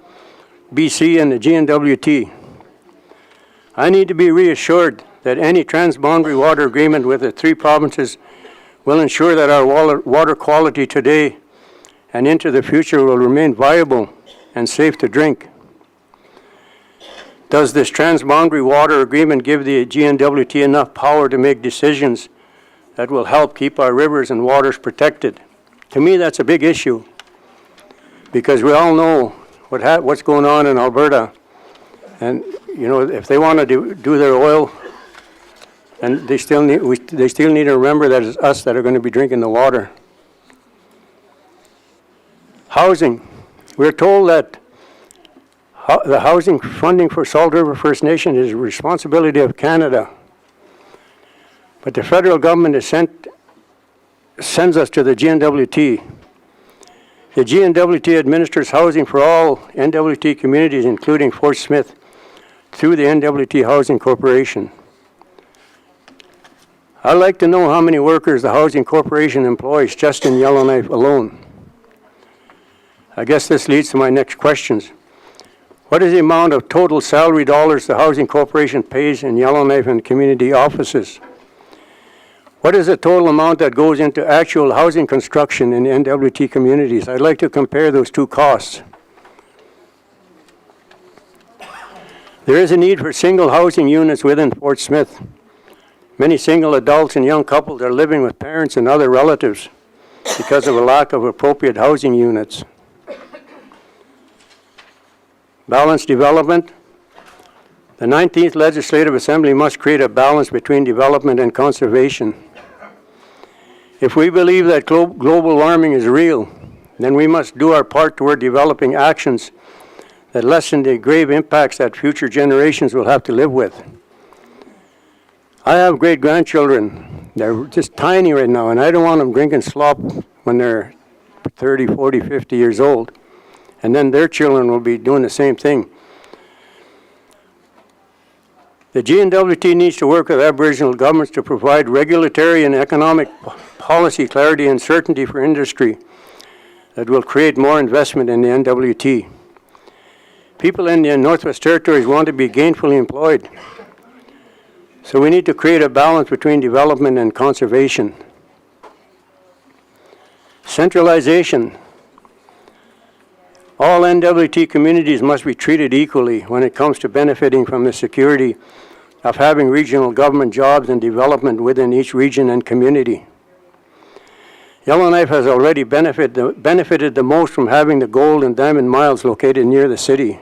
BC, and the GNWT. I need to be reassured that any trans-boundary water agreement with the 3 provinces will ensure that our water quality today and into the future will remain viable and safe to drink. Does this trans-boundary water agreement give the GNWT enough power to make decisions that will help keep our rivers and waters protected? To me, that's a big issue, because we all know what's going on in Alberta. And, you know, if they want to do their oil, and they still need to remember that it's us that are going to be drinking the water. Housing. We're told that the housing funding for Salt River First Nation is a responsibility of Canada. But the federal government sends us to the GNWT. The GNWT administers housing for all NWT communities, including Fort Smith, through the NWT Housing Corporation. I'd like to know how many workers the Housing Corporation employs just in Yellowknife alone. I guess this leads to my next questions. What is the amount of total salary dollars the Housing Corporation pays in Yellowknife and community offices? What is the total amount that goes into actual housing construction in NWT communities? I'd like to compare those two costs. There is a need for single housing units within Fort Smith. Many single adults and young couples are living with parents and other relatives because of a lack of appropriate housing units. Balanced development. The 19th Legislative Assembly must create a balance between development and conservation. If we believe that global warming is real, then we must do our part toward developing actions that lessen the grave impacts that future generations will have to live with. I have great-grandchildren. They're just tiny right now, and I don't want them drinking slop when they're 30, 40, 50 years old. And then their children will be doing the same thing. The GNWT needs to work with Aboriginal governments to provide regulatory and economic policy clarity and certainty for industry that will create more investment in the NWT. People in the Northwest Territories want to be gainfully employed. So we need to create a balance between development and conservation. Centralization. All NWT communities must be treated equally when it comes to benefiting from the security of having regional government jobs and development within each region and community. Yellowknife has already benefited the most from having the gold and diamond mines located near the city.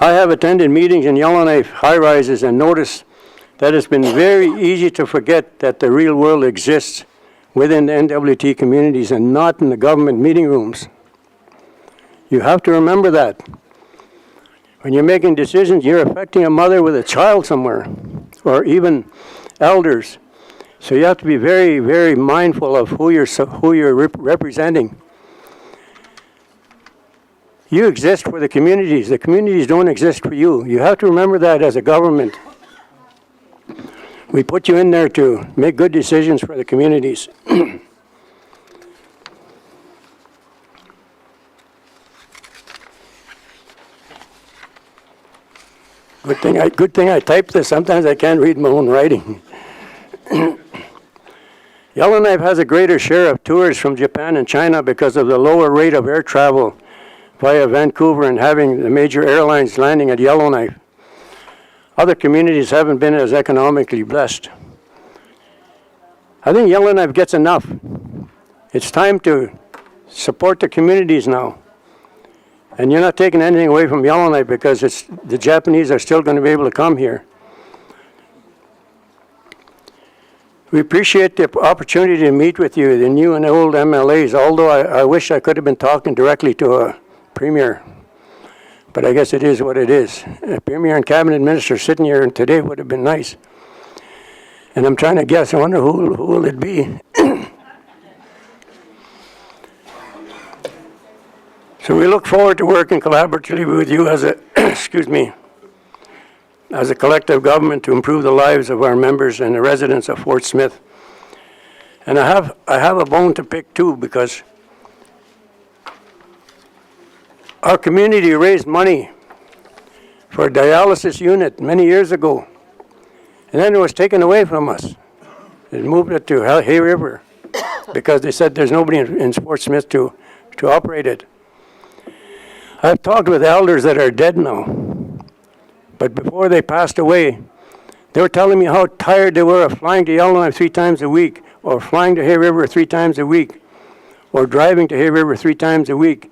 I have attended meetings in Yellowknife high-rises and noticed that it's been very easy to forget that the real world exists within the NWT communities and not in the government meeting rooms. You have to remember that. When you're making decisions, you're affecting a mother with a child somewhere, or even elders. So you have to be very, very mindful of who you're representing. You exist for the communities. The communities don't exist for you. You have to remember that as a government. We put you in there to make good decisions for the communities. Good thing I typed this. Sometimes I can't read my own writing. Yellowknife has a greater share of tourists from Japan and China because of the lower rate of air travel via Vancouver and having the major airlines landing at Yellowknife. Other communities haven't been as economically blessed. I think Yellowknife gets enough. It's time to support the communities now. And you're not taking anything away from Yellowknife because the Japanese are still going to be able to come here. We appreciate the opportunity to meet with you, the new and old MLAs, although I wish I could have been talking directly to a premier. But I guess it is what it is. A premier and cabinet minister sitting here today would have been nice. And I'm trying to guess, I wonder who will it be? So we look forward to working collaboratively with you as a, as a collective government to improve the lives of our members and the residents of Fort Smith. And I have a bone to pick too, because our community raised money for a dialysis unit many years ago, and then it was taken away from us. They moved it to Hay River because they said there's nobody in Fort Smith to operate it. I've talked with elders that are dead now, but before they passed away, they were telling me how tired they were of flying to Yellowknife 3 times a week, or flying to Hay River 3 times a week, or driving to Hay River 3 times a week.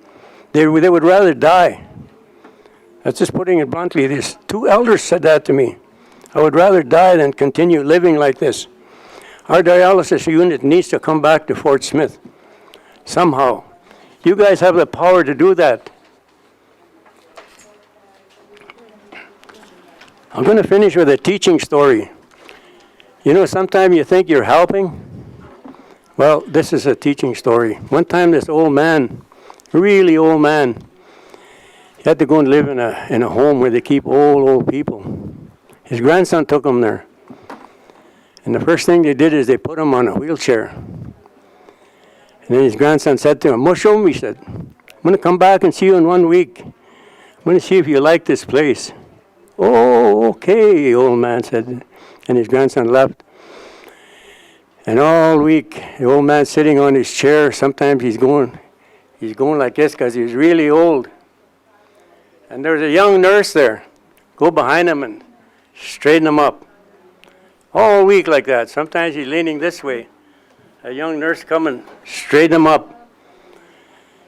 They would rather die. That's just putting it bluntly. These 2 elders said that to me. I would rather die than continue living like this. Our dialysis unit needs to come back to Fort Smith somehow. You guys have the power to do that. I'm going to finish with a teaching story. You know, sometimes you think you're helping. Well, this is a teaching story. One time this old man, really old man, he had to go and live in a home where they keep old people. His grandson took him there. And the first thing they did is they put him on a wheelchair. And then his grandson said to him, "Mushroom," he said. going to come back and see you in 1 week. I'm going to see if you like this place. Oh, okay, the old man said, and his grandson left. And all week, the old man sitting on his chair, sometimes he's going like this because he's really old. And there's a young nurse there. Go behind him and straighten him up. All week like that. Sometimes he's leaning this way. A young nurse come and straighten him up.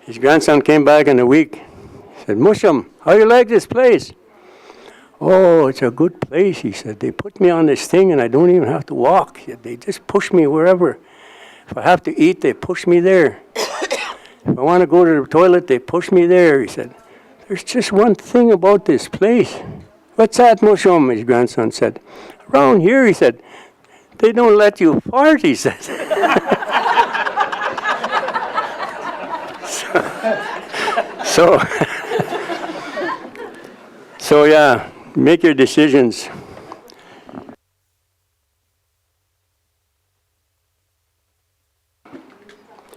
His grandson came back in a week. He said, Musham, how you like this place? Oh, it's a good place, he said. They put me on this thing and I don't even have to walk. He said, they just push me wherever. If I have to eat, they push me there. If I want to go to the toilet, they push me there, he said. There's just one thing about this place. What's that, Musham? His grandson said. Around here, he said, they don't let you fart, he said. So yeah, make your decisions.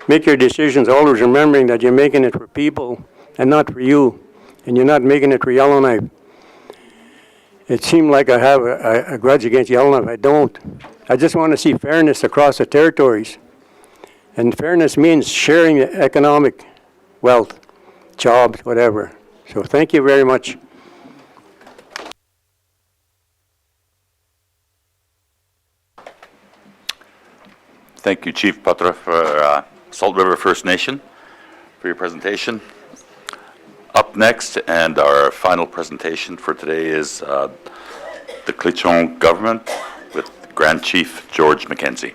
Make your decisions always remembering that you're making it for people and not for you. And you're not making it for Yellowknife. It seemed like I have a grudge against Yellowknife. I don't. I just want to see fairness across the territories. And fairness means sharing the economic wealth, jobs, whatever. So thank you very much. Thank you, Chief Patra, for Salt River First Nation, for your presentation. Up next, and our final presentation for today, is the Gwich'in government with Grand Chief George Mackenzie.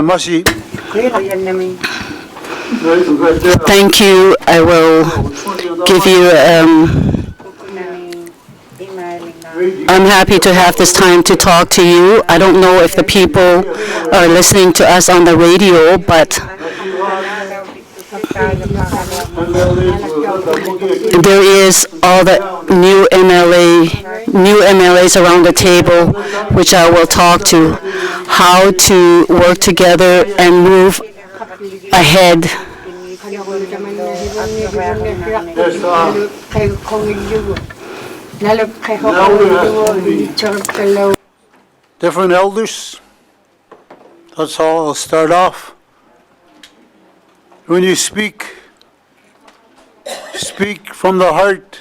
Masi. Thank you. I will give you I'm happy to have this time to talk to you. I don't know if the people are listening to us on the radio, but there is all the new MLAs around the table, which I will talk to, how to work together and move ahead. Different elders. That's how I'll start off. When you speak from the heart.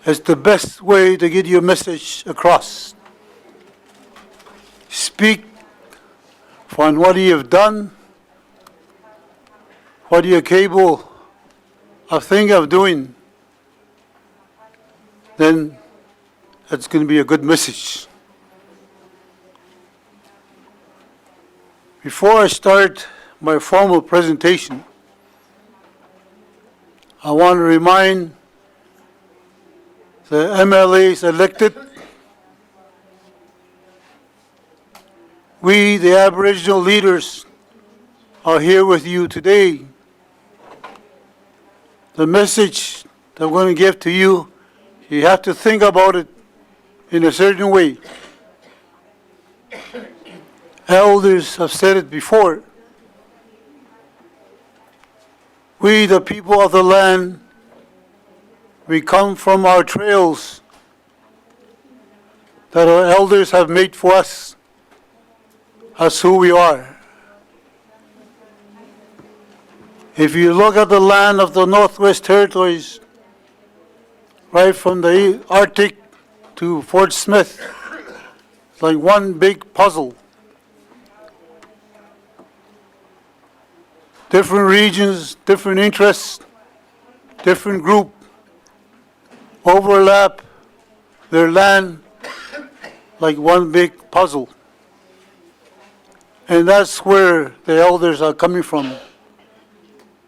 It's the best way to get your message across. Speak on what you have done, what you're capable of thinking of doing. Then it's going to be a good message. Before I start my formal presentation, I want to remind the MLAs elected, we, the Aboriginal leaders, are here with you today. The message that I'm going to give to you, you have to think about it in a certain way. Elders have said it before. We, the people of the land, we come from our trails that our elders have made for us as who we are. If you look at the land of the Northwest Territories, right from the Arctic to Fort Smith, it's like one big puzzle. Different regions, different interests, different group overlap their land like one big puzzle. And that's where the elders are coming from.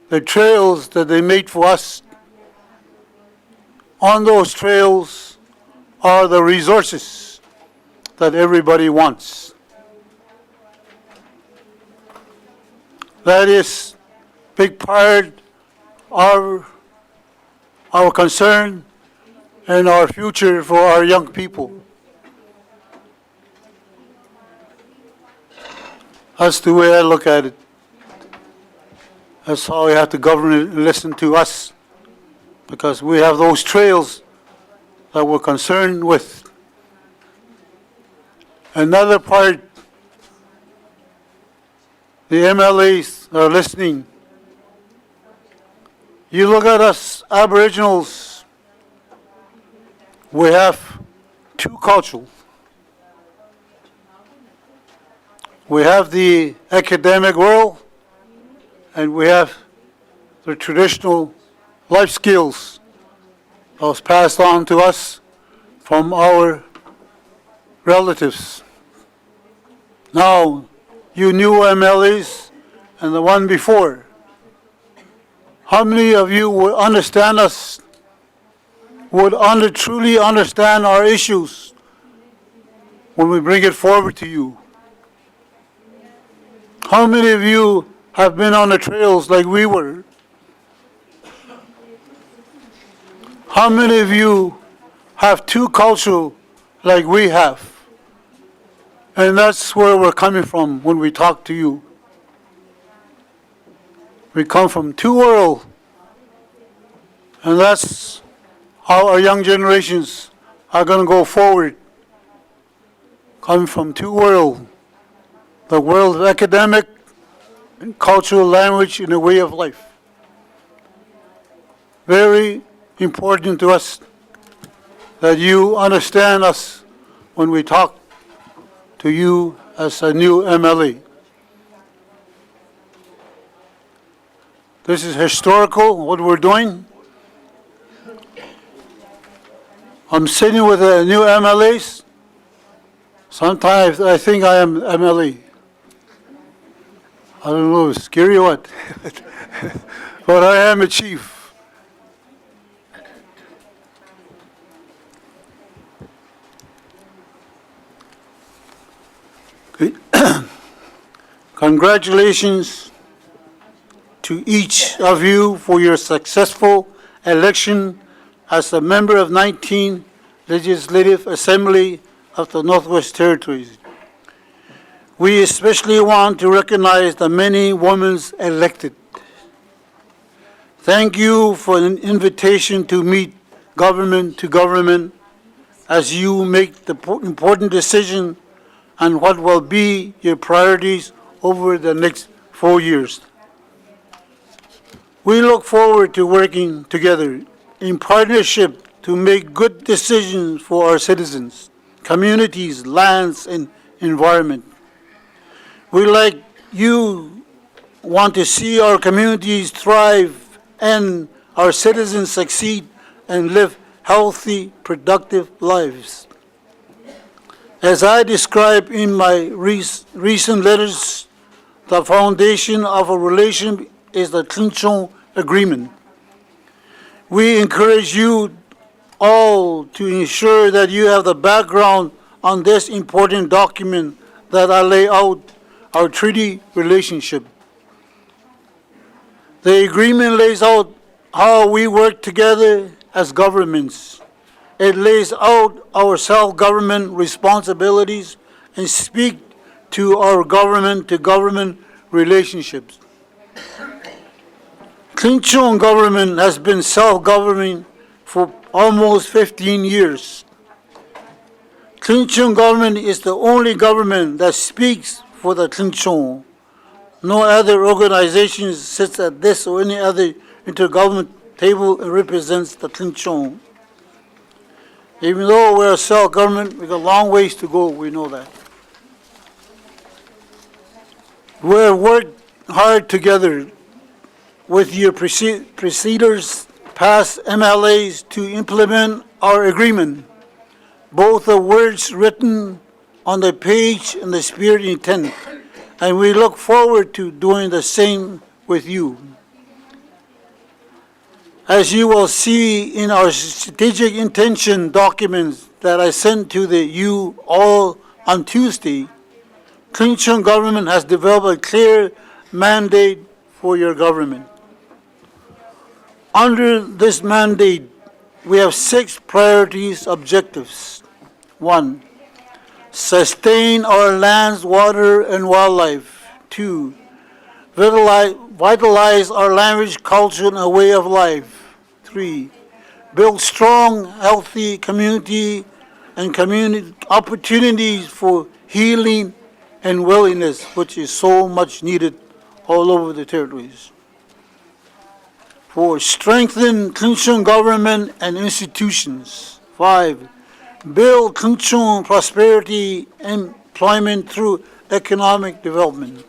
The trails that they made for us, on those trails are the resources that everybody wants. That is big part of our concern and our future for our young people. That's the way I look at it. That's how we have to govern it and listen to us, because we have those trails that we're concerned with. Another part, the MLAs are listening. You look at us Aboriginals, we have two cultures. We have the academic world, and we have the traditional life skills that was passed on to us from our relatives. Now, you new MLAs and the one before, how many of you would understand us, would truly understand our issues when we bring it forward to you? How many of you have been on the trails like we were? How many of you have two cultures like we have? And that's where we're coming from when we talk to you. We come from two worlds, and that's how our young generations are going to go forward. Coming from two worlds, the world of academic and cultural language and a way of life. Very important to us that you understand us when we talk to you as a new MLA. This is historical, what we're doing. I'm sitting with the new MLAs. Sometimes I think I am MLA. I don't know, it's scary or what? But I am a chief. Okay. Congratulations to each of you for your successful election as a member of 19th Legislative Assembly of the Northwest Territories. We especially want to recognize the many women elected. Thank you for an invitation to meet government to government as you make the important decision on what will be your priorities over the next 4 years. We look forward to working together in partnership to make good decisions for our citizens, communities, lands, and environment. We, like you, want to see our communities thrive and our citizens succeed and live healthy, productive lives. As I described in my recent letters, the foundation of a relation is the Clinton Agreement. We encourage you all to ensure that you have the background on this important document that I lay out our treaty relationship. The agreement lays out how we work together as governments. It lays out our self-government responsibilities and speaks to our government-to-government relationships. Clinton government has been self-governing for almost 15 years. Clinton government is the only government that speaks for the Clinton. No other organization sits at this or any other intergovernment table and represents the Clinton. Even though we're a self-government, we've got a long ways to go, we know that. We've worked hard together with your preceders, past MLAs, to implement our agreement, both the words written on the page and the spirit intent, and we look forward to doing the same with you. As you will see in our strategic intention documents that I sent to you all on Tuesday, Clinton government has developed a clear mandate for your government. Under this mandate, we have 6 priorities objectives. 1. Sustain our lands, water, and wildlife. 2. Vitalize our language, culture, and a way of life. 3. Build strong, healthy community and community opportunities for healing and wellness, which is so much needed all over the territories. 4. Strengthen Klinchung government and institutions. 5. Build Klinchung prosperity and employment through economic development.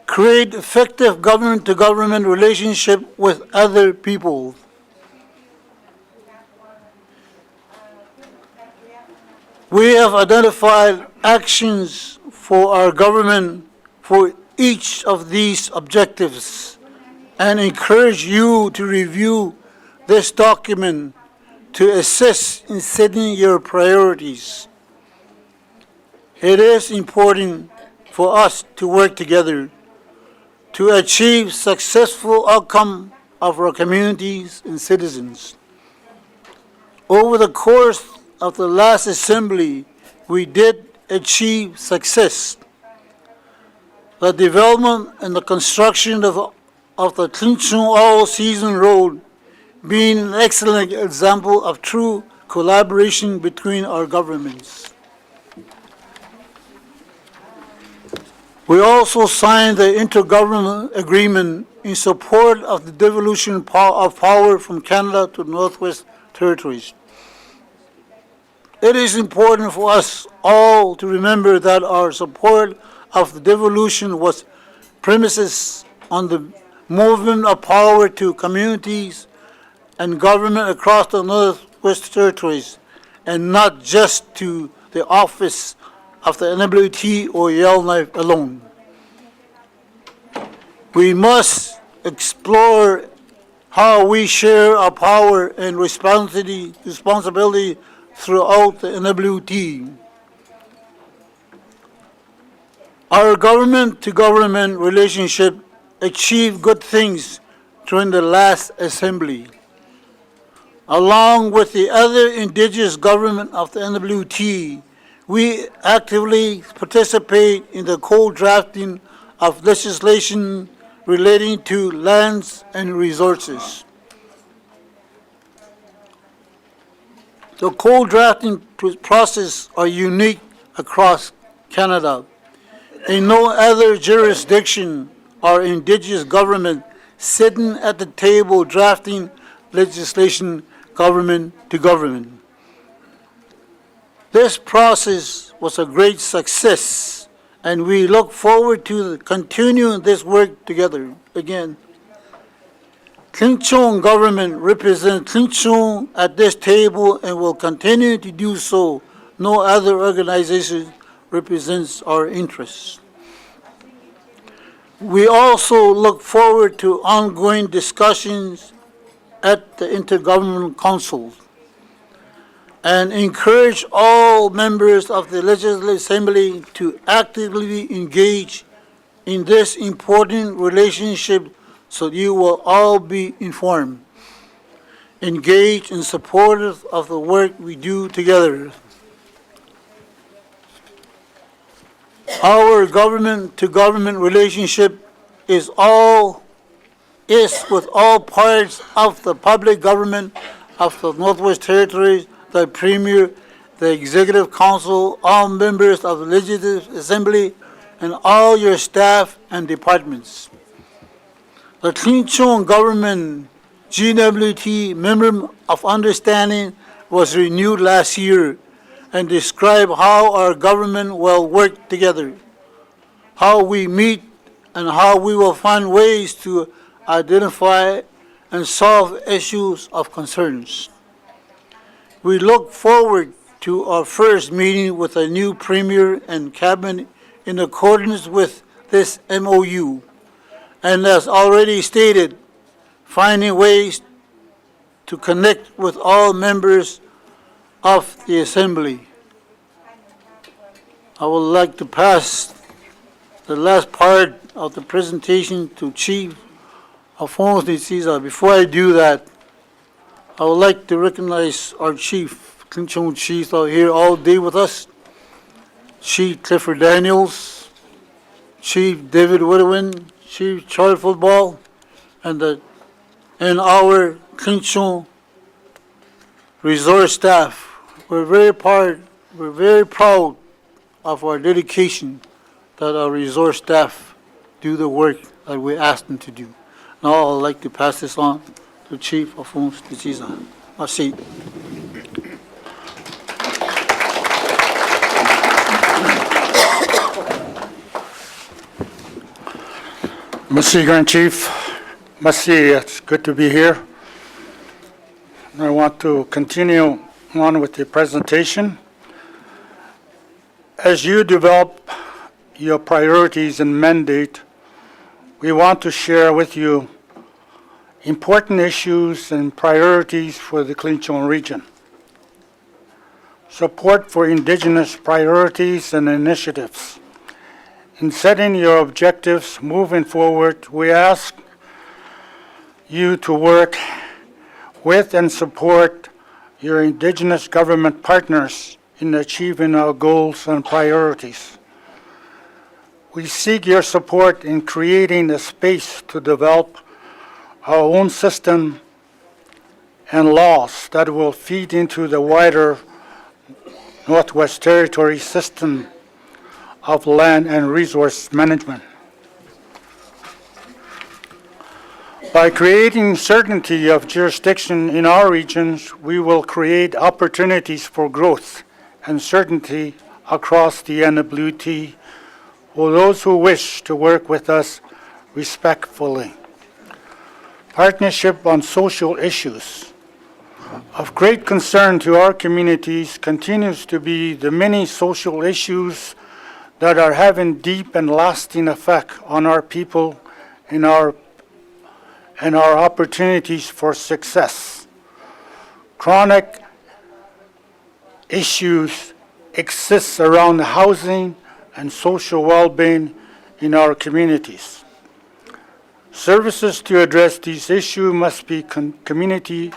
Create effective government-to-government relationship with other people. We have identified actions for our government for each of these objectives and encourage you to review this document to assist in setting your priorities. It is important for us to work together to achieve successful outcome of our communities and citizens. Over the course of the last assembly, we did achieve success. The development and the construction of the Klinchung All-Season Road being an excellent example of true collaboration between our governments. We also signed the intergovernmental agreement in support of the devolution of power from Canada to the Northwest Territories. It is important for us all to remember that our support of the devolution was premises on the movement of power to communities and government across the Northwest Territories, and not just to the office of the NWT or Yellowknife alone. We must explore how we share our power and responsibility throughout the NWT. Our government-to-government relationship achieved good things during the last assembly. Along with the other Indigenous government of the NWT, we actively participate in the co-drafting of legislation relating to lands and resources. The co-drafting process are unique across Canada. In no other jurisdiction are Indigenous government sitting at the table drafting legislation government to government. This process was a great success, and we look forward to continuing this work together again. Klinchung government represents Klinchung at this table and will continue to do so. No other organization represents our interests. We also look forward to ongoing discussions at the Intergovernmental Council and encourage all members of the Legislative Assembly to actively engage in this important relationship so you will all be informed, engaged, and supportive of the work we do together. Our government-to-government relationship is with all parts of the public government of the Northwest Territories, the Premier, the Executive Council, all members of the Legislative Assembly, and all your staff and departments. The Klinchung Government GWT Memorandum of Understanding was renewed last year and described how our government will work together, how we meet, and how we will find ways to identify and solve issues of concerns. We look forward to our first meeting with a new Premier and Cabinet in accordance with this MOU, and as already stated, finding ways to connect with all members of the Assembly. I would like to pass the last part of the presentation to Chief Alphonse de Souza. Before I do that, I would like to recognize our chief, Klinchon Chief out here all day with us. Chief Clifford Daniels, Chief David Widowin, Chief Charlie Football, and our Klinchon resort staff. We're very proud of our dedication that our resort staff do the work that we asked them to do. Now I'd like to pass this on to Chief Alphonse Tichiza. Merci. Merci, Grand Chief. Merci, it's good to be here. I want to continue on with the presentation. As you develop your priorities and mandate, we want to share with you important issues and priorities for the Klinchon region. Support for Indigenous priorities and initiatives. In setting your objectives moving forward, we ask you to work with and support your Indigenous government partners in achieving our goals and priorities. We seek your support in creating a space to develop our own system and laws that will feed into the wider Northwest Territory system of land and resource management. By creating certainty of jurisdiction in our regions, we will create opportunities for growth and certainty across the NWT for those who wish to work with us respectfully. Partnership on social issues. Of great concern to our communities continues to be the many social issues that are having deep and lasting effect on our people and our opportunities for success. Chronic issues exist around housing and social well-being in our communities. Services to address these issues must be community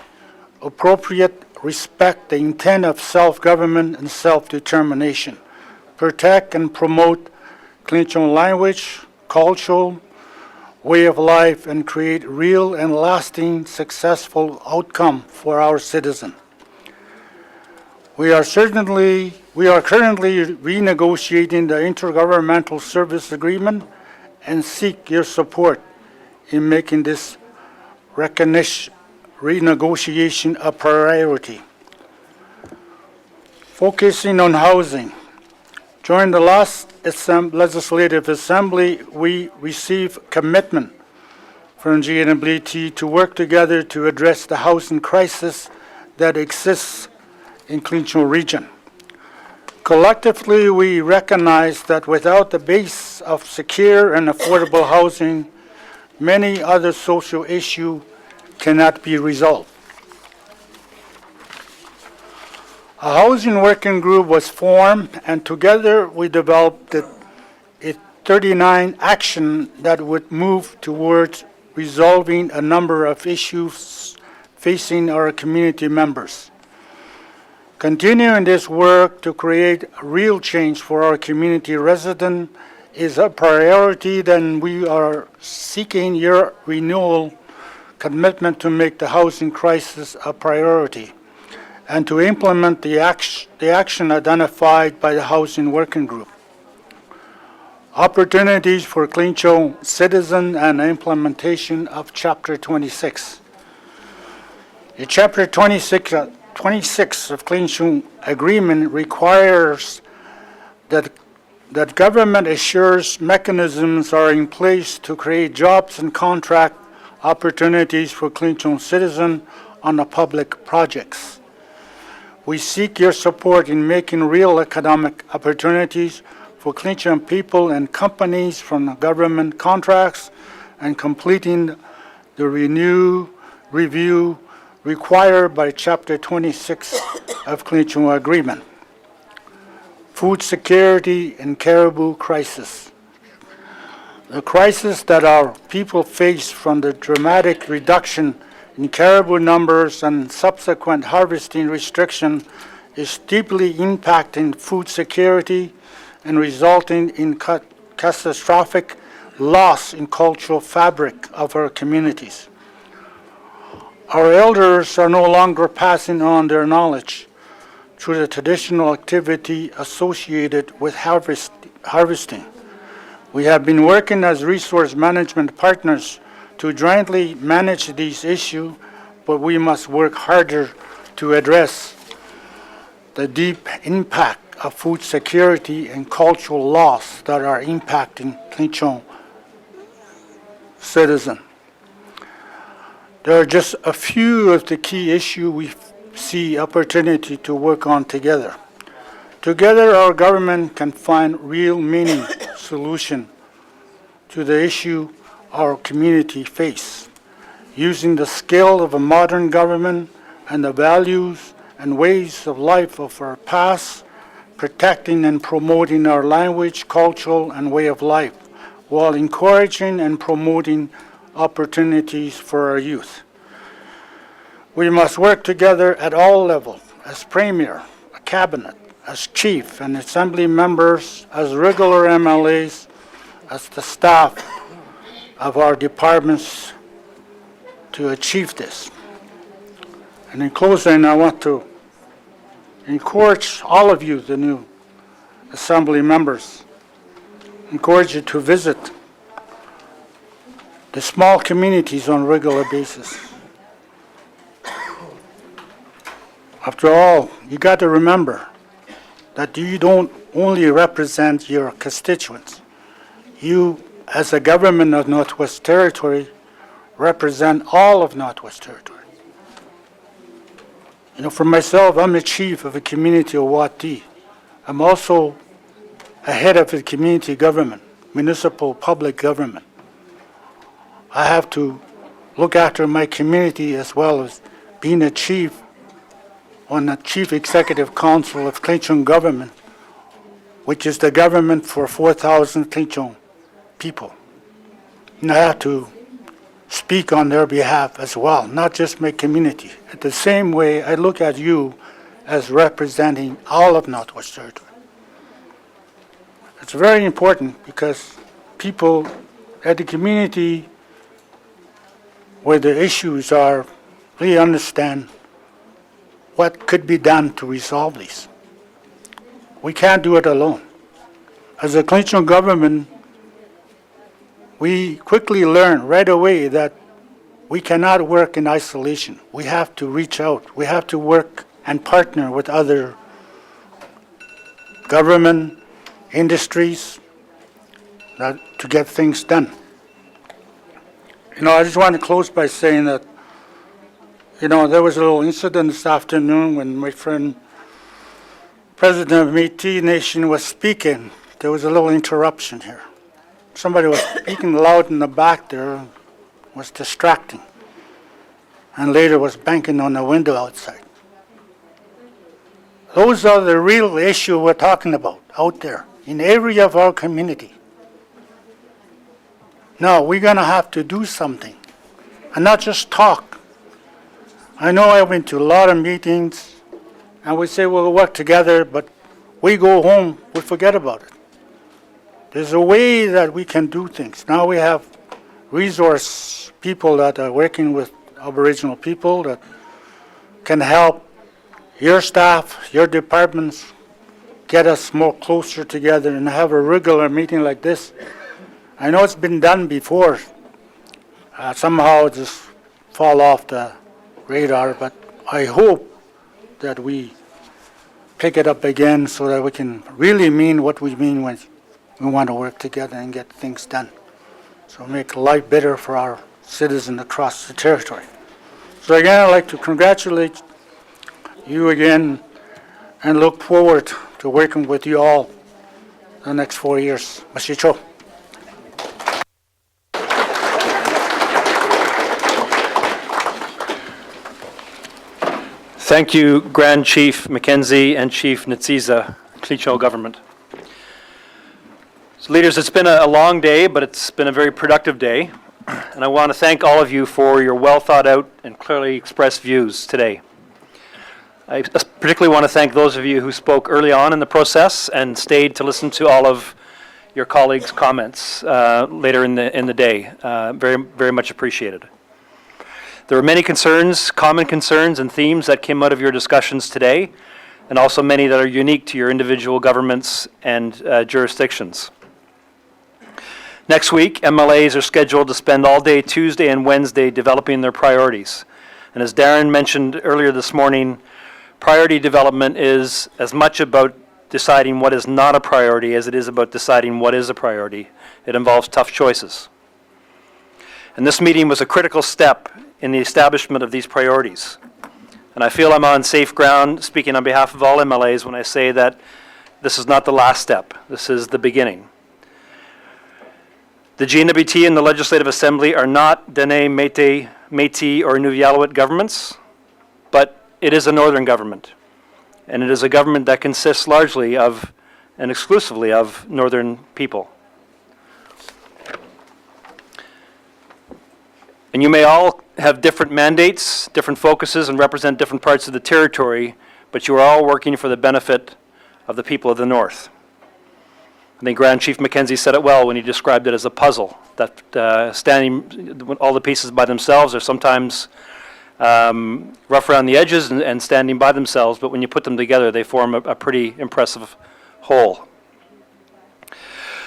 appropriate, respect the intent of self-government and self-determination, protect and promote Klinchon language, cultural way of life, and create real and lasting successful outcome for our citizens. We are currently renegotiating the intergovernmental service agreement and seek your support in making this renegotiation a priority. Focusing on housing. During the last Legislative Assembly, we received commitment from GNWT to work together to address the housing crisis that exists in Klinchon region. Collectively, we recognize that without the base of secure and affordable housing, many other social issues cannot be resolved. A housing working group was formed, and together we developed a 39 action that would move towards resolving a number of issues facing our community members. Continuing this work to create real change for our community residents is a priority. Then we are seeking your renewal commitment to make the housing crisis a priority and to implement the action identified by the Housing Working Group. Opportunities for Klinchon citizen and implementation of Chapter 26. The Chapter 26 of Klinchon Agreement requires that government assures mechanisms are in place to create jobs and contract opportunities for Klinchon citizens on the public projects. We seek your support in making real economic opportunities for Klinchon people and companies from the government contracts and completing the review required by Chapter 26 of Klinchon Agreement. Food security and caribou crisis. The crisis that our people face from the dramatic reduction in caribou numbers and subsequent harvesting restriction is deeply impacting food security and resulting in catastrophic loss in cultural fabric of our communities. Our elders are no longer passing on their knowledge through the traditional activity associated with harvesting. We have been working as resource management partners to jointly manage these issues, but we must work harder to address the deep impact of food security and cultural loss that are impacting Gwich'in citizens. There are just a few of the key issues we see opportunity to work on together. Together, our government can find real meaning solution to the issue our community face, using the skill of a modern government and the values and ways of life of our past, protecting and promoting our language, culture, and way of life, while encouraging and promoting opportunities for our youth. We must work together at all levels, as Premier, a Cabinet, as Chief and Assembly members, as regular MLAs, as the staff of our departments to achieve this. And in closing, I want to encourage all of you, the new Assembly members, encourage you to visit the small communities on a regular basis. After all, you got to remember that you don't only represent your constituents. You, as a government of Northwest Territory, represent all of Northwest Territory. You know, for myself, I'm a chief of a community of Wati. I'm also a head of the community government, municipal public government. I have to look after my community as well as being a chief on the Chief Executive Council of Gwich'in government, which is the government for 4,000 Gwich'in people. And I have to speak on their behalf as well, not just my community. At the same way, I look at you as representing all of Northwest Territory. It's very important because people at the community where the issues are really understand what could be done to resolve these. We can't do it alone. As a Gwich'in government, we quickly learned right away that we cannot work in isolation. We have to reach out. We have to work and partner with other government, industries, to get things done. You know, I just want to close by saying that, you know, there was a little incident this afternoon when my friend, President of Métis Nation, was speaking. There was a little interruption here. Somebody was speaking loud in the back there, was distracting, and later was banging on the window outside. Those are the real issue we're talking about out there in every of our community. Now, we're going to have to do something and not just talk. I know I went to a lot of meetings and we say we'll work together, but we go home, we forget about it. There's a way that we can do things. Now we have resource people that are working with Aboriginal people that can help your staff, your departments, get us more closer together and have a regular meeting like this. I know it's been done before. Somehow it just fall off the radar, but I hope that we pick it up again so that we can really mean what we mean when we want to work together and get things done. So make life better for our citizens across the territory. So again, I'd like to congratulate you again and look forward to working with you all the next 4 years. Mashicho. Thank you, Grand Chief Mackenzie and Chief Ntsiza, Gwich'in government. So leaders, it's been a long day, but it's been a very productive day. and I want to thank all of you for your well-thought-out and clearly expressed views today. I particularly want to thank those of you who spoke early on in the process and stayed to listen to all of your colleagues' comments later in the day. Very, very much appreciated. There were many concerns, common concerns and themes that came out of your discussions today, and also many that are unique to your individual governments and jurisdictions. Next week, MLAs are scheduled to spend all day Tuesday and Wednesday developing their priorities. And as Darren mentioned earlier this morning, priority development is as much about deciding what is not a priority as it is about deciding what is a priority. It involves tough choices. And this meeting was a critical step in the establishment of these priorities. And I feel I'm on safe ground speaking on behalf of all MLAs when I say that this is not the last step. This is the beginning. The GNWT and the Legislative Assembly are not Dene, Métis, or Inuvialuit governments, but it is a northern government. And it is a government that consists largely of and exclusively of northern people. And you may all have different mandates, different focuses, and represent different parts of the territory, but you are all working for the benefit of the people of the North. I think Grand Chief Mackenzie said it well when he described it as a puzzle, that standing all the pieces by themselves are sometimes rough around the edges and standing by themselves, but when you put them together, they form a pretty impressive whole.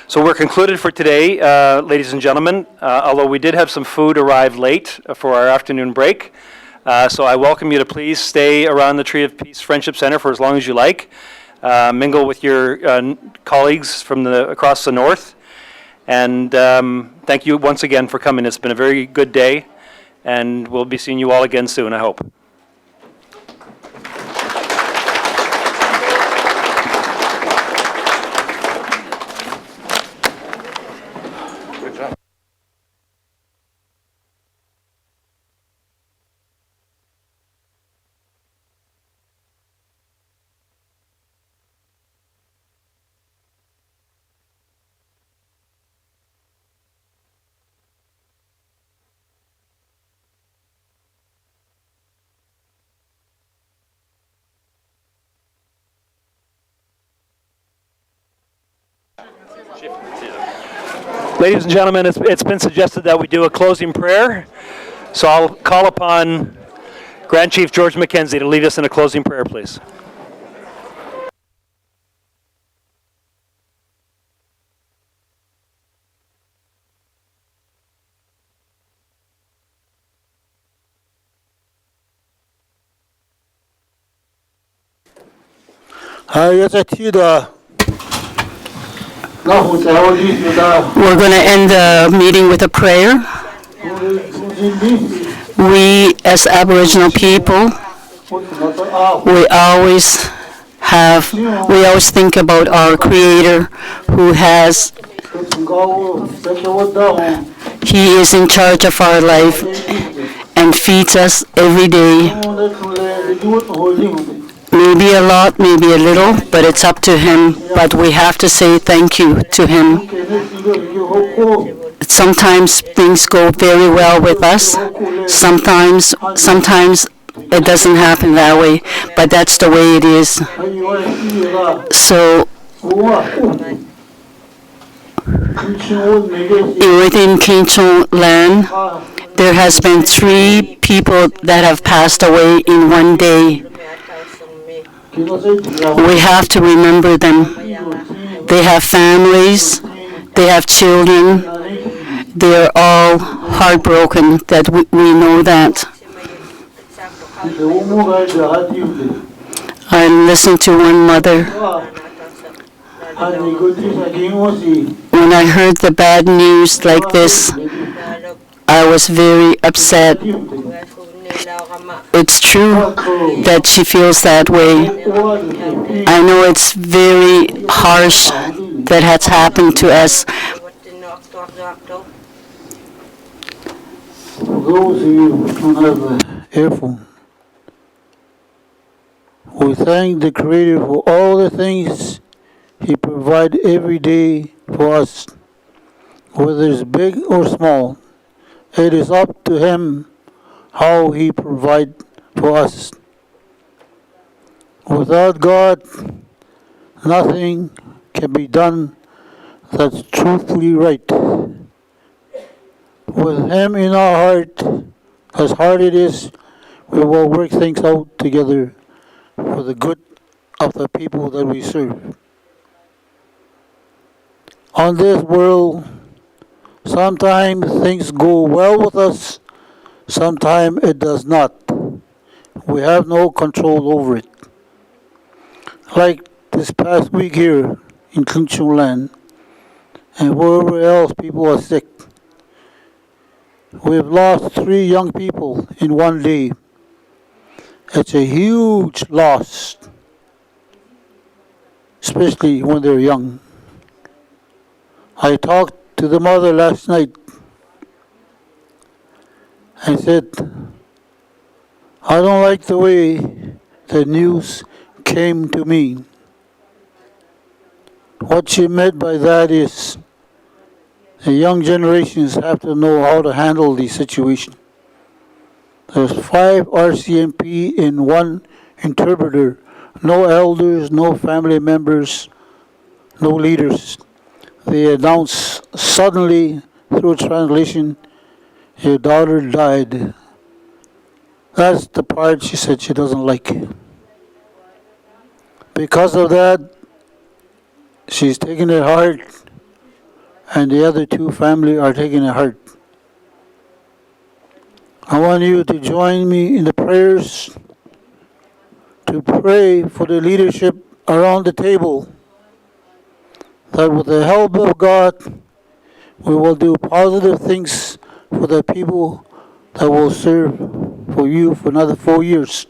So we're concluded for today, ladies and gentlemen, although we did have some food arrive late for our afternoon break. So I welcome you to please stay around the Tree of Peace Friendship Center for as long as you like. Mingle with your colleagues from across the north. And thank you once again for coming. It's been a very good day, and we'll be seeing you all again soon, I hope. Ladies and gentlemen, it's been suggested that we do a closing prayer. So I'll call upon Grand Chief George Mackenzie to lead us in a closing prayer, please. We're going to end the meeting with a prayer. We, as Aboriginal people, we always think about our Creator who He is in charge of our life and feeds us every day. Maybe a lot, maybe a little, but it's up to Him. But we have to say thank you to Him. Sometimes things go very well with us. Sometimes it doesn't happen that way, but that's the way it is. So, within Kátł'odeeche land, there has been 3 people that have passed away in one day. We have to remember them. They have families, they have children. They are all heartbroken that we know that. I listened to one mother. When I heard the bad news like this, I was very upset. It's true that she feels that way. I know it's very harsh that has happened to us. For those of you who don't have an earphone, we thank the Creator for all the things He provides every day for us, whether it's big or small. it is up to Him how He provide for us. Without God, nothing can be done that's truthfully right. With Him in our heart, as hard it is, we will work things out together for the good of the people that we serve. On this world, sometimes things go well with us, sometimes it does not. We have no control over it. Like this past week here in Gwich'in land, and wherever else people are sick. We've lost 3 young people in one day. It's a huge loss, especially when they're young. I talked to the mother last night and said, I don't like the way the news came to me. What she meant by that is the young generations have to know how to handle the situation. There's 5 RCMP in 1 interpreter, no elders, no family members, no leaders. They announce suddenly through translation, your daughter died. That's the part she said she doesn't like. Because of that, she's taking it hard, and the other 2 family are taking it hard. I want you to join me in the prayers to pray for the leadership around the table, that with the help of God, we will do positive things for the people that will serve for you for another 4 years,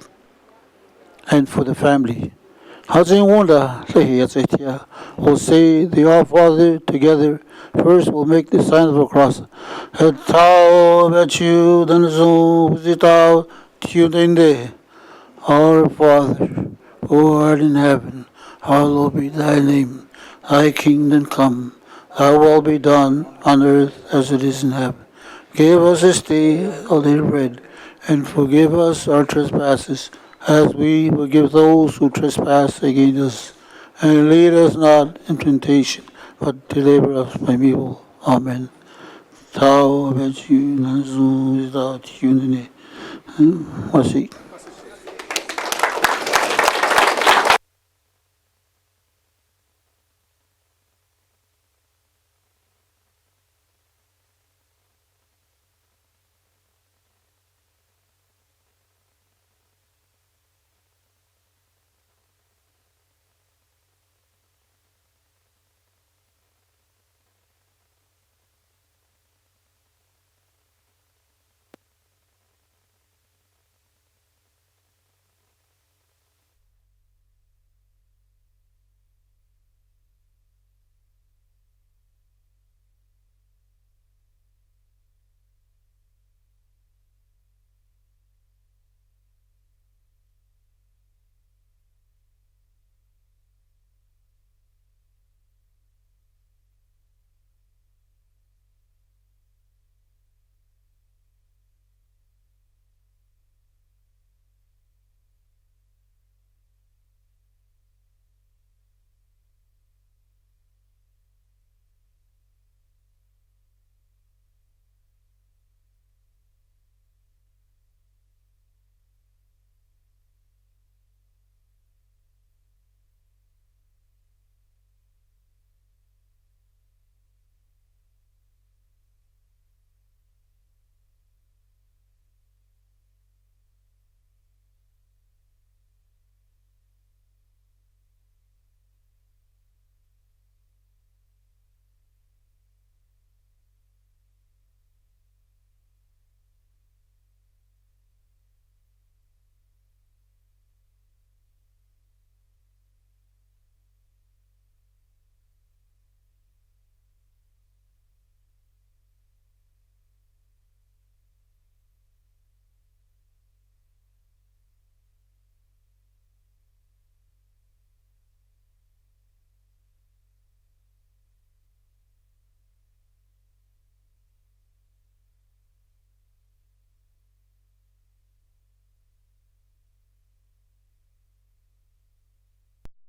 and for the family. We'll say the All Father together. First, we'll make the sign of the cross. Our Father, who art in heaven, hallowed be thy name. Thy kingdom come, thy will be done on earth as it is in heaven. Give us this day our daily bread, and forgive us our trespasses, as we forgive those who trespass against us. And lead us not in temptation, but deliver us from evil. Amen. Tao